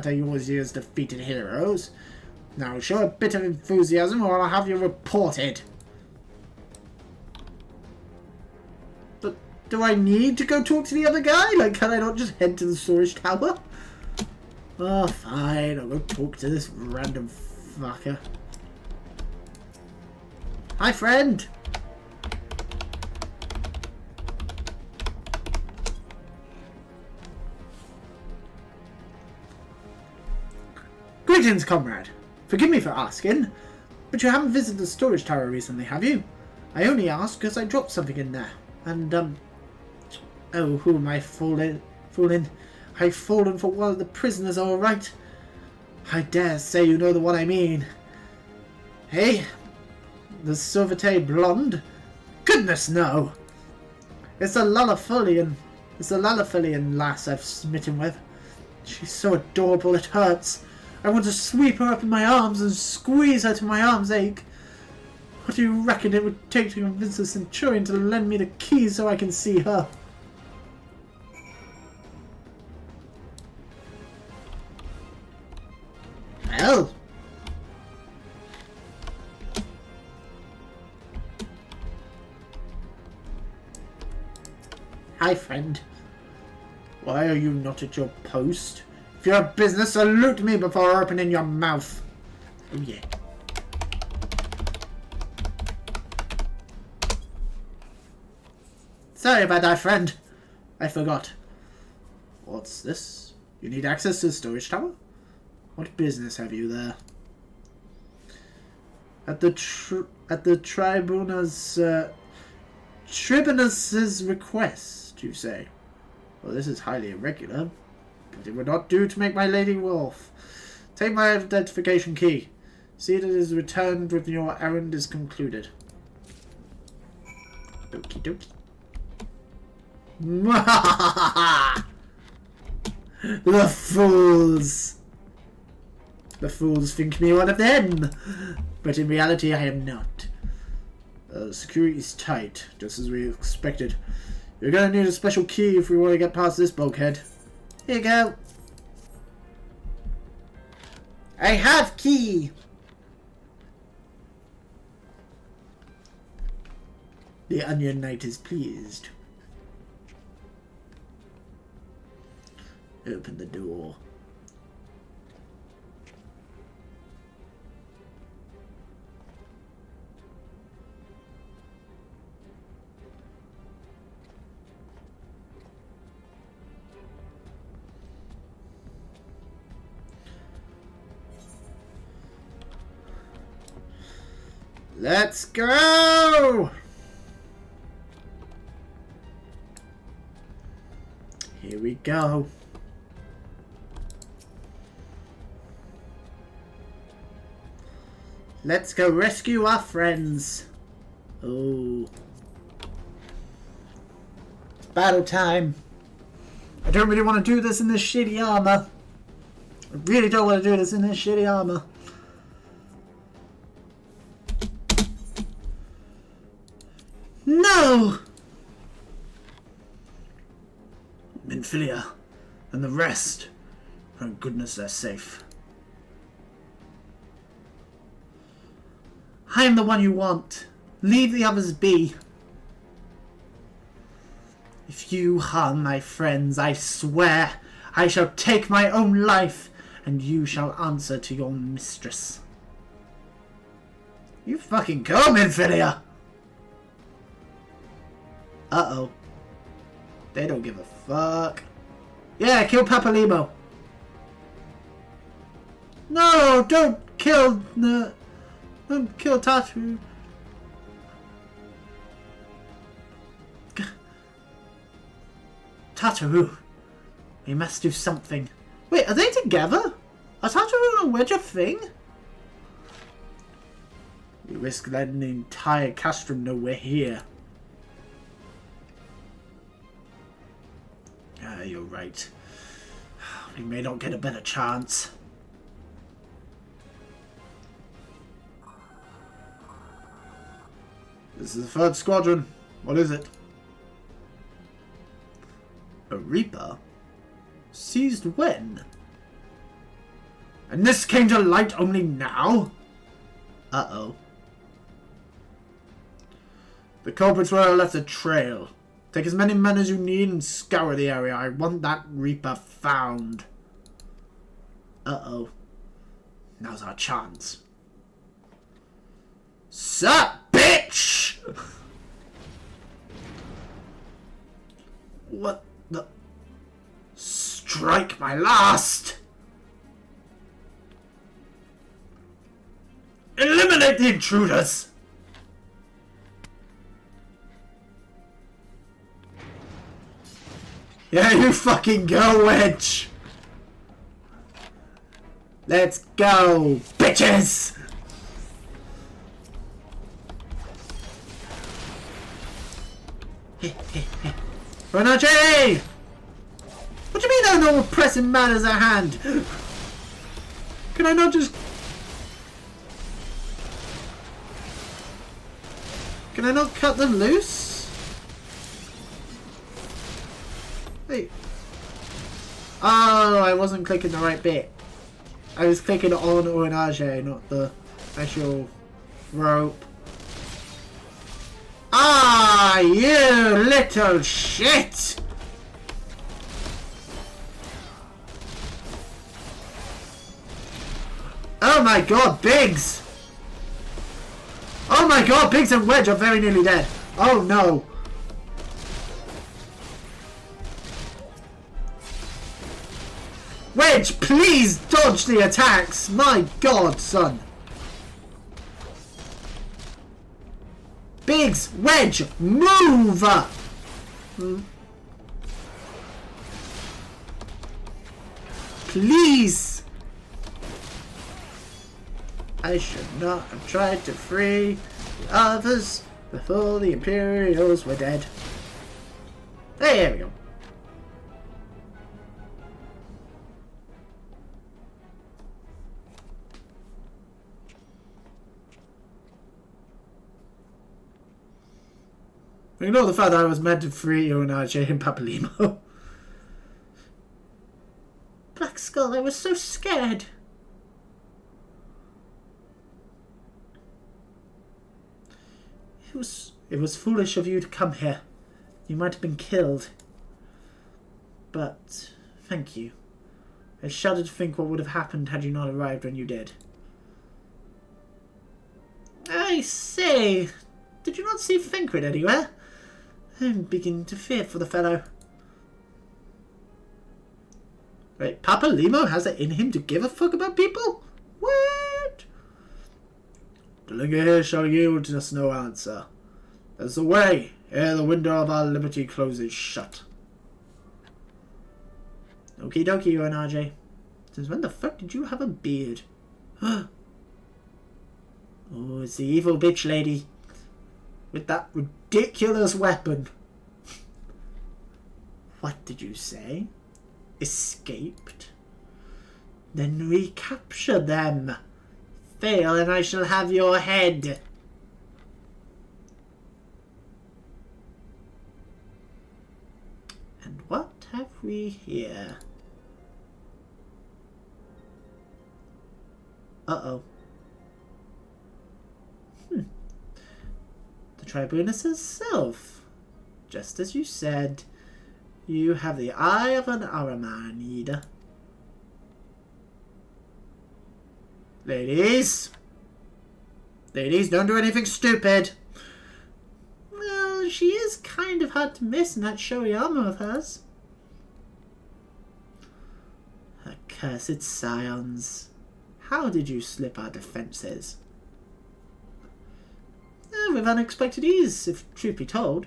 Eorzea's defeated heroes. Now show a bit of enthusiasm or I'll have you reported. But do I need to go talk to the other guy? Like, can I not just head to the storage tower? Oh, fine. I'll go talk to this random fucker. Hi, friend. Greetings, comrade. Forgive me for asking, but you haven't visited the storage tower recently, have you? I only ask because I dropped something in there. And, oh, who am I fooling? I've fallen for one of the prisoners, all right. I dare say you know the one I mean. Hey? The Silvertay blonde? Goodness, no. It's the Lullaphilian lass I've smitten with. She's so adorable it hurts. I want to sweep her up in my arms and squeeze her till my arms ache. What do you reckon it would take to convince the Centurion to lend me the keys so I can see her? Well. Hi, friend. Why are you not at your post? If you're a business, salute me before opening your mouth. Oh, yeah. Sorry about that, friend. I forgot. What's this? You need access to the storage tower? What business have you there? At the Tribunus's request, you say? Well, this is highly irregular, but it would not do to make my lady wolf. Take my identification key. See that it is returned when your errand is concluded. Okie dokie. The fools! The fools think me one of them, but in reality I am not. Security's tight, just as we expected. You're gonna need a special key if we want to get past this bulkhead. Here you go. I have key. The Onion Knight is pleased. Open the door. Let's go! Here we go. Let's go rescue our friends. Oh. It's battle time. I don't really want to do this in this shitty armor. I really don't want to do this in this shitty armor. No! Minfilia and the rest. Thank goodness they're safe. I am the one you want. Leave the others be. If you harm my friends, I swear I shall take my own life, and you shall answer to your mistress. You fucking go, Minfilia! Uh-oh. They don't give a fuck. Yeah, kill Papalimo. No, don't kill the... Don't kill Tatu. Tataru. We must do something. Wait, are they together? Are Tataru and Wedge a thing? We risk letting the entire castrum know we're here. Ah, you're right. We may not get a better chance. This is the 3rd squadron. What is it? A Reaper? Seized when? And this came to light only now? Uh-oh. The culprits were left a trail. Take as many men as you need and scour the area. I want that Reaper found. Uh-oh. Now's our chance. Sup, bitch! What the... Strike my last! Eliminate the intruders! Yeah, you fucking go, Wedge! Let's go, bitches! Renache! What do you mean there are no more pressing matters at hand? Can I not just... Can I not cut them loose? Wait. Oh, I wasn't clicking the right bit. I was clicking on Oranage, not the actual rope. Ah, you little shit! Oh my god, Biggs! Oh my god, Biggs and Wedge are very nearly dead. Oh no. Wedge, please dodge the attacks! My god, son. Biggs, Wedge, move! Please! I should not have tried to free the others before the Imperials were dead. Hey, there we go. Ignore the fact that I was meant to free Onache and Papalimo. Blackskull, I was so scared. It was foolish of you to come here. You might have been killed. But thank you. I shudder to think what would have happened had you not arrived when you did. I say, did you not see Finkrid anywhere? I'm beginning to fear for the fellow. Wait, Papa Limo has it in him to give a fuck about people? What? The linger here shall yield us no answer. There's a way, ere the window of our liberty closes shut. Okie dokie, you and RJ. Since when the fuck did you have a beard? Oh, it's the evil bitch lady. With that ridiculous weapon. What did you say? Escaped? Then recapture them. Fail and I shall have your head. And what have we here? Uh-oh. The Tribunus herself. Just as you said. You have the eye of an Aramanid. Ladies! Ladies, don't do anything stupid! Well, she is kind of hard to miss in that showy armor of hers. Accursed scions. How did you slip our defences? With unexpected ease, if truth be told.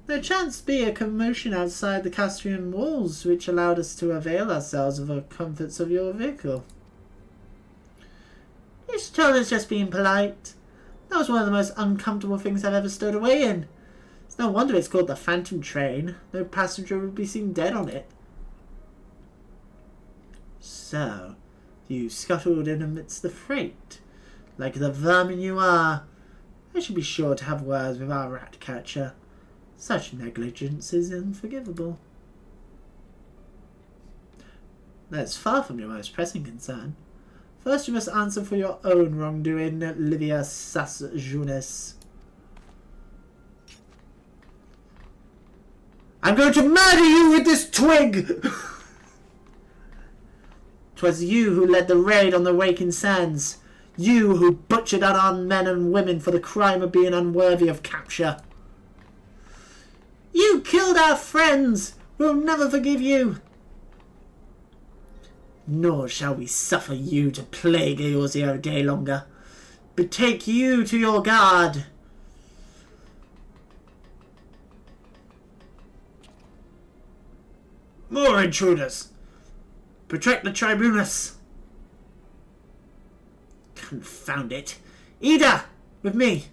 There chanced to be a commotion outside the Castrian walls, which allowed us to avail ourselves of the comforts of your vehicle. You should tell us just being polite. That was one of the most uncomfortable things I've ever stowed away in. It's no wonder it's called the Phantom Train. No passenger would be seen dead on it. So, you scuttled in amidst the freight. Like the vermin you are. I should be sure to have words with our rat catcher. Such negligence is unforgivable. That's far from your most pressing concern. First you must answer for your own wrongdoing, Livia Sasjunis. I'm going to murder you with this twig! 'Twas you who led the raid on the Waking Sands. You who butchered unarmed men and women for the crime of being unworthy of capture. You killed our friends! We'll never forgive you! Nor shall we suffer you to plague Eorzea a day longer. Betake you to your guard! More intruders! Protect the Tribunus! Confound it! Ida! With me!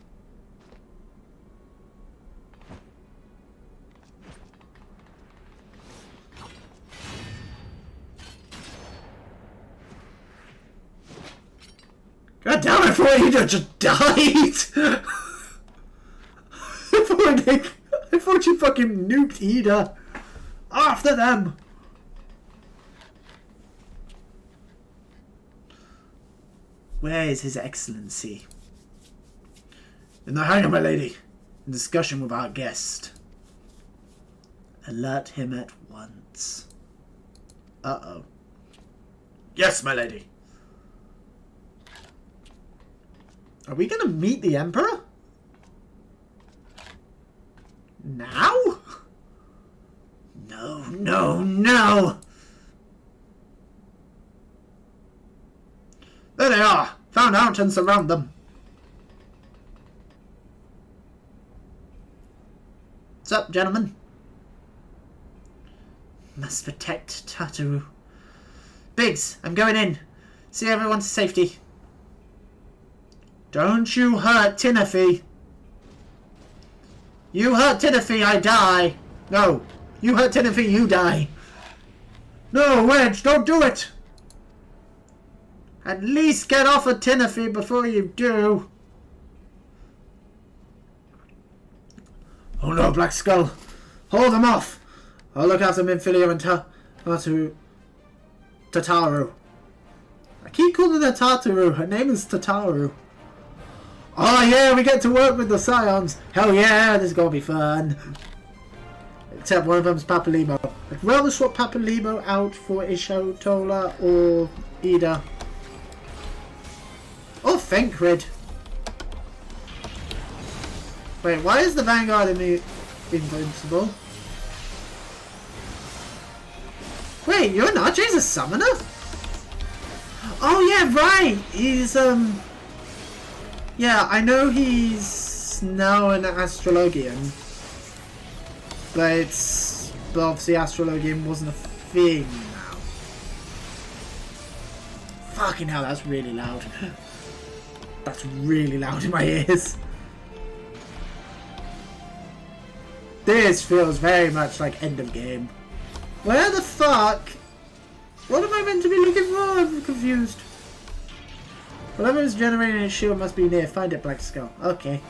God damn it, I thought Ida just died! I thought you fucking nuked Ida! After them! Where is His Excellency? In the hangar, my lady. In discussion with our guest. Alert him at once. Uh-oh. Yes, my lady. Are we going to meet the Emperor? Now? No, no, no! There they are! Found out and surround them. What's up, gentlemen? Must protect Tartaru. Biggs, I'm going in. See everyone to safety. Don't you hurt Tinafy. You hurt Tinafy, I die. No, you hurt Tinafy, you die. No, Wedge, don't do it. At least get off of Tinafy before you do. Oh no, Black Skull. Hold them off. I'll look after Minfilia and Tataru. I keep calling her Tataru. Her name is Tataru. Oh yeah, we get to work with the Scions. Hell yeah, this is gonna be fun. Except one of them's Papalimo. I'd rather swap Papalimo out for Ishotola or Ida. Or Fenkrid. Wait, why is the Vanguard invincible? Wait, you're not Jay's a summoner? Oh yeah, right! He's yeah, I know he's now an Astrologian. But obviously Astrologian wasn't a thing now. Fucking hell, that's really loud. That's really loud in my ears. This feels very much like end of game. Where the fuck? What am I meant to be looking for? I'm confused. Whatever is generating its shield must be near. Find it, Black Skull. Okay.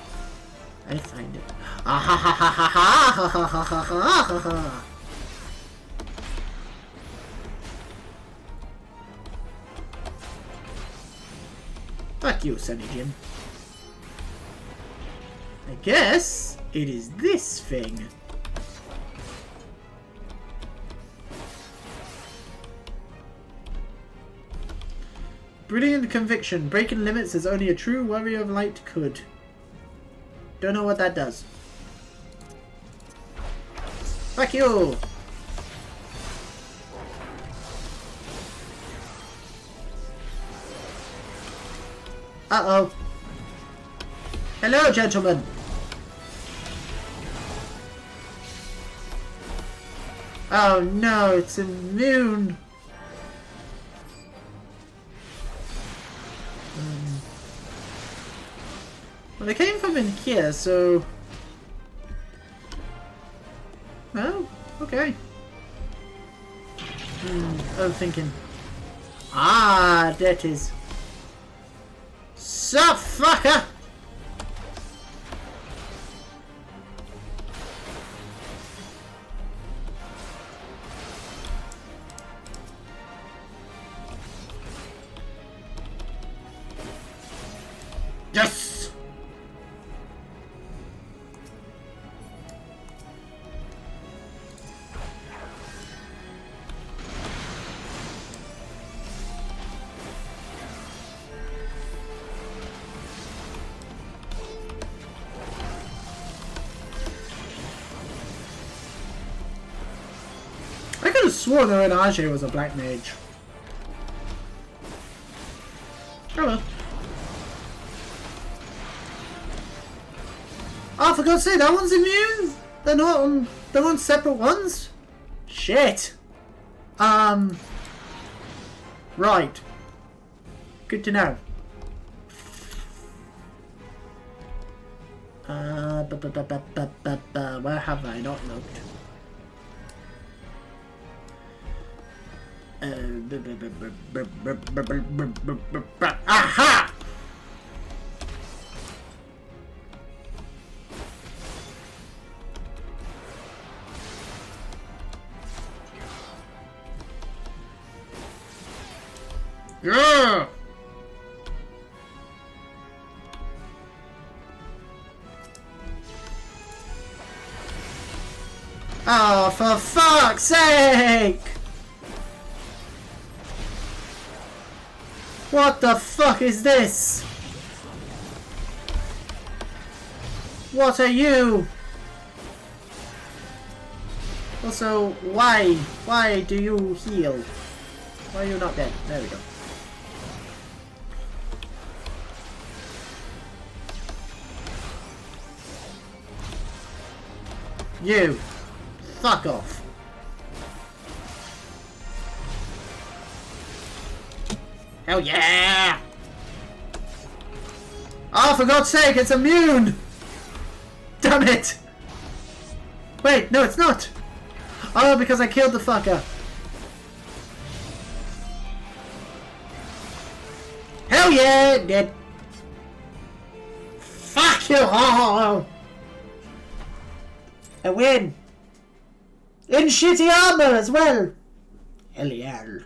I find it. Ah ha ha ha ha ha ha ha ha ha ha. Fuck you, Sunny Jim. I guess it is this thing. Brilliant conviction. Breaking limits as only a true warrior of light could. Don't know what that does. Fuck you! Uh-oh. Hello, gentlemen. Oh no, it's immune. Well, it came from in here, so... Oh, okay. I'm thinking... Ah, that is... Sup, fucker! Yes! I could have sworn that Ajay was a black mage. Oh well. Oh, for God's sake, that one's immune? They're not they're on separate ones? Shit. Right. Good to know. Where have I not looked? Aha! Yeah! Oh, for fuck's sake! What the fuck is this? What are you? Also, why? Why do you heal? Why are you not dead? There we go. You! Fuck off! Hell yeah! Oh, for God's sake, it's immune! Damn it! Wait, no, it's not! Oh, because I killed the fucker. Hell yeah, dead! Fuck you all! I win! In shitty armor as well! Hell yeah.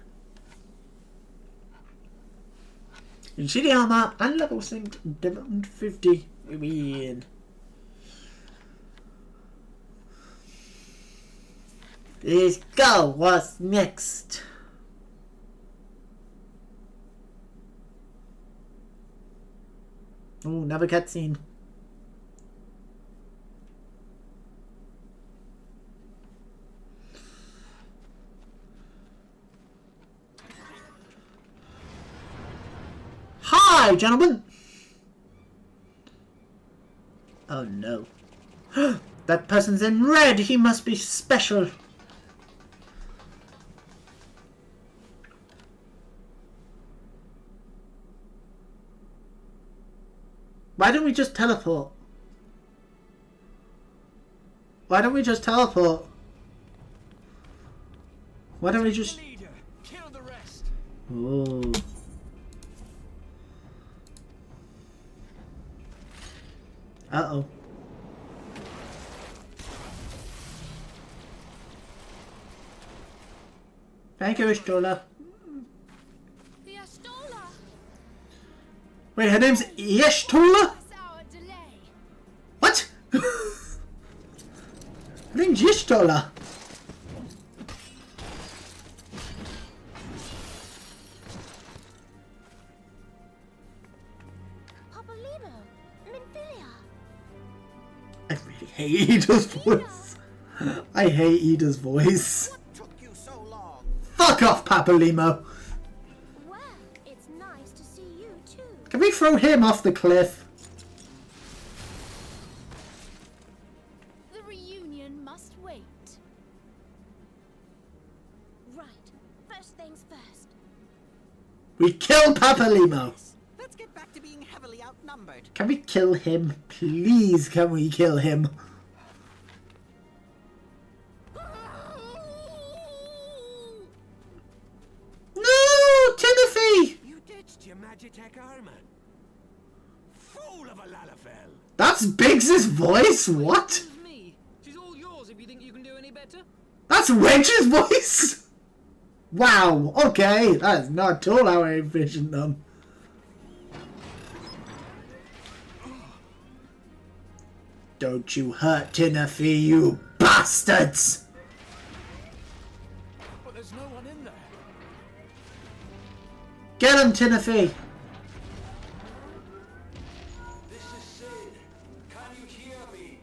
Shitty armor and level synced Diamond 50. We win. Let's go. What's next? Oh, another cutscene. Hi, gentlemen. Oh no. That person's in red. He must be special. Why don't we just teleport? Why don't we just teleport? Why don't we just... Kill the rest. Oh. Uh-oh. Thank you, Ishtola. The Ashtola! Wait, her name's Ishtola? What? Her name's Ishtola. I really hate Ida's voice. I hate Ida's voice. What took you so long? Fuck off, Papalimo. Well, it's nice to see you too. Can we throw him off the cliff? The reunion must wait. Right. First things first. We kill Papalimo. Let's get back to being heavily outnumbered. Can we kill him? Please, can we kill him? No, Timothy! You ditched your Magitech armor. Fool of a Lalafell. That's Biggs's voice? What? Me. She's all yours if you think you can do any better. That's Wedge's voice? Wow, okay, that is not at all how I envisioned them. Don't you hurt Timothy, you bastards! But there's no one in there. Get him, Timothy! This is Sid. Can you hear me?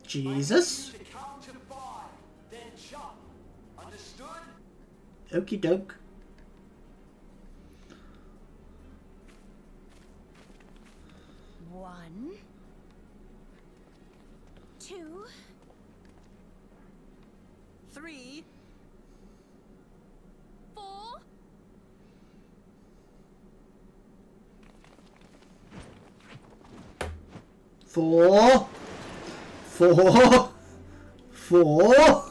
Jesus? To count to 5, then jump. Understood? Okie doke. One. 2. 3. 4. Four.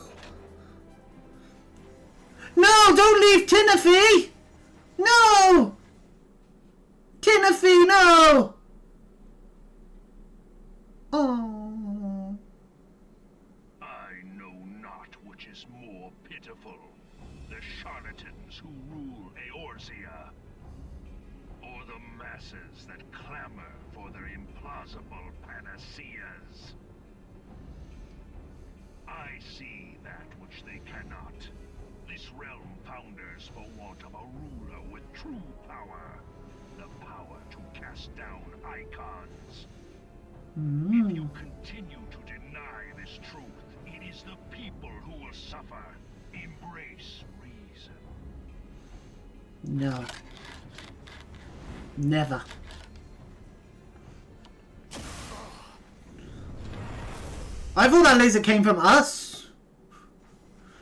No, don't leave Timothy! No! Timothy, no! Oh. I know not which is more pitiful, the charlatans who rule Eorzea, or the masses that clamor for their implausible panaceas. I see that which they cannot. This realm founders for want of a ruler with true power, the power to cast down icons. If you continue to deny this truth, it is the people who will suffer. Embrace reason. No. Never. I thought that laser came from us.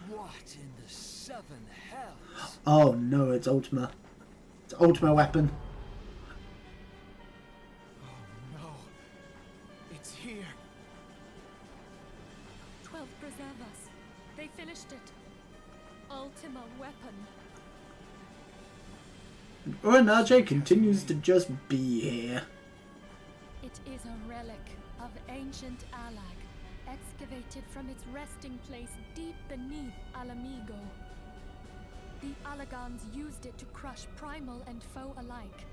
What in the 7 hells? Oh no, it's Ultima. It's Ultima weapon. No. It's here. 12 preservers. They finished it. Ultima weapon. And Uranaje continues to just be here. It is a relic of ancient Alag, excavated from its resting place deep beneath Alamigo. The Alagans used it to crush primal and foe alike.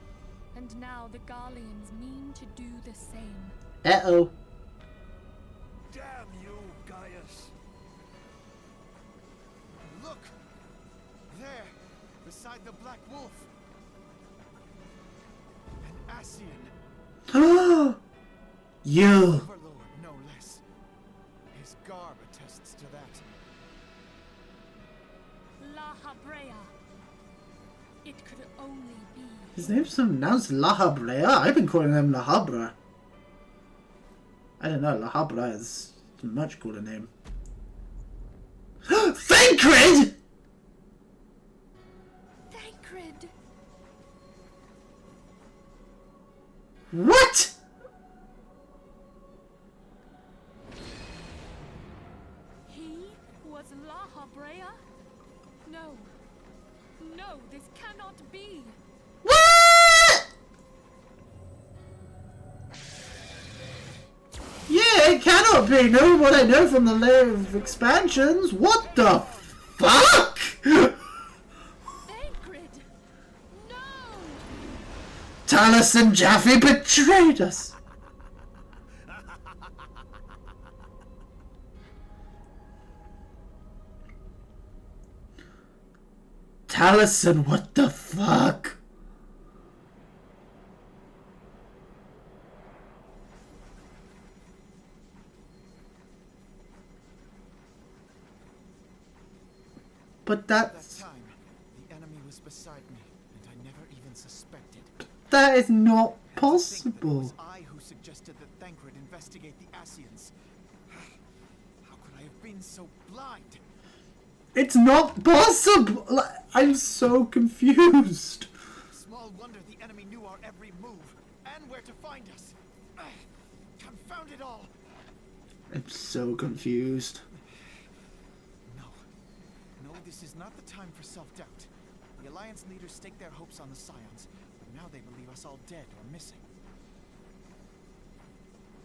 And now the Garleans mean to do the same. Uh-oh. Damn you, Gaius! Look! There, beside the Black Wolf. An Ascian. You. Overlord, no less. His garb attests to that. La Habrea. It could only be. His name's pronounced La Habrea. I've been calling him La Habra. I don't know, La Habra is a much cooler name. Thancred! Thancred! What? He was La Habrea? No. No, this cannot be. What? Yeah, it cannot be. Knowing what I know from the layer of expansions. What the fuck? Thancred! No! Talus and Jaffe betrayed us. Taliesin, what the fuck? But That that's... time, the enemy was beside me, and I never even suspected. That is not And to think that it possible. was I who suggested that Thancred investigate the Ascians. How could I have been so blind? It's not possible! Like, I'm so confused. Small wonder the enemy knew our every move, and where to find us. Confound it all! I'm so confused. No, this is not the time for self-doubt. The Alliance leaders stake their hopes on the Scions, but now they believe us all dead or missing.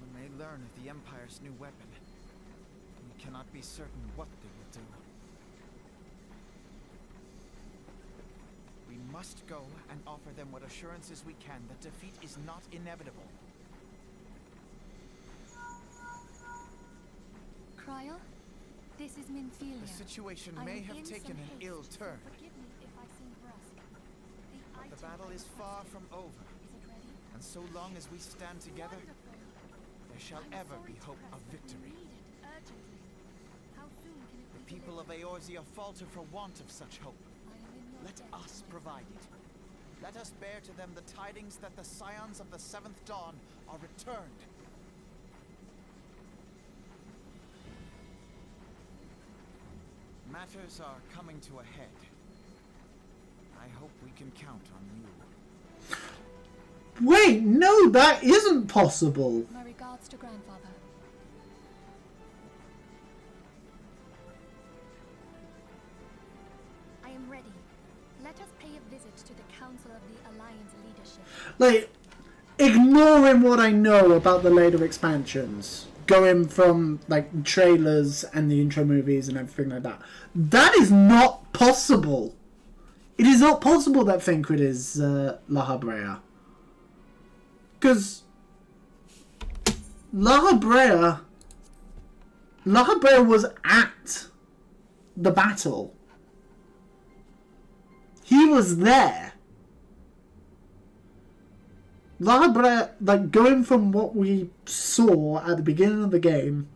When they learn of the Empire's new weapon, we cannot be certain what they will do. We must go and offer them what assurances we can that defeat is not inevitable. Cryo, this is Minthelia. The situation I may am have in taken some an haste, ill so turn. forgive me if I seem brusque. The item battle I is far requested, from over, is it ready? and so long as we stand together, Wonderful. there shall I'm ever sorry be to hope press, of but we victory. need it urgently. How soon can it The be people of delivered? Eorzea falter for want of such hope. I am in your Let debt, us my provide it. Let us bear to them the tidings that the Scions of the Seventh Dawn are returned. Matters are coming to a head. I hope we can count on you. Wait, no, that isn't possible. My regards to grandfather. I am ready. Let us pay a visit to the Council of the Alliance leadership. Like, ignoring what I know about the later expansions, going from, like, trailers and the intro movies and everything like that, that is not possible. It is not possible that Thancred is La Habrea. Because La Habrea was at the battle. He was there. La Habrea, like, going from what we saw at the beginning of the game,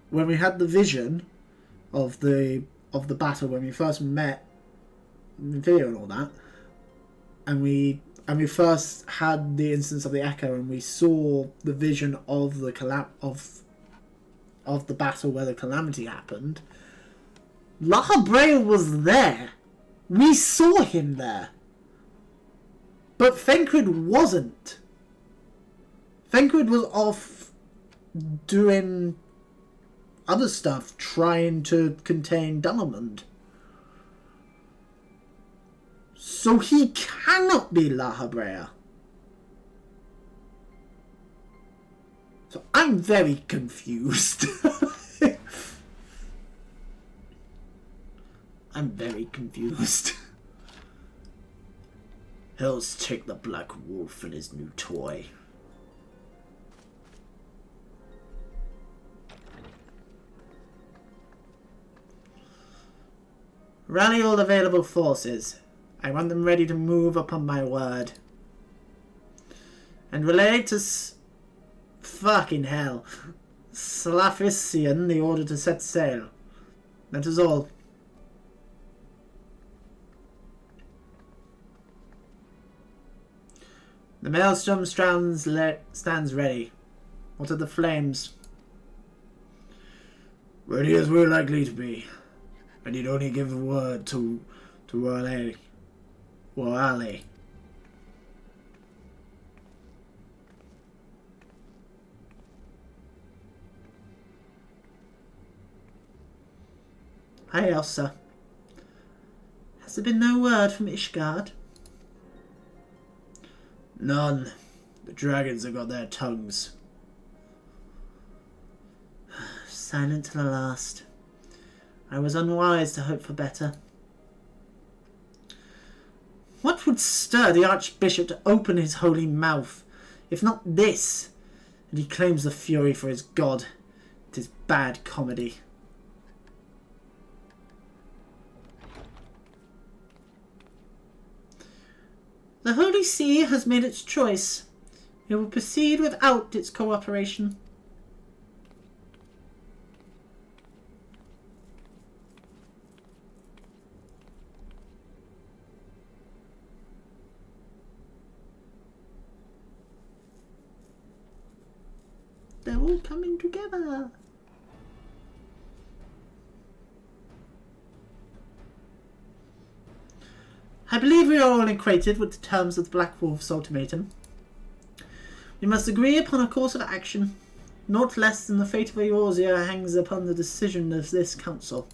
when we had the vision of the battle, when we first met Minthelia and all that, and we first had the instance of the Echo, and we saw the vision of the of the battle where the calamity happened. La Habrea was there. We saw him there. But Thancred wasn't. Thancred was off doing other stuff, trying to contain Dalamund. So he cannot be La Habrea. So I'm very confused. I I'm very confused. Hell's take the Black Wolf and his new toy. Rally all available forces. I want them ready to move upon my word. And relay to fucking hell. Slafisian the order to set sail. That is all. The maelstrom stands ready. What are the flames? Ready as we're likely to be. I need only give a word to Wale. Hi, Elsa. Has there been no word from Ishgard? None. The dragons have got their tongues. Silent to the last. I was unwise to hope for better. What would stir the Archbishop to open his holy mouth, if not this? And he claims the fury for his god. It is bad comedy. The Holy See has made its choice. It will proceed without its cooperation. They're all coming together. I believe we are all acquainted with the terms of the Black Wolf's ultimatum. We must agree upon a course of action, not less than the fate of Eorzea hangs upon the decision of this council.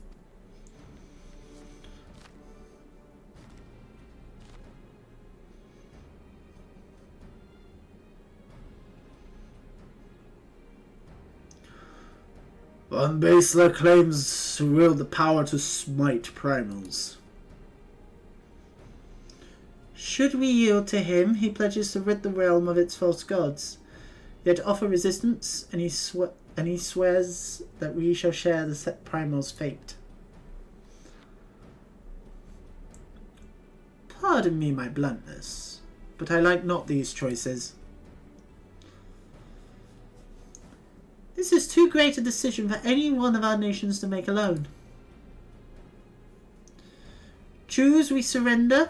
Von Basler claims to wield the power to smite primals. Should we yield to him, he pledges to rid the realm of its false gods, yet offer resistance, and he swears that we shall share the set primal's fate. Pardon me my bluntness, but I like not these choices. This is too great a decision for any one of our nations to make alone. Choose we surrender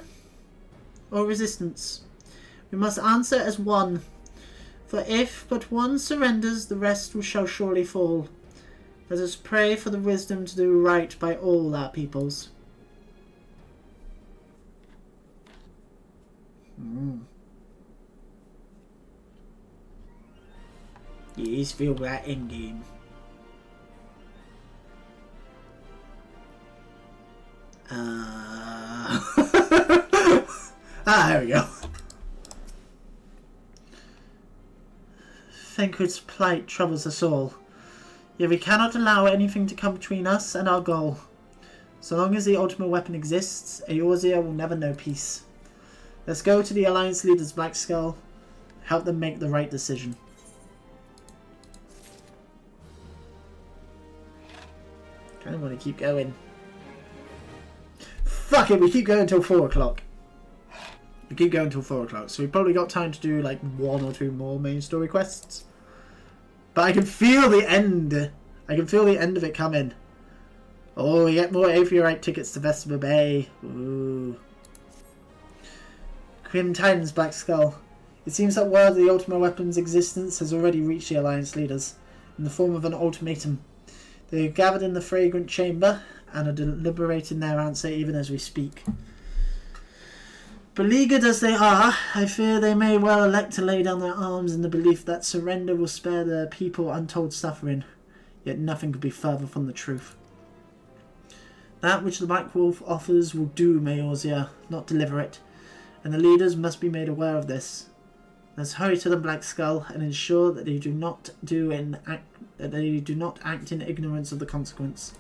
or resistance. We must answer as one, for if but one surrenders, the rest shall surely fall. Let us pray for the wisdom to do right by all our peoples. Yes, feel that endgame. There we go. Thancred's plight troubles us all. Yet we cannot allow anything to come between us and our goal. So long as the ultimate weapon exists, Eorzea will never know peace. Let's go to the Alliance leaders, Black Skull. Help them make the right decision. I don't want to keep going. Fuck it, we keep going until 4 o'clock. We keep going until 4 o'clock, so we've probably got time to do like 1 or 2 more main story quests. But I can feel the end. I can feel the end of it coming. Oh, we get more Aviorite tickets to Vesper Bay. Ooh. Grim Titans, Black Skull. It seems that word of the ultimate weapon's existence has already reached the Alliance leaders, in the form of an ultimatum. They are gathered in the fragrant chamber, and are deliberating their answer even as we speak. Beleaguered as they are, I fear they may well elect to lay down their arms in the belief that surrender will spare their people untold suffering, yet nothing could be further from the truth. That which the Black Wolf offers will doom Eorzea, not deliver it, and the leaders must be made aware of this. Let's hurry to the Black Skull and ensure that they do not act in ignorance of the consequence.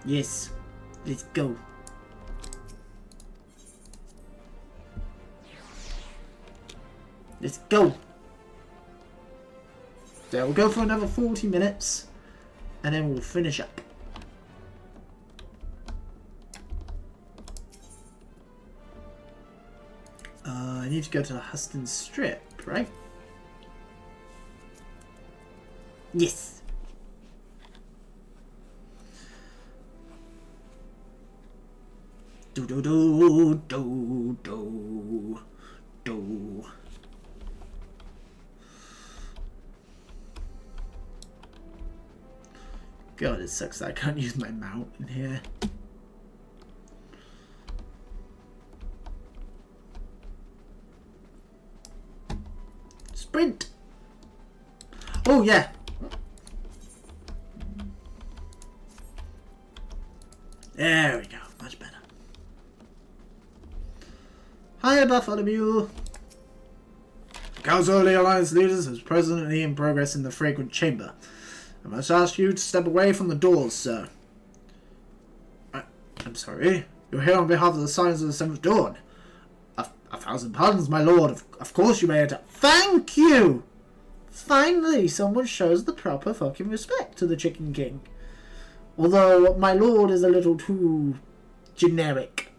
Yes. Let's go. Let's go. So we'll go for another 40 minutes and then we'll finish up. I need to go to the Huston Strip, right? Yes. Do do do do do do. God, it sucks that I can't use my mount in here. Sprint! Oh, yeah. There we go. Much better. Hiya, Bartholomew. Council of the Alliance leaders is presently in progress in the Fragrant Chamber. I must ask you to step away from the doors, sir. I'm sorry. You're here on behalf of the Scions of the Seventh Dawn. A thousand pardons, my lord. Of course you may enter. Thank you! Finally, someone shows the proper fucking respect to the Chicken King. Although, my lord is a little too generic.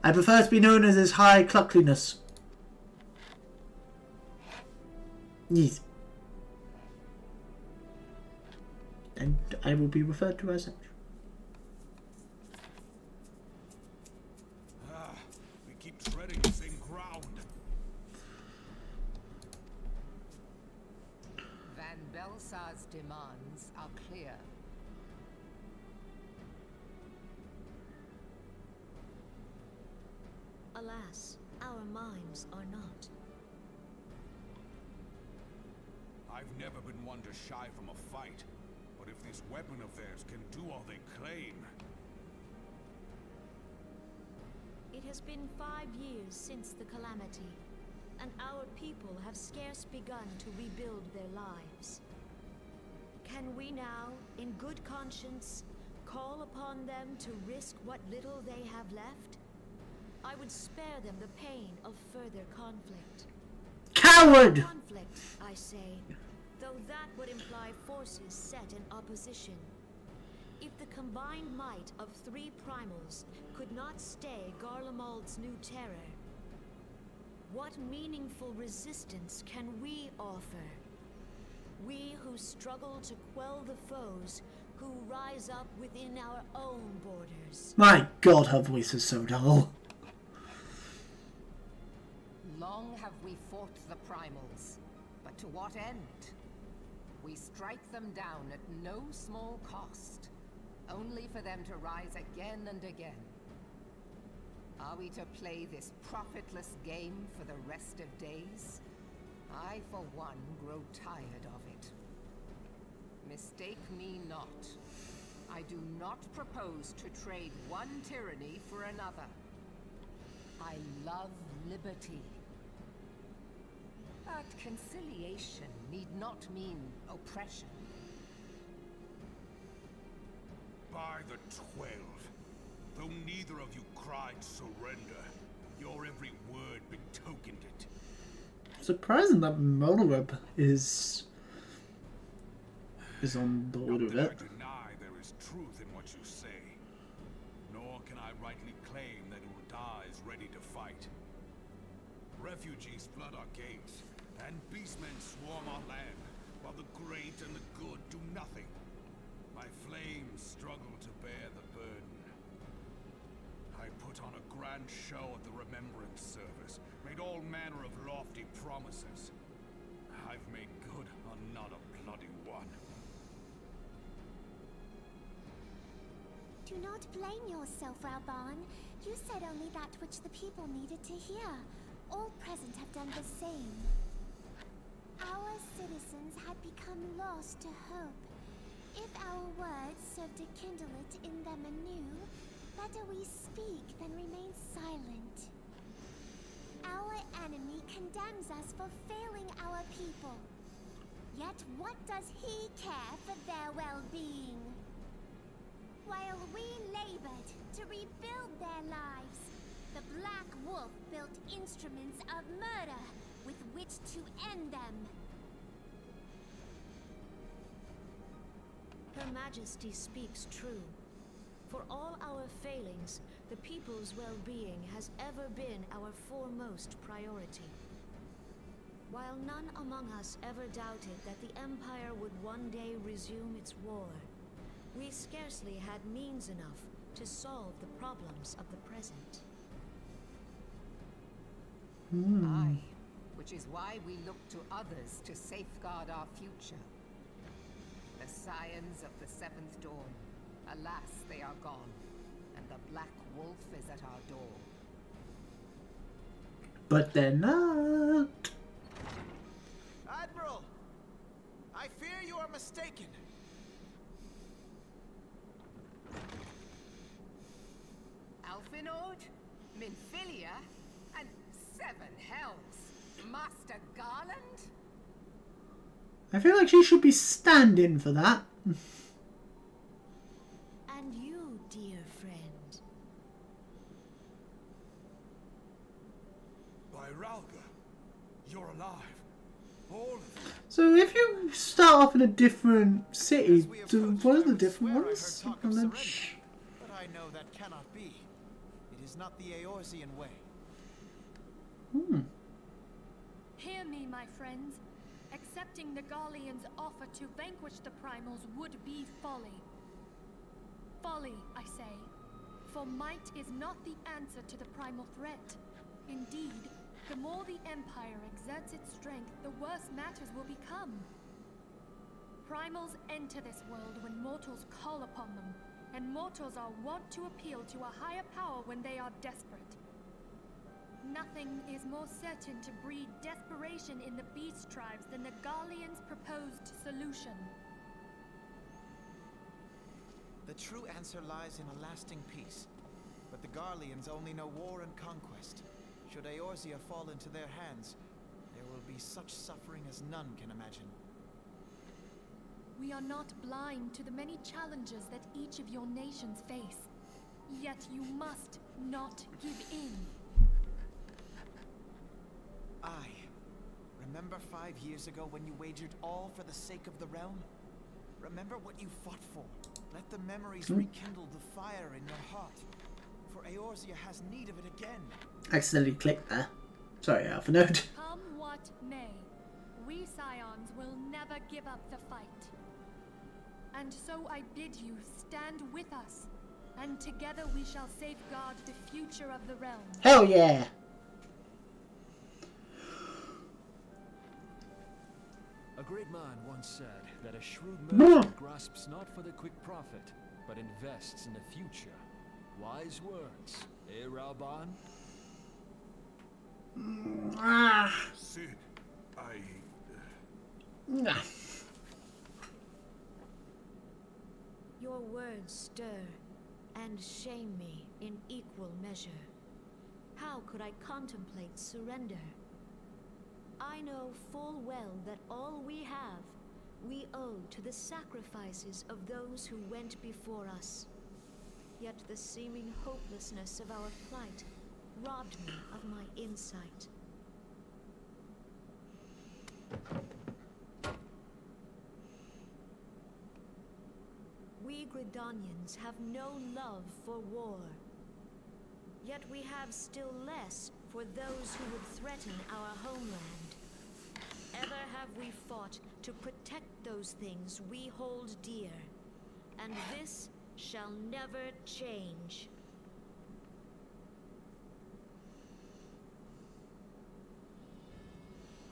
I prefer to be known as his high cluckliness. Yes. And I will be referred to as such. We keep treading the same ground. Van Belsar's demands are clear. Alas, our minds are not. I've never been one to shy from a fight, but if this weapon of theirs can do all they claim... It has been 5 years since the calamity, and our people have scarce begun to rebuild their lives. Can we now, in good conscience, call upon them to risk what little they have left? I would spare them the pain of further conflict. Coward! Conflict, I say, though that would imply forces set in opposition. If the combined might of 3 primals could not stay Garlemald's new terror, what meaningful resistance can we offer? We who struggle to quell the foes who rise up within our own borders. My God, her voice is so dull. Long have we fought the primals, but to what end? We strike them down at no small cost, only for them to rise again and again. Are we to play this profitless game for the rest of days? I, for one, grow tired of it. Mistake me not. I do not propose to trade one tyranny for another. I love liberty. But conciliation need not mean oppression. By the 12, though neither of you cried surrender, your every word betokened it. Surprising that Monorib is on board with Not it. that I deny there is truth in what you say, nor can I rightly claim that Ul'dah's ready to fight. Refugees flood our gates, and beastmen swarm our land, while the great and the good do nothing. My flames struggle to bear the burden. I put on a grand show at the Remembrance Service, made all manner of lofty promises. I've made good on not a bloody one. Do not blame yourself, Reborn. You said only that which the people needed to hear. All present have done the same. Our citizens had become lost to hope. If our words serve to kindle it in them anew, better we speak than remain silent. Our enemy condemns us for failing our people. Yet what does he care for their well-being? While we labored to rebuild their lives, the Black Wolf built instruments of murder with which to end them. Her Majesty speaks true. For all our failings, the people's well-being has ever been our foremost priority. While none among us ever doubted that the Empire would one day resume its war, we scarcely had means enough to solve the problems of the present. Aye, which is why we look to others to safeguard our future. The Scions of the Seventh Dawn. Alas, they are gone, and the Black Wolf is at our door. But they're not. Admiral! I fear you are mistaken. Alfinord, Minfilia, and Seven Hells. Master Garland? I feel like she should be standing for that. And you, dear friend. By Ralga, you're alive. All of you. So if you start off in a different city, what are the different ones? But I know that cannot be. It is not the Eorzean way. Hear me, my friends. Accepting the Garleans' offer to vanquish the Primals would be folly. Folly, I say. For might is not the answer to the primal threat. Indeed, the more the Empire exerts its strength, the worse matters will become. Primals enter this world when mortals call upon them, and mortals are wont to appeal to a higher power when they are desperate. Nothing is more certain to breed desperation in the beast tribes than the Garleans' proposed solution. The true answer lies in a lasting peace. But the Garleans only know war and conquest. Should Eorzea fall into their hands, there will be such suffering as none can imagine. We are not blind to the many challenges that each of your nations face. Yet you must not give in. Remember 5 years ago when you wagered all for the sake of the realm? Remember what you fought for. Let the memories rekindle the fire in your heart. For Eorzea has need of it again. Accidentally clicked there. Sorry, Alpha Node. Come what may, we Scions will never give up the fight. And so I bid you stand with us, and together we shall safeguard the future of the realm. Hell yeah! A great man once said that a shrewd merchant grasps not for the quick profit, but invests in the future. Wise words, eh, Raoban? Sid, Your words stir and shame me in equal measure. How could I contemplate surrender? I know full well that all we have, we owe to the sacrifices of those who went before us. Yet the seeming hopelessness of our plight robbed me of my insight. We Gridanians have no love for war. Yet we have still less for those who would threaten our homeland. Ever have we fought to protect those things we hold dear, and this shall never change.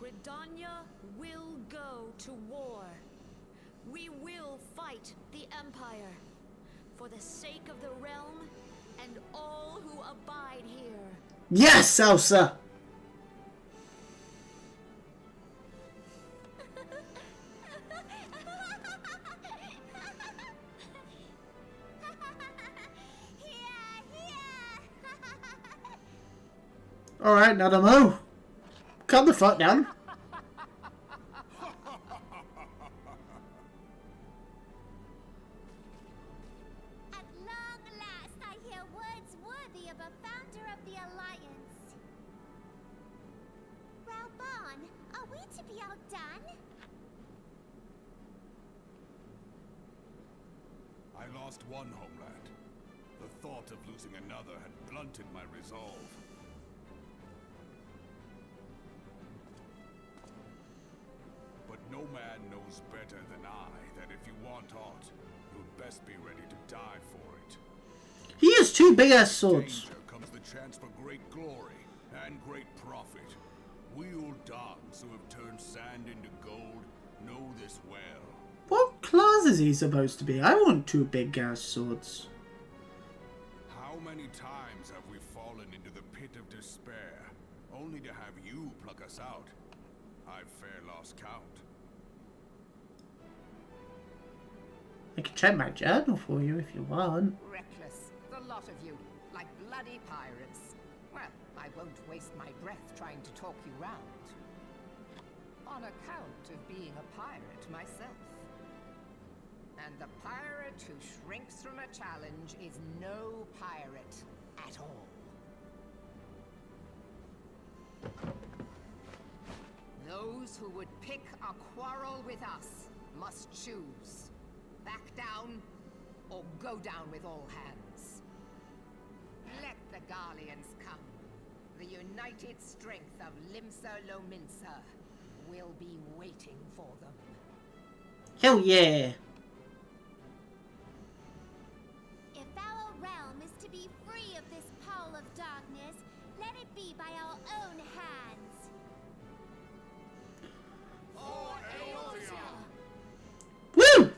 Gridania will go to war. We will fight the Empire for the sake of the realm and all who abide here. Yes, Elsa! Alright, now the mo. Calm the fuck down. At lost one homeland. The thought of losing another had blunted my resolve. But no man knows better than I that if you want aught, you'd best be ready to die for it. He has two big-ass swords. Danger comes the chance for great glory and great profit. We old dogs who have turned sand into gold know this well. What class is he supposed to be? I want two big-ass swords. How many times have we fallen into the pit of despair, only to have you pluck us out? I've fair lost count. I can check my journal for you if you want. Reckless, the lot of you, like bloody pirates. Well, I won't waste my breath trying to talk you round. On account of being a pirate myself. And the pirate who shrinks from a challenge is no pirate at all. Those who would pick a quarrel with us must choose. Back down, or go down with all hands. Let the Garleans come. The united strength of Limsa Lominsa will be waiting for them. Hell yeah! If our realm is to be free of this pall of darkness, let it be by our own hands. For Eorzea! Woo!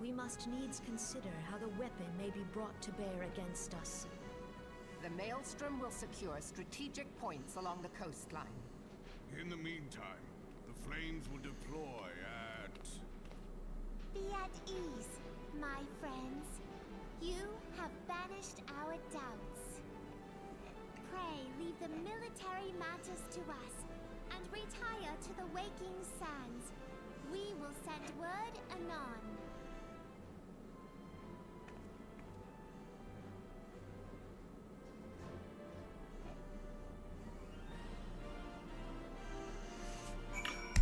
We must needs consider how the weapon may be brought to bear against us. The Maelstrom will secure strategic points along the coastline. In the meantime, the flames will deploy at... Be at ease, my friends. You have banished our doubts. Pray leave the military matters to us, and retire to the waking sands. We will send word anon.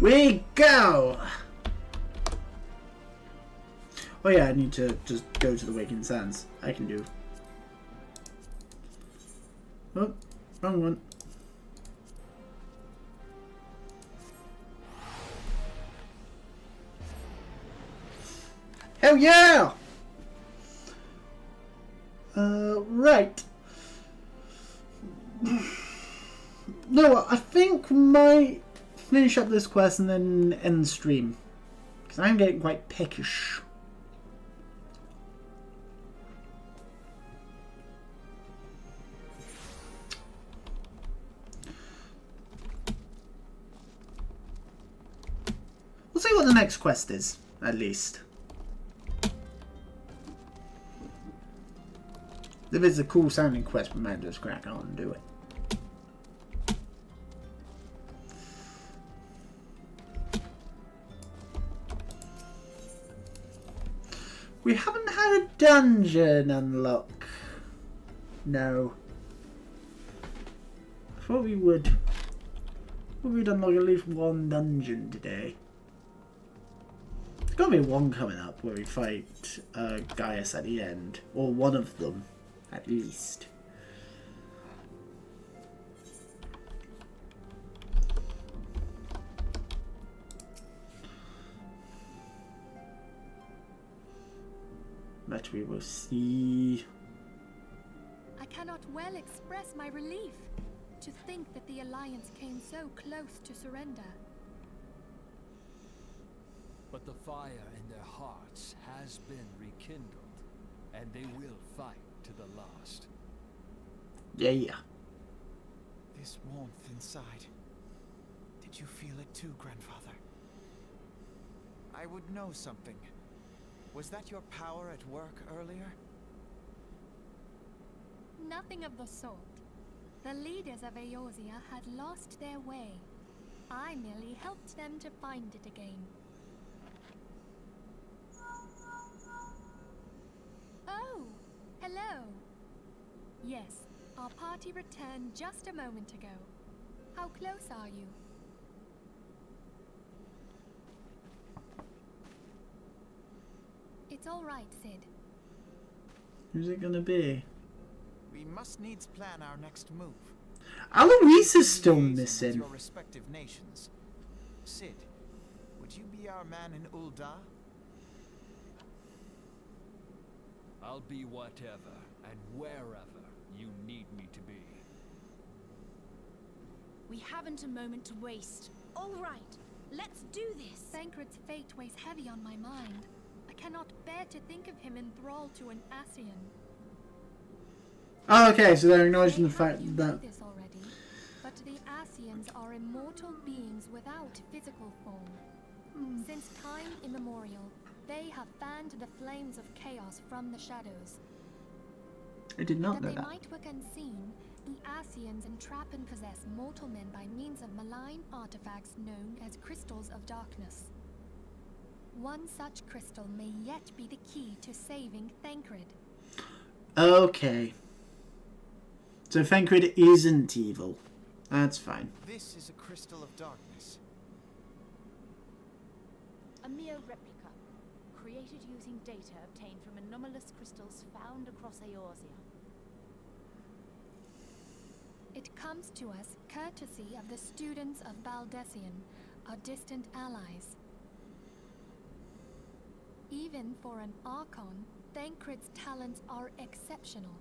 We go! Oh yeah, I need to just go to the Waking Sands. I can do. Oh, wrong one. Hell yeah! Right. No, I think we might finish up this quest and then end the stream. Because I'm getting quite peckish. We'll see what the next quest is, at least. If it's a cool sounding quest, we might just crack on and do it. We haven't had a dungeon unlock. No. I thought we would. We'd unlock at least one dungeon today. There's gotta be one coming up where we fight Gaius at the end. Or one of them, at least. But we will see. I cannot well express my relief to think that the Alliance came so close to surrender. But the fire in their hearts has been rekindled, and they will fight to the last. Yeah. This warmth inside. Did you feel it too, Grandfather? I would know something. Was that your power at work earlier? Nothing of the sort. The leaders of Eorzea had lost their way. I merely helped them to find it again. Oh, hello. Yes, Our party returned just a moment ago. How close are you? It's all right, Sid. Who's it gonna be? We must needs plan our next move. Alois is still Liaison with missing. your respective nations. Sid, would you be our man in Ul'dah? I'll be whatever and wherever you need me to be. We haven't a moment to waste. All right, let's do this. Thancred's fate weighs heavy on my mind. I cannot bear to think of him in thrall to an Ascian. Oh, okay, so they're acknowledging the fact You that... know this already, but the Ascians are immortal beings without physical form. Since time immemorial, they have fanned the flames of chaos from the shadows. I did not know That they that. might work unseen, the Ascians entrap and possess mortal men by means of malign artifacts known as crystals of darkness. One such crystal may yet be the key to saving Thancred. Okay. So Thancred isn't evil. That's fine. This is a crystal of darkness. A mere replica, created using data obtained from anomalous crystals found across Eorzea. It comes to us courtesy of the students of Baldessian, our distant allies. Even for an Archon, Thancred's talents are exceptional.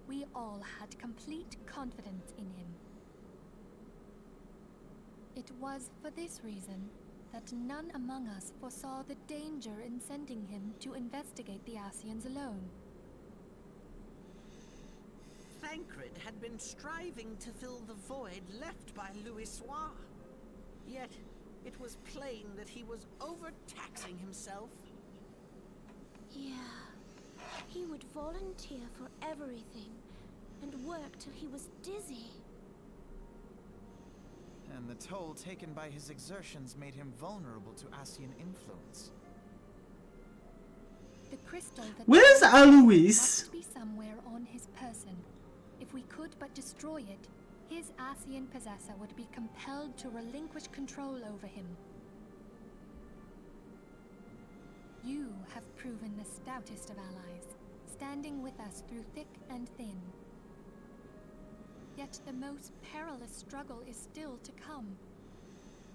We all had complete confidence in him. It was for this reason that none among us foresaw the danger in sending him to investigate the Ascians alone. Thancred had been striving to fill the void left by Louisoix. Yet, it was plain that he was overtaxing himself. Yeah. He would volunteer for everything and work till he was dizzy. And the toll taken by his exertions made him vulnerable to Ascian influence. The crystal that Where's Alois? must be somewhere on his person. If we could but destroy it, his Ascian possessor would be compelled to relinquish control over him. You have proven the stoutest of allies, standing with us through thick and thin. Yet the most perilous struggle is still to come.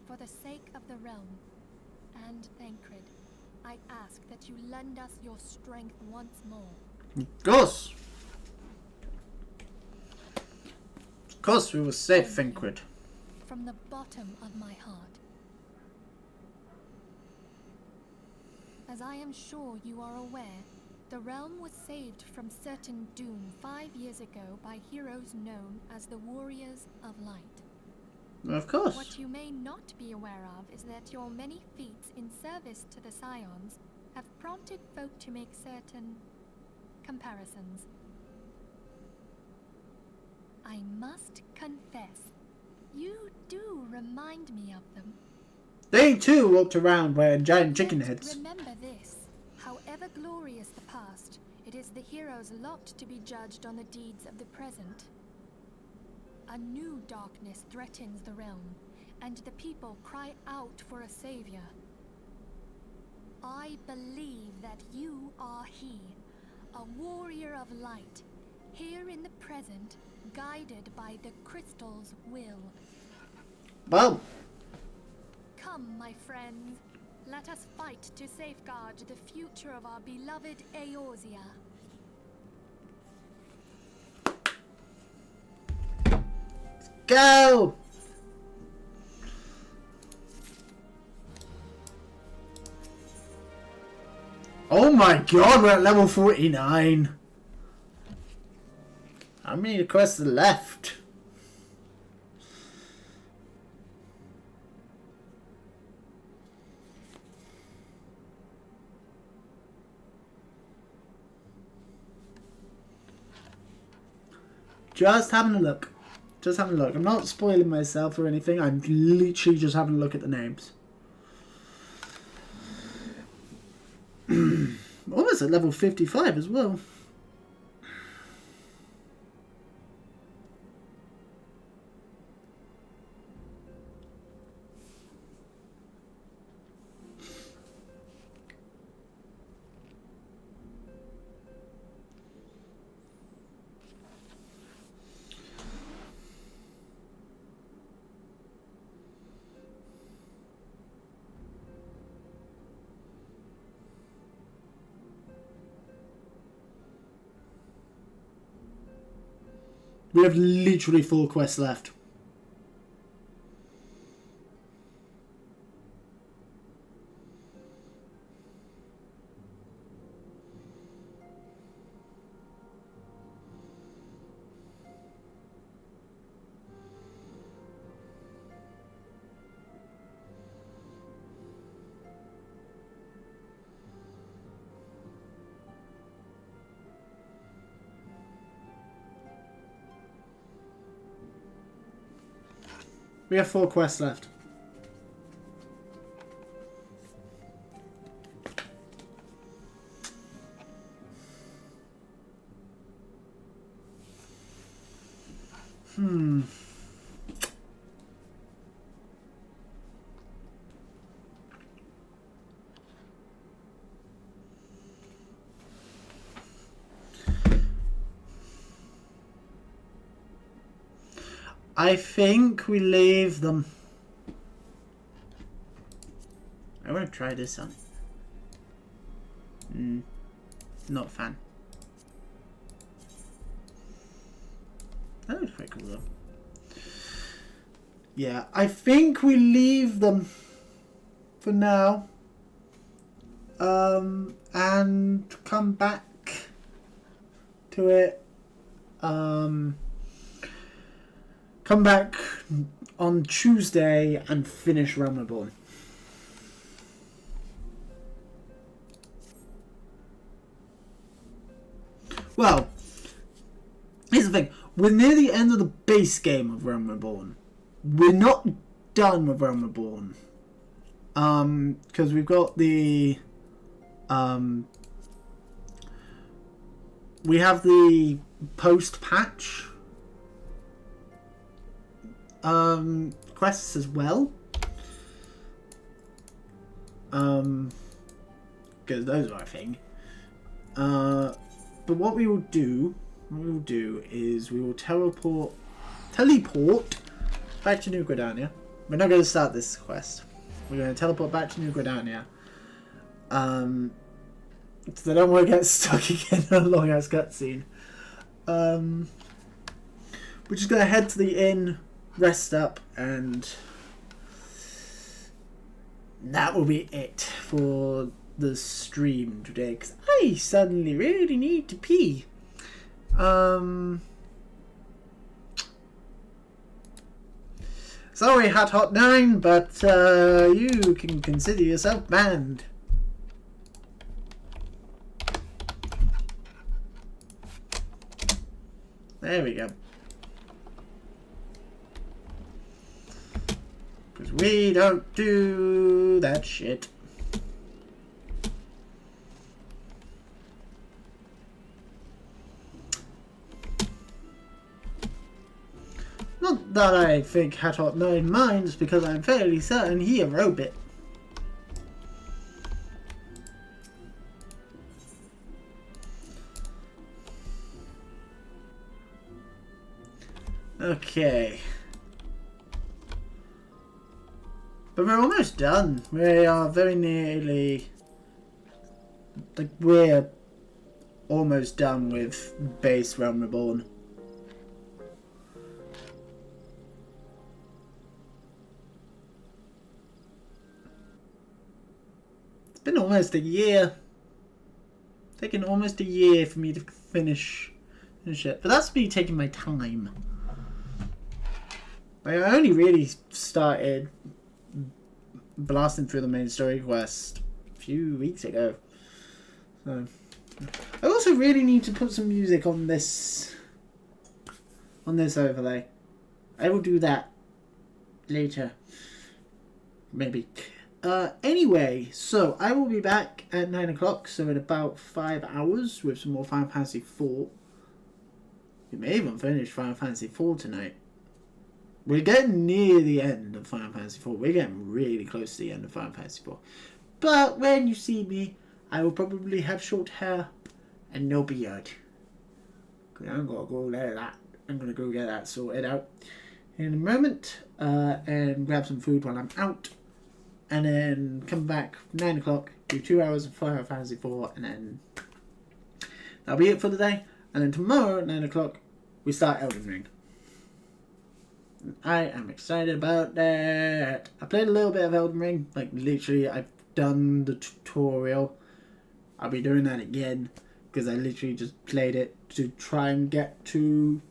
For the sake of the realm and Thancred, I ask that you lend us your strength once more. Of course. Of course we will save Thancred. From the bottom of my heart. As I am sure you are aware, the realm was saved from certain doom 5 years ago by heroes known as the Warriors of Light. Of course. What you may not be aware of is that your many feats in service to the Scions have prompted folk to make certain comparisons. I must confess, you do remind me of them. They too walked around wearing giant chicken heads. Remember this. However glorious the past, it is the hero's lot to be judged on the deeds of the present. A new darkness threatens the realm, and the people cry out for a savior. I believe that you are he, a warrior of light, here in the present, guided by the crystal's will. Well. Come, my friends. Let us fight to safeguard the future of our beloved Eorzea. Go! Oh my god, we're at level 49. How many quests are left? Just having a look. Just having a look. I'm not spoiling myself or anything. I'm literally just having a look at the names. Almost at level 55 as well. We have literally 4 quests left. We have 4 quests left. I think we leave them. I want to try this on. Not a fan. That looks pretty cool though. Yeah, I think we leave them for now. And come back to it. Come back on Tuesday and finish Realm Reborn. Well, here's the thing. We're near the end of the base game of Realm Reborn. We're not done with Realm Reborn. Because we've got the... we have the post-patch quests as well. Because those are a thing. But what we will do is we will teleport back to New Gridania. We're not going to start this quest. We're going to teleport back to New Gridania. So I don't want to get stuck again in a long ass cutscene. We're just going to head to the inn, rest up, and that will be it for the stream today, because I suddenly really need to pee. Sorry, Hot 9, but you can consider yourself banned. There we go. Because we don't do that shit. Not that I think Hot 9 minds, because I'm fairly certain he wrote it. Okay. But we're almost done. We are very nearly... like, we're almost done with base Realm Reborn. It's been almost a year. It's taken almost a year for me to finish it. But that's me taking my time. I only really started blasting through the main story quest a few weeks ago. So I also really need to put some music on this overlay. I will do that later. Maybe. Anyway, so I will be back at 9 o'clock, so in about 5 hours with some more Final Fantasy IV. We may even finish Final Fantasy IV tonight. We're getting near the end of Final Fantasy IV. We're getting really close to the end of Final Fantasy IV. But when you see me, I will probably have short hair and no beard. Because I'm going to go get that. I'm going to go get that sorted out in a moment. And grab some food while I'm out. And then come back 9 o'clock, do 2 hours of Final Fantasy IV. And then that'll be it for the day. And then tomorrow at 9 o'clock, we start Elden Ring. I am excited about that. I played a little bit of Elden Ring. Like, literally, I've done the tutorial. I'll be doing that again. Because I literally just played it to try and get to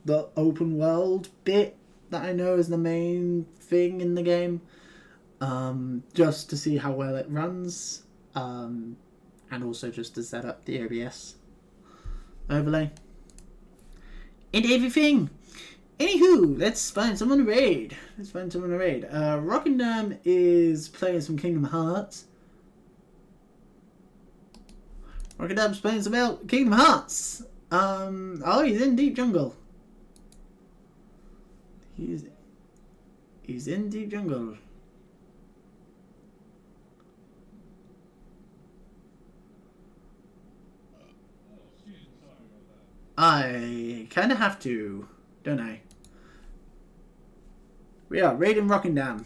the open world bit that I know is the main thing in the game. Just to see how well it runs. And also just to set up the OBS overlay. And everything. Anywho, let's find someone to raid. Rock'n'Dam is playing some Kingdom Hearts. Rock'n'Dam's playing some Kingdom Hearts. Oh, he's in Deep Jungle. He's in Deep Jungle. I kind of have to, don't I? We are raiding Rock'n'Dam,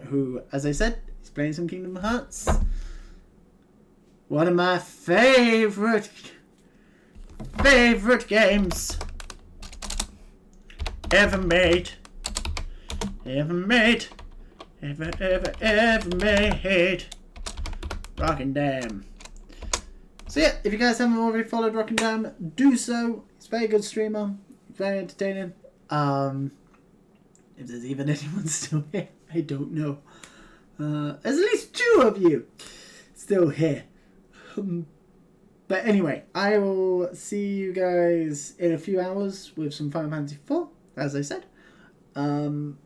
who, as I said, is playing some Kingdom Hearts. One of my favorite games ever made. Ever made. Rock'n'Dam. So yeah, if you guys haven't already followed Rock'n'Dam, do so. He's a very good streamer, very entertaining. If there's even anyone still here, I don't know. There's at least 2 of you still here. But anyway, I will see you guys in a few hours with some Final Fantasy IV, as I said. And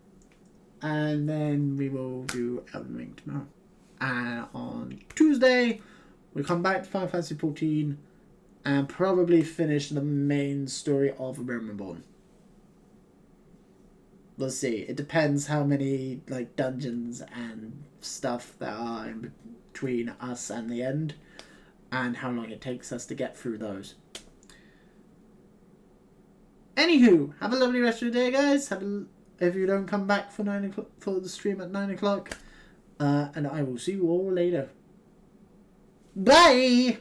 then we will do Elden Ring tomorrow. And on Tuesday, we'll come back to Final Fantasy XIV and probably finish the main story of Reborn. We'll see. It depends how many like dungeons and stuff there are in between us and the end, and how long it takes us to get through those. Anywho, have a lovely rest of the day, guys. If you don't come back for 9 o'clock for the stream at 9 o'clock, and I will see you all later. Bye.